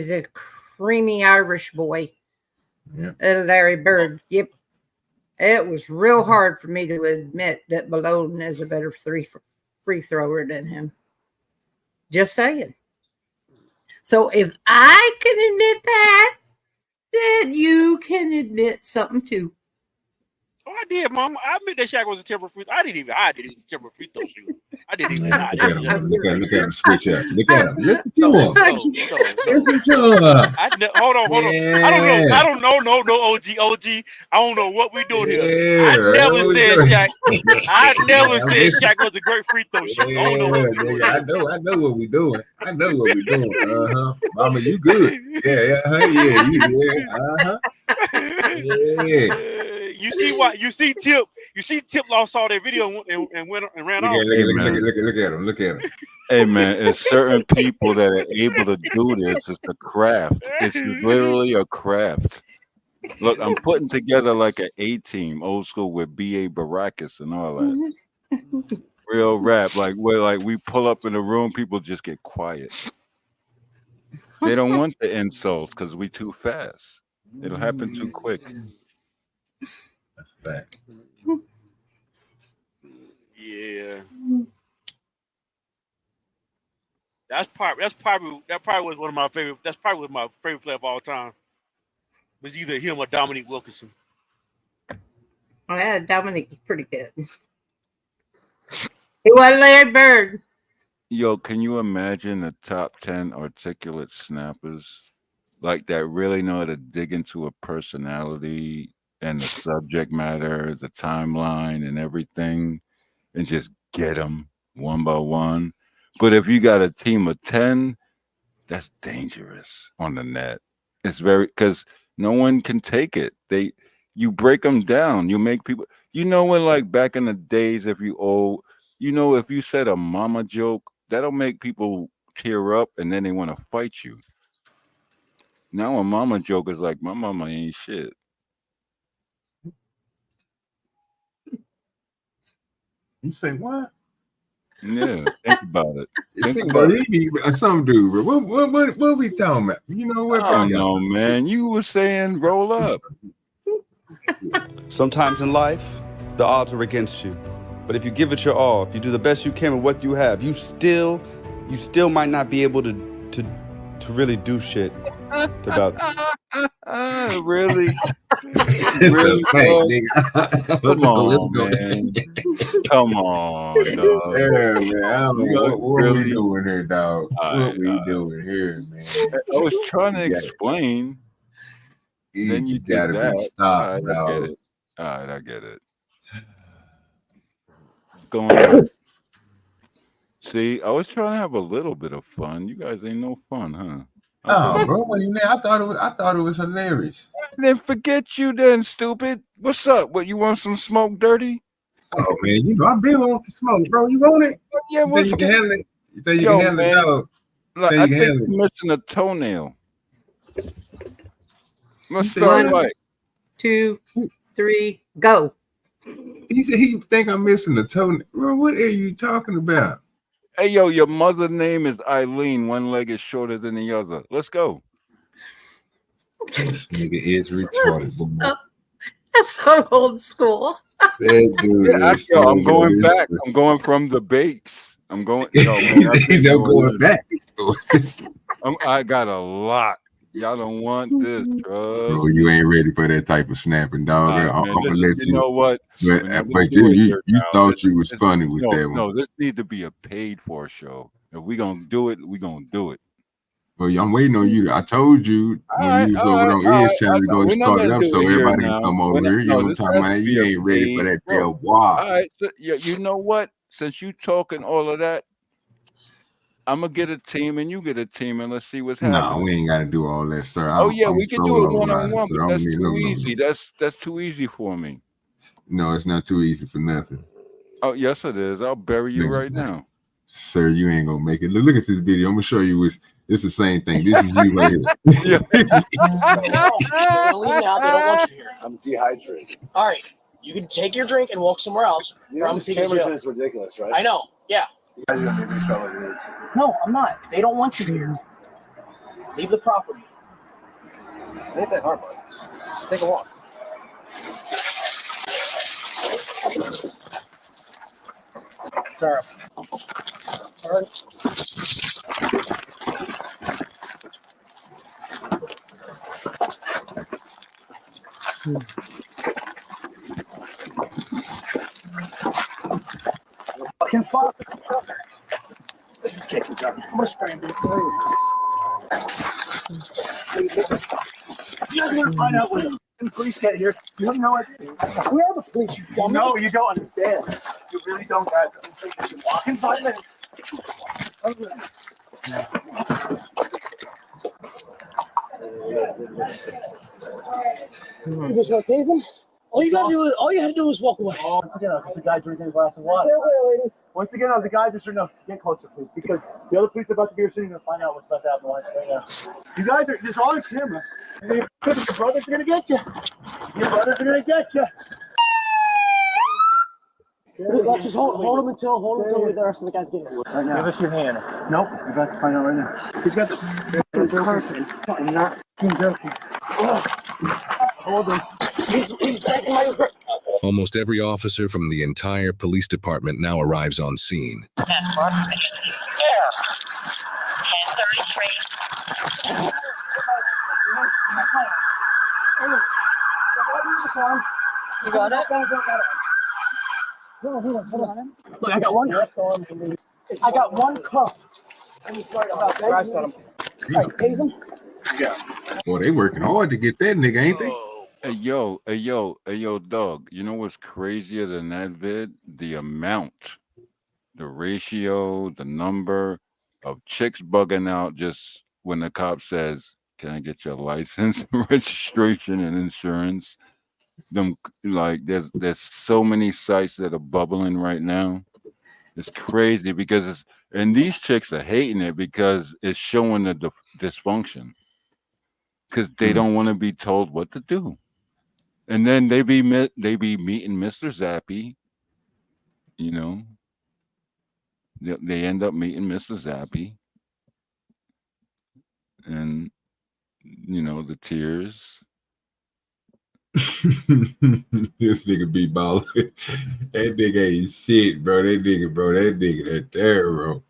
a creamy Irish boy, Larry Bird. Yep, it was real hard for me to admit that Malone is a better free thrower than him. Just saying. So if I can admit that, then you can admit something too. Oh, I did, Mama. I admit that Shaq was a terrible free. I didn't even terrible free throw shooter. I didn't even hide it. Look at him switch up. Look at him. Listen to him. Listen to him. Hold on. Yeah. I don't know. No, OG. I don't know what we doing here. I never said Shaq. I never said Shaq was a great free throw shooter. I don't know what we doing. I know what we doing. Mama, you good? Yeah. You see what? You see Tip lost all their video and went and ran off. Look at him. Hey man, it's certain people that are able to do this. It's a craft. It's literally a craft. Look, I'm putting together like an A team, old school with B.A. Baracus and all that. Real rap, like where we pull up in the room, people just get quiet. They don't want the insults because we too fast. It'll happen too quick. That's a fact. Yeah. That probably was one of my favorite. That's probably was my favorite player of all time. It was either him or Dominique Wilkinson. Oh, yeah, Dominique was pretty good. He was Larry Bird. Yo, can you imagine the top 10 articulate snappers like that really know how to dig into a personality and the subject matter, the timeline, and everything, and just get them one by one? But if you got a team of 10, that's dangerous on the net. It's very, because no one can take it. You break them down. You make people, when like back in the days, if you said a mama joke, that'll make people tear up and then they want to fight you. Now a mama joke is like, my mama ain't shit. You say what? Yeah, think about it. Some dude, bro. What we talking about? You know what? I don't know, man. You were saying roll up. Sometimes in life, the odds are against you. But if you give it your all, if you do the best you can with what you have, you still might not be able to really do shit about. Really? Really? Come on, man. Come on, dog. Yeah, man. I don't know what we doing here, dog. What we doing here, man? I was trying to explain. Then you gotta be stopped, dog. I get it. All right, I get it. What's going on? See, I was trying to have a little bit of fun. You guys ain't no fun, huh? Oh, bro, I thought it was hilarious. Then forget you, then, stupid. What's up? What, you want some smoke, dirty? Oh man, I've been on the smoke, bro. You want it? Yeah, you can handle it. You think you can handle it, dog? Look, I think you're missing a toenail. Let's start 1, 2, 3, go. He said he think I'm missing a toenail. Bro, what are you talking about? Hey, yo, your mother's name is Eileen. One leg is shorter than the other. Let's go. This nigga is retarded. Boy. That's so old school. That dude is so I'm going good. back. I'm going from the bakes. I'm going. Yo, man, He's going back. I got a lot. Y'all don't want this, trust. Bro, you ain't ready for that type of snapping, dog. Nah, I'm man, gonna listen, let you know what? But, We're not gonna but do it you here now. thought you was funny with that one. No, this need to be a paid for show. If we gonna do it, we gonna do it. Well, I'm waiting on you. I told you when you was over on Ed's channel to go and start it up so everybody can come over here. You know what I'm talking about? You ain't ready for that deal. Wow. All right, so, you know what? Since you talking all of that, I'm gonna get a team and you get a team and let's see what's happening. No, we ain't got to do all that, sir. Oh yeah, we can do it one on one, but that's too easy. No. That's too easy for me. No, it's not too easy for nothing. Oh yes, it is. I'll bury you right now. Sir, you ain't gonna make it. Look at this video. I'm gonna show you. It's the same thing. This is you right here. Leave now. They don't want you here. I'm dehydrated. All right. You can take your drink and walk somewhere else. You know, this camera's in is ridiculous, right? I know. Yeah. You guys are gonna make me feel like this. No, I'm not. They don't want you here. Leave the property. It ain't that hard, bud. Just take a walk. Sorry. Sorry. Fucking fuck. Let's get it done. I'm gonna spray him. You guys are gonna find out when the police get here. You have no idea. We are the police, you dummy. No, you don't understand. You really don't, guys. I'm saying you can walk in 5 minutes. You just want to tase him? All you had to do is walk away. Once again, I was just a guy drinking a glass of water. Once again, I was a guy just no, get closer, please, because the other police are about to be here soon. You're gonna find out what's about to happen right now. You guys are just all on camera. Your brothers are gonna get you. Your brothers are gonna get you. Let's just hold him until the rest of the guys get here. Right now. Give us your hand. Nope, you're about to find out right now. He's got the carpet. I'm not joking. Hold him. He's taking my grip. Almost every officer from the entire police department now arrives on scene. You got it? Look, I got one cuff. Rest on him. All right, tase him. Yeah. Boy, they working hard to get that nigga, ain't they? Hey yo, dog. You know what's crazier than that vid? The amount, the ratio, the number of chicks bugging out just when the cop says, "Can I get your license, registration, and insurance?" Them like there's so many sites that are bubbling right now. It's crazy because and these chicks are hating it because it's showing the dysfunction. Because they don't want to be told what to do. And then they be meeting Mr. Zappy, you know. They end up meeting Mr. Zappy. And, you know, the tears. This nigga be balling. That nigga ain't shit, bro. That nigga, that terror, bro.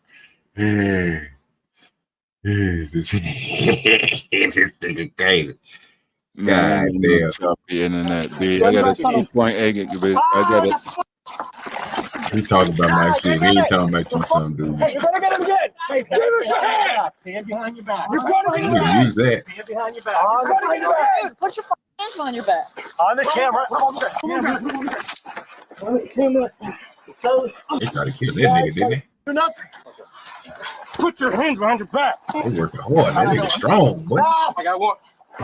This nigga crazy. God damn. Choppy internet, B. I got a 2.8 gigabit. I got it. We talking about my shit. He ain't talking about you, some dude. Hey, you're gonna get him again. Hey, give us your hand. Hand behind your back. You're gonna get him again. Use that. Hand behind your back. On the camera. Put your hands on your back. On the camera. On the camera. So they tried to kill that nigga, didn't they? Do nothing. Put your hands behind your back. They working hard. That nigga strong, boy. I got one.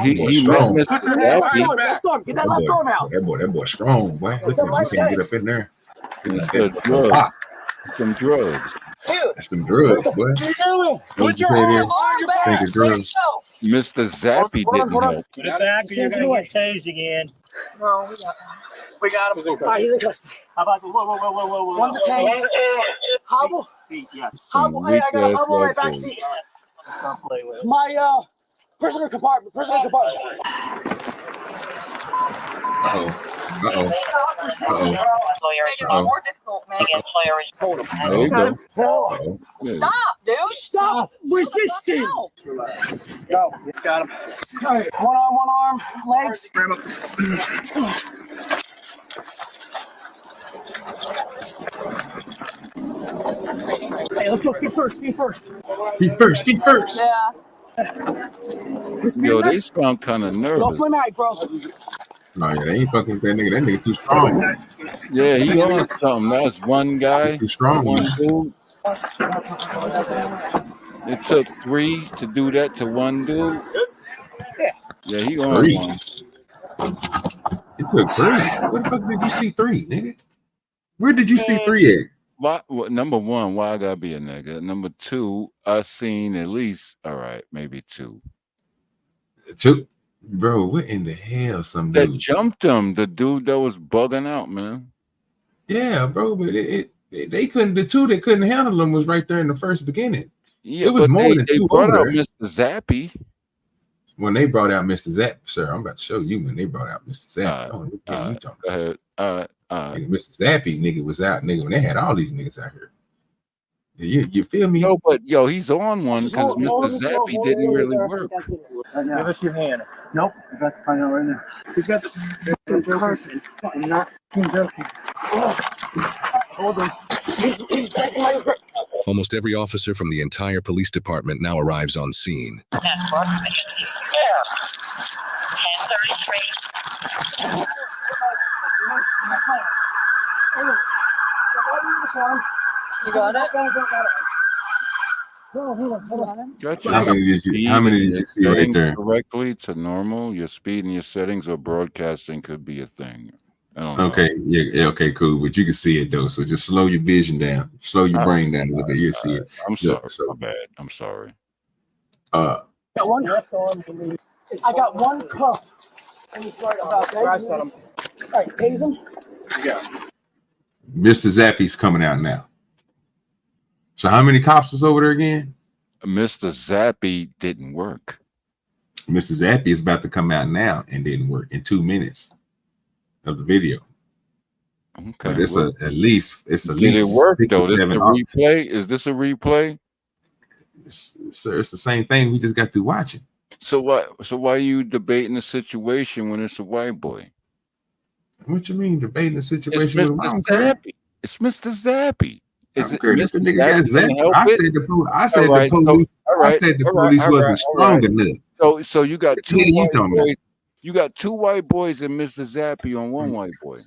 He strong. Put your hands behind your back. Get that left arm out. That boy strong, boy. Look at him. He can't get up in there. Some drugs. Dude. That's some drugs, boy. What are you doing? Put your arm back. Think of drugs. Mr. Zappy didn't help. Put it back or you're gonna get tased again. No, we got him. All right, he's in custody. How about the whoa. One detain. Hobble. feet, yes. Some Hey, I got a weak-ass hub on my white back boys. seat. Stop playing with it. My prisoner compartment. More difficult, man. There you go. Yeah. Stop, dude. Stop resisting. Go. Got him. All right. One arm, legs. Hey, let's go feet first. Feet first. Yeah. Yo, they sound kind of Get off nervous. my mic, bro. No, yeah, they ain't fucking with that nigga. That nigga too strong. Yeah, he on something. That's one guy, Too strong. one dude. It took 3 to do that to one dude. Yeah, he on 3. one. It took 3. Where the fuck did you see 3, nigga? Where did you see 3 at? Why, number one, why I gotta be a nigga? Number 2, I seen at least, all right, maybe 2. 2? Bro, what in the hell, some That dude? jumped him, the dude that was bugging out, man. Yeah, bro, but they couldn't. The 2 that couldn't handle them was right there in the first beginning. Yeah, it was but more than they 2 brought over out there. Mr. Zappy. When they brought out Mr. Zapp, sir, I'm about to show you when they brought out Mr. Zapp. All right, go ahead. Nigga, Mr. Zappy nigga was out, nigga, when they had all these niggas out here. You feel me? No, but yo, he's on one because Mr. Zappy didn't really work. Give us your hand. Nope. I got to find out right now. He's got the carpet. I'm not joking. Hold on. He's breaking my grip. Almost every officer from the entire police department now arrives on scene. You got it? Got How many did you see right setting there? correctly to normal? Your speed and your settings or broadcasting could be a thing. I don't know. Okay, yeah, okay, cool. But you can see it though, so just slow your vision down, slow your brain down a little bit. You'll see it. I'm sorry. So, My bad. I'm sorry. Got one. I got one cuff. Rest on him. All right, tase him. yeah. Mr. Zappy's coming out now. So how many cops was over there again? Mr. Zappy didn't work. Mr. Zappy is about to come out now and didn't work in 2 minutes of the video. Okay, but it's at least did it work though? This is a replay. Is this a replay? Sir, it's the same thing we just got through watching. So why are you debating the situation when it's a white boy? What you mean debating the situation? It's Mr. Zappy. It's Mr. Zappy. Is it Mr. Nigga got zapped? I said the police wasn't strong enough. So you got two white boys. You got 2 white boys and Mr. Zappy on one white boy.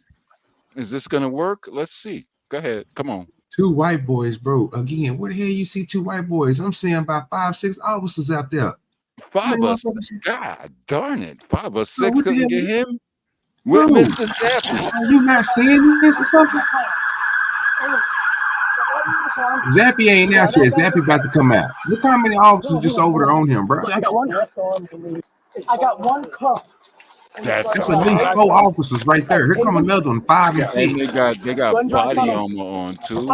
Is this gonna work? Let's see. Go ahead. Come on. 2 white boys, bro. Again, where the hell you see 2 white boys? I'm seeing about 5, 6 officers out there. 5 or 6. God darn it. 5 or 6 couldn't get him. With Mr. Zappy. Are you not seeing this or something? Zappy ain't out yet. Zappy about to come out. Look how many officers just over there on him, bro. I got one. I got one cuff. That's at least 4 officers right there. Here come another one, 5 and 6. And they got body armor on too.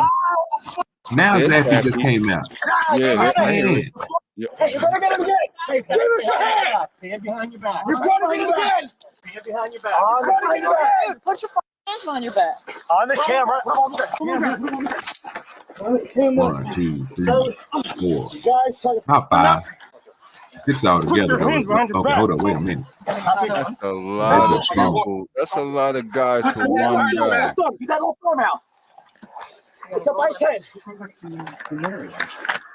Now Zappy just came out. Yeah, Hey, you better get him again. Hey, give us your hand. Hand behind your back. You're going to get him again. Hand behind your back. Dude, put your hands on your back. On the camera. On the camera. 1, 2, 3, 4. About 5. 6 all together. Okay, hold up. Wait a minute. That's a lot of people. That's a lot of guys for one guy. Get that left arm out. It's a nice head.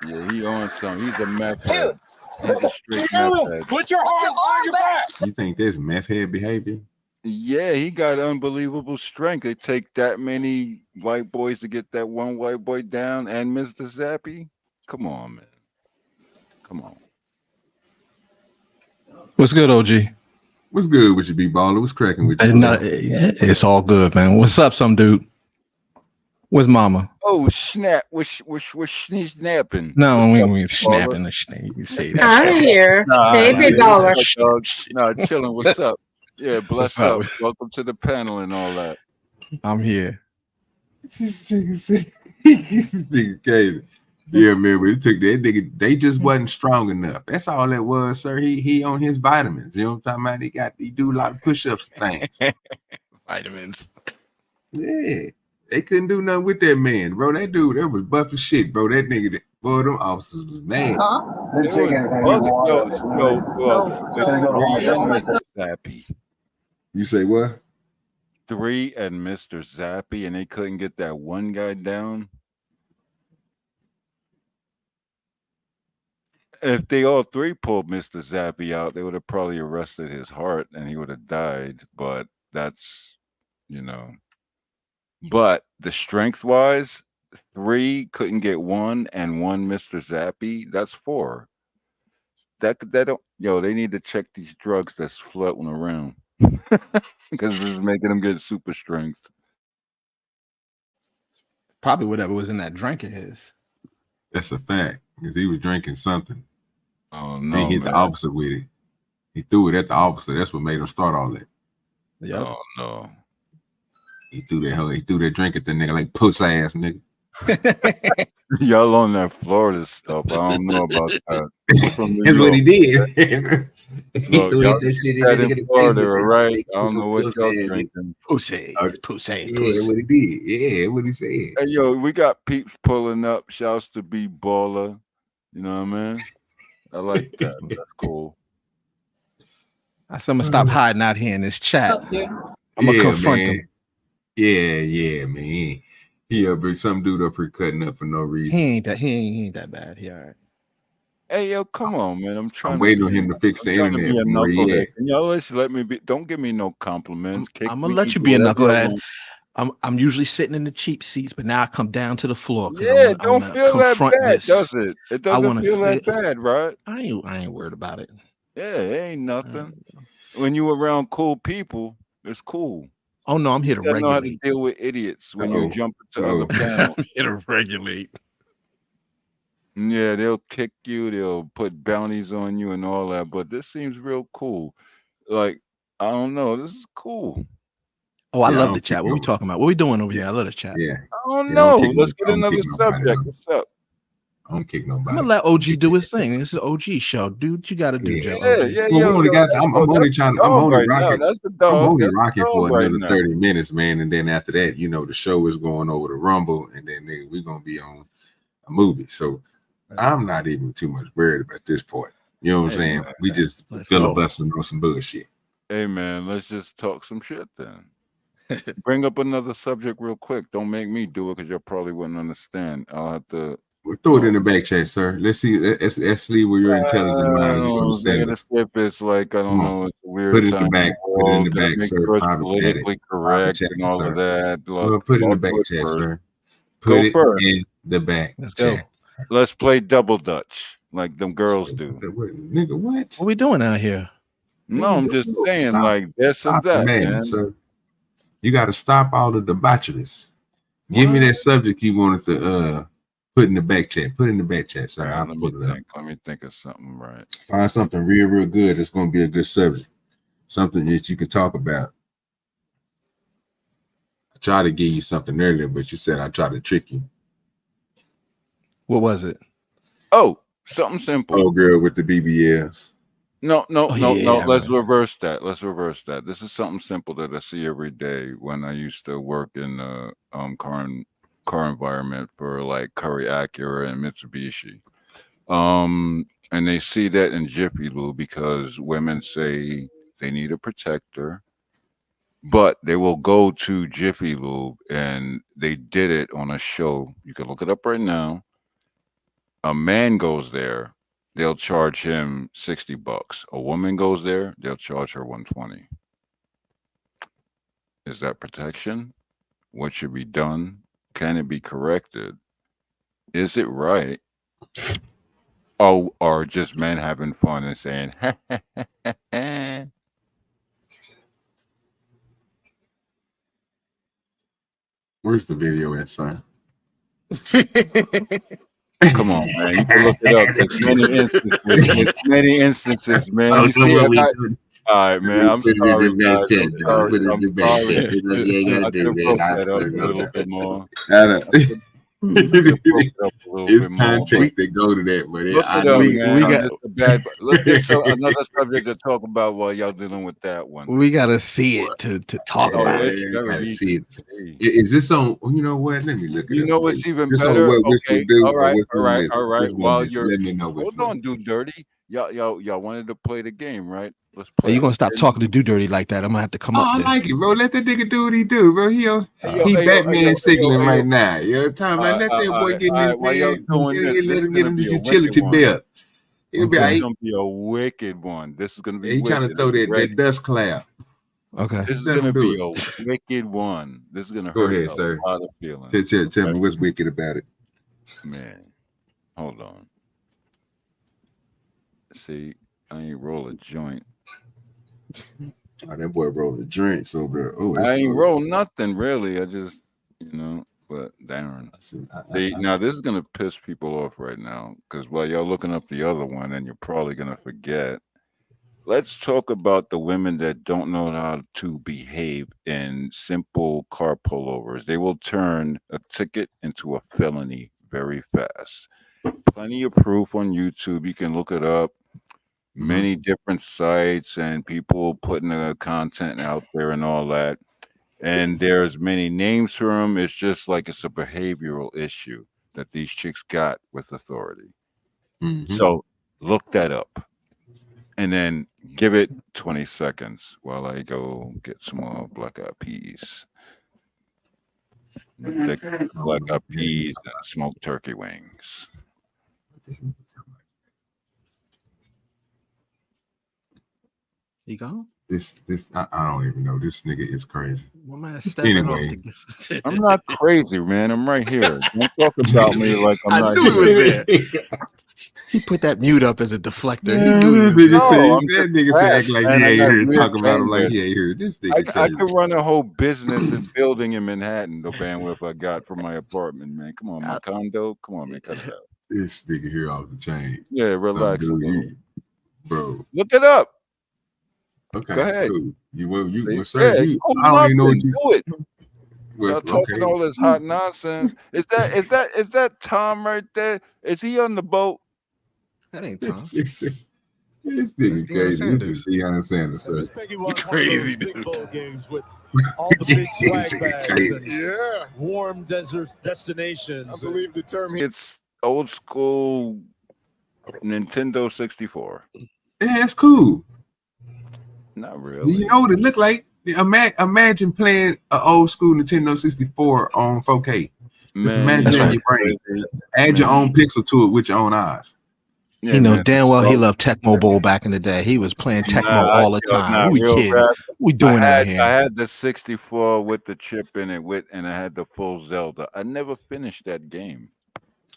Yeah, he on something. He's a meth head. He's a straight meth head. Put your arm on your back. You think this meth head behavior? Yeah, he got unbelievable strength. It take that many white boys to get that one white boy down and Mr. Zappy. Come on, man. Come on. What's good, OG? What's good with you, B-Baller? What's cracking with you? It's all good, man. What's up, some dude? Where's mama? Oh, snap. What's snapping? No, we snapping the snake. You say that. I'm here. Hey, B-Baller. No, chilling. What's up? Yeah, bless up. Welcome to the panel and all that. I'm here. Nigga crazy. Yeah, man, but it took that nigga. They just wasn't strong enough. That's all it was, sir. He on his vitamins. You know what I'm talking about? He do a lot of push-ups and things. Vitamins. Yeah. They couldn't do nothing with that man, bro. That dude, that was buff as shit, bro. That nigga, boy, them officers was mad. Didn't take anything. He water. Zappy. You say what? 3 and Mr. Zappy, and they couldn't get that one guy down. If they all 3 pulled Mr. Zappy out, they would have probably arrested his heart and he would have died. But that's, you know. But the strength wise, 3 couldn't get 1 and 1 Mr. Zappy. That's 4. That don't, yo, they need to check these drugs that's floating around because this is making them get super strength. Probably whatever was in that drink of his. That's a fact because he was drinking something. Oh He no, hit the man. officer with it. He threw it at the officer. That's what made him start all that. Yep. Oh no. He threw that drink at the nigga like puss ass nigga. Y'all on that Florida stuff. I don't know about that. I'm from New That's what he York. did. Look, threw y'all that shit get that in in Florida, all right? I don't know what y'all Pussy. drinking. Pussy. Yeah, what he did. Yeah, what he said. Hey, yo, we got peeps pulling up. Shouts to B Baller. You know what I mean? I like that. That's cool. I said I'm gonna stop hiding out here in this chat. I'm gonna Yeah, confront man. him. Yeah, man. He up here, some dude up here cutting up for no reason. He ain't that bad. He all right. Hey, yo, come on, man. I'm trying I'm to waiting be on him to fix the trying to be internet a from where he knucklehead. at. Can y'all just let me be? Don't give me no compliments. Kick I'm gonna me, let you do be a whatever y'all knucklehead. want. I'm usually sitting in the cheap seats, but now I come down to the floor because Yeah, I don't want to feel that confront bad, this. does it? It I doesn't want feel to. that bad, right? I ain't worried about it. Yeah, it ain't nothing. When you around cool people, it's cool. Oh no, I'm here to You gotta know how to regulate. deal with idiots when you jump into Uh-oh. other panels. I'm here to regulate. Yeah, they'll kick you, they'll put bounties on you and all that, but this seems real cool. Like, I don't know, this is cool. Oh, I Yeah, I love don't the chat. kick What we no- talking about? What we doing over here? I love the chat. Yeah. I don't Yeah, know. kick Let's no- get I don't another kick nobody subject. out. What's up? I don't kick I'm nobody. gonna let OG do his thing. This is OG show. Do what you gotta do, Yeah. Joe. Yeah, OG. yeah, Well, we yo, only yo, got. that's I'm the only trying. I'm dog only right now. rocking. That's the I'm dog. only That's the rocking for dog right another now. 30 minutes, man. And then after that, you know, the show is going over to Rumble, and then we're gonna be on a movie. So I'm not even too much worried about this part. You know what I'm Hey, saying? man. We just Let's go. filibustering on some bullshit. Hey, man, let's just talk some shit then. Bring up another subject real quick. Don't make me do it because you probably wouldn't understand. I'll have to. We'll throw it in the back chat, sir. Let's see. Let's see where your intelligent mind is going to send us. If it's like, I don't know, it's a weird Put it in time the back. in Put it in the the world. back, Make sir. sure it's Private chat it. politically Private correct chat and it, all sir. of that. Well, Look, put it in the I'll back do it chat, first. sir. Go Put it first. in the back Let's go. chat. Let's play double dutch like them girls do. Nigga, what? What we doing out here? No, I'm just saying Stop. like this or Stop the that, madness, man. sir. You got to stop all the debaucheries. Give me that subject you wanted to put in the back chat. Put it in the back chat, sir. I'll Let pull me it up. think. Let me think of something right. Find something real good. It's going to be a good subject. Something that you can talk about. I tried to give you something earlier, but you said I tried to trick you. What was it? Oh, something simple. Oh, girl with the BBLs. No. yeah, Let's right. reverse that. This is something simple that I see every day when I used to work in the car environment for like Curry Acura and Mitsubishi. And they see that in Jiffy Lube because women say they need a protector, but they will go to Jiffy Lube and they did it on a show. You can look it up right now. A man goes there, they'll charge him $60. A woman goes there, they'll charge her $120. Is that protection? What should be done? Can it be corrected? Is it right? Oh, or just men having fun and saying, Where's the video at, son? come on, man. You can look it up. There's many instances, man. You see, all right, man. I'm sorry, guys. I'm sorry. I could have broke that up a little bit more. It's context that go to that, but Look I it know up, we man. got It's a bad. Look, it's another subject to talk about while y'all dealing with that one. we gotta see it to talk Oh, about it's it. I gotta very see easy it. to see. Is this on? You know what? Let me look it You up. know too. what's even This on better? what which Okay, one do all or right, which all one right, is all it? right. Which one While is it? you're Let me know which hold one. on, do dirty. Y'all wanted to play the game, right? Let's Are play you it. gonna stop talking to Do Dirty like that? I'm gonna have to come Oh, up I there. like it, bro. Let that nigga do what he do, bro. He Batman signaling right now. You know, time like let that boy get in all this right. While y'all man. doing this, Let this is him get gonna him be this a wicked utility one. belt. He'll be This is like, gonna be a wicked one. This is gonna be he trying wicked. to throw Are you that ready? dust cloud. Okay. This is Let him gonna do be a wicked one. This is gonna Go hurt ahead, a sir. lot of feelings. Tell me what's wicked about it. Man, hold on. See, I ain't roll a joint. Oh, that boy rolled a drink over there. Oh, I ain't roll nothing really. I just, but Darren. See, now this is gonna piss people off right now because while y'all looking up the other one, and you're probably gonna forget. Let's talk about the women that don't know how to behave in simple car pullovers. They will turn a ticket into a felony very fast. Plenty of proof on YouTube. You can look it up. Many different sites and people putting the content out there and all that. And there's many names for them. It's just like it's a behavioral issue that these chicks got with authority. So look that up. And then give it 20 seconds while I go get some more black eyed peas. Black eyed peas and smoked turkey wings. You gone? This I don't even know. This nigga is crazy. My man stepping Anyway, off the I'm not crazy, man. I'm right here. Don't talk about me like I'm I not knew here. he was there. He put that mute up as a deflector. He Yeah, knew that he was nigga there. say that nigga say act like he ain't here. Talk about him like he ain't here. This nigga I crazy. could run a whole business and building in Manhattan, the bandwidth I got from my apartment, man. Come on, my condo. Come on, man. Cut it out. This nigga here off the chain. Yeah, relax a Dude, little. bro. Look it up. Okay, Go ahead. cool. See? Sir, Yeah, you. cool I don't even know what nothing. you. Do it. Well, Y'all talking okay. all this hot nonsense. Is that Tom right there? Is he on the boat? That ain't Tom. This That's nigga Deion crazy. Sanders. This is Deion Sanders, sir. This Peggy wants one of those big bowl games with all the big swag bags and warm desert destinations. I believe the term It's old school Nintendo 64. Yeah, that's cool. Not Do really. you know what it looked like? Imagine playing an old school Nintendo 64 on 4K. Just Man, imagine that in your brain. Add your own pixel to it with your own eyes. He knows damn well he loved Tecmo Bowl back in the day. He was playing Tecmo all the time. Nah, What we real kidding? rap. What we doing out I here? had the 64 with the chip in it, and I had the full Zelda. I never finished that game.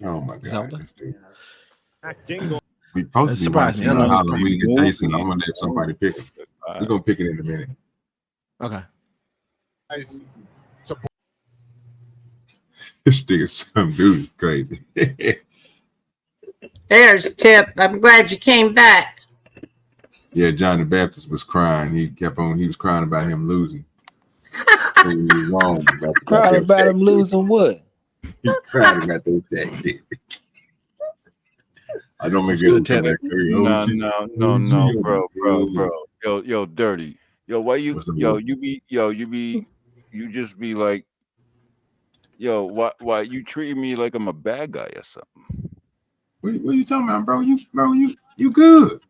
Oh my god, Zelda? this dude. Dingle. We supposed to be surprised me. watching I know it's Halloween pretty and Jason. I'm movies. gonna let somebody pick it. We're gonna pick it in a minute. Okay. Nice. This nigga some dude crazy. There's Tip. I'm glad you came back. Yeah, John the Baptist was crying. He was crying about him losing. So he was wrong Proud about him losing what? He cried about those jacks. I don't make it come back. No, bro. Yo, dirty. Yo, you just be like, yo, why you treating me like I'm a bad guy or something? What are you talking about, bro? You good.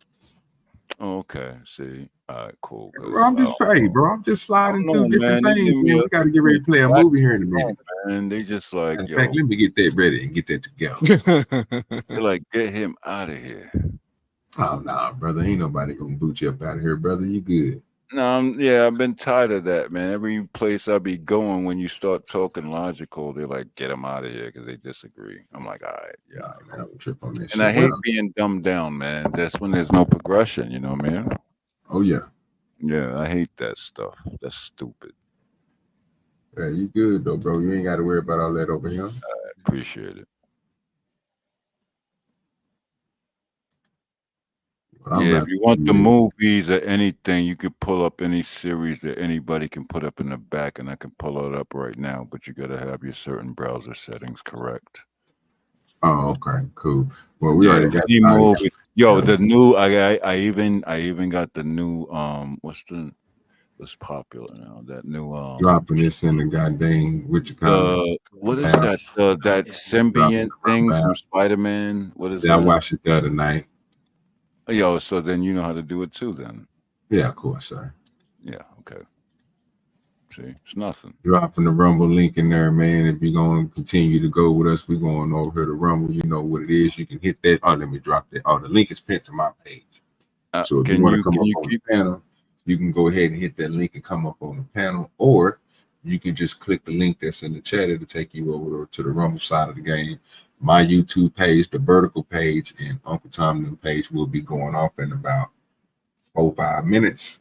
Okay, see. All right, cool. Bro, I'm just I'm just sliding through different man. things, man. We gotta get ready to play a movie here in a minute. And they just like, in fact, let me get that ready and get that together. They're like, get him out of here. Oh nah, brother. Ain't nobody gonna boot you up out of here, brother. You good. No, I've been tired of that, man. Every place I be going, when you start talking logical, they're like, get them out of here because they disagree. I'm like, all right, yeah. I don't trip on that And shit. I hate being dumbed down, man. That's when there's no progression, you know what I mean? Oh yeah. Yeah, I hate that stuff. That's stupid. Yeah, you good though, bro. You ain't gotta worry about all that over here. I appreciate it. Yeah, if you want the movies or anything, you can pull up any series that anybody can put up in the back, and I can pull it up right now. But you gotta have your certain browser settings correct. Oh, okay, cool. Well, we already got any movie. Yo, the new I even got the new what's popular now? That new dropping this in the goddamn what you call it? What is that? That symbiont thing from Spider-Man. What is that? I watched it the other night. Yo, so then you know how to do it too, then. Yeah, of course, sir. Yeah, okay. See, it's nothing. Dropping the Rumble link in there, man. If you're going to continue to go with us, we're going over here to Rumble. You know what it is. You can hit that. Oh, let me drop that. Oh, the link is pinned to my page. So if you want to come up on the panel, you can go ahead and hit that link and come up on the panel, or you can just click the link that's in the chat. It'll take you over to the Rumble side of the game. My YouTube page, the vertical page, and Uncle Tomlin page will be going off in about 4-5 minutes.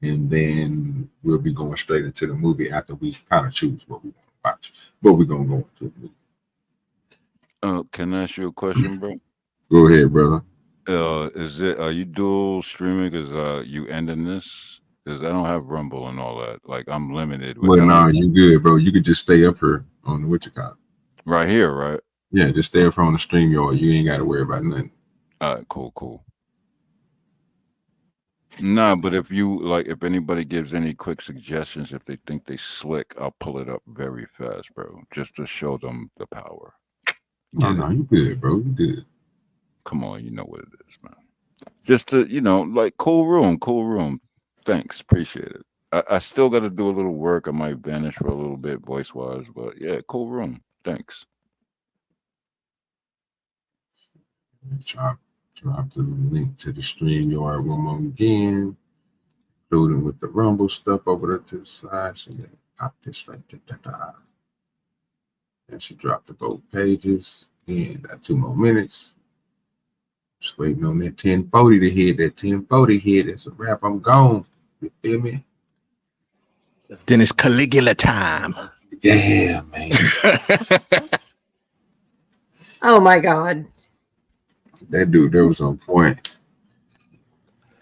And then we'll be going straight into the movie after we kind of choose what we want to watch. But we're going to go into the movie. Can I ask you a question, bro? Go ahead, brother. Are you dual streaming? Because you ending this? Because I don't have Rumble and all that. Like, I'm limited. Well, nah, you good, bro. You could just stay up here on the what you call it. Right here, right? Yeah, just stay up here on the stream yard. You ain't got to worry about nothing. All right, cool. Nah, but if anybody gives any quick suggestions, if they think they slick, I'll pull it up very fast, bro, just to show them the power. No, you good, bro. You good. Come on, you know what it is, man. Just to, like, cool room. Thanks, appreciate it. I still got to do a little work. I might vanish for a little bit, voice-wise, but yeah, cool room. Thanks. Drop the link to the StreamYard room again, including with the Rumble stuff over there to the side. So yeah, pop this right there. And she dropped the both pages. And got 2 more minutes. Just waiting on that 1040 to hit. That 1040 hit. It's a wrap. I'm gone. You feel me? Then it's Caligula time. Yeah, man. Oh my God. That dude, that was on point.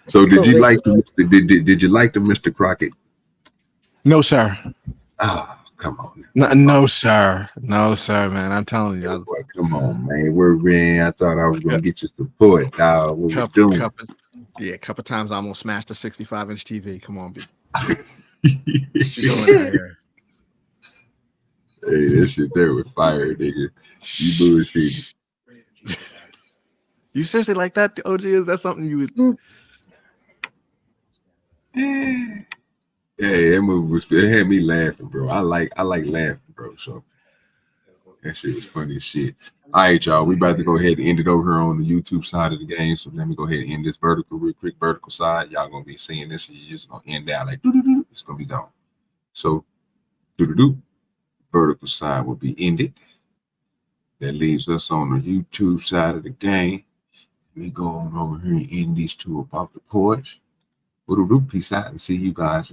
So did you like did you like the Mr. Crockett? No, sir. Oh, come on. No, sir. No, sir, man. I'm telling you. Come on, man. I thought I was gonna get you support, dog. What we doing? A couple times I almost smashed a 65-inch TV. Come on, dude. Hey, that shit there was fire, nigga. You bullshit. You seriously like that, OG? Is that something you would? Yeah, that movie it had me laughing, bro. I like laughing, bro. So that shit was funny as shit. All right, y'all. We about to go ahead and end it over here on the YouTube side of the game. So let me go ahead and end this vertical real quick. Vertical side, y'all gonna be seeing this, and you're just gonna end that like doo-doo-doo. It's gonna be gone. So doo-doo-doo. Vertical side will be ended. That leaves us on the YouTube side of the game. Let me go on over here and end these two above the porch. Peace out and see you guys later.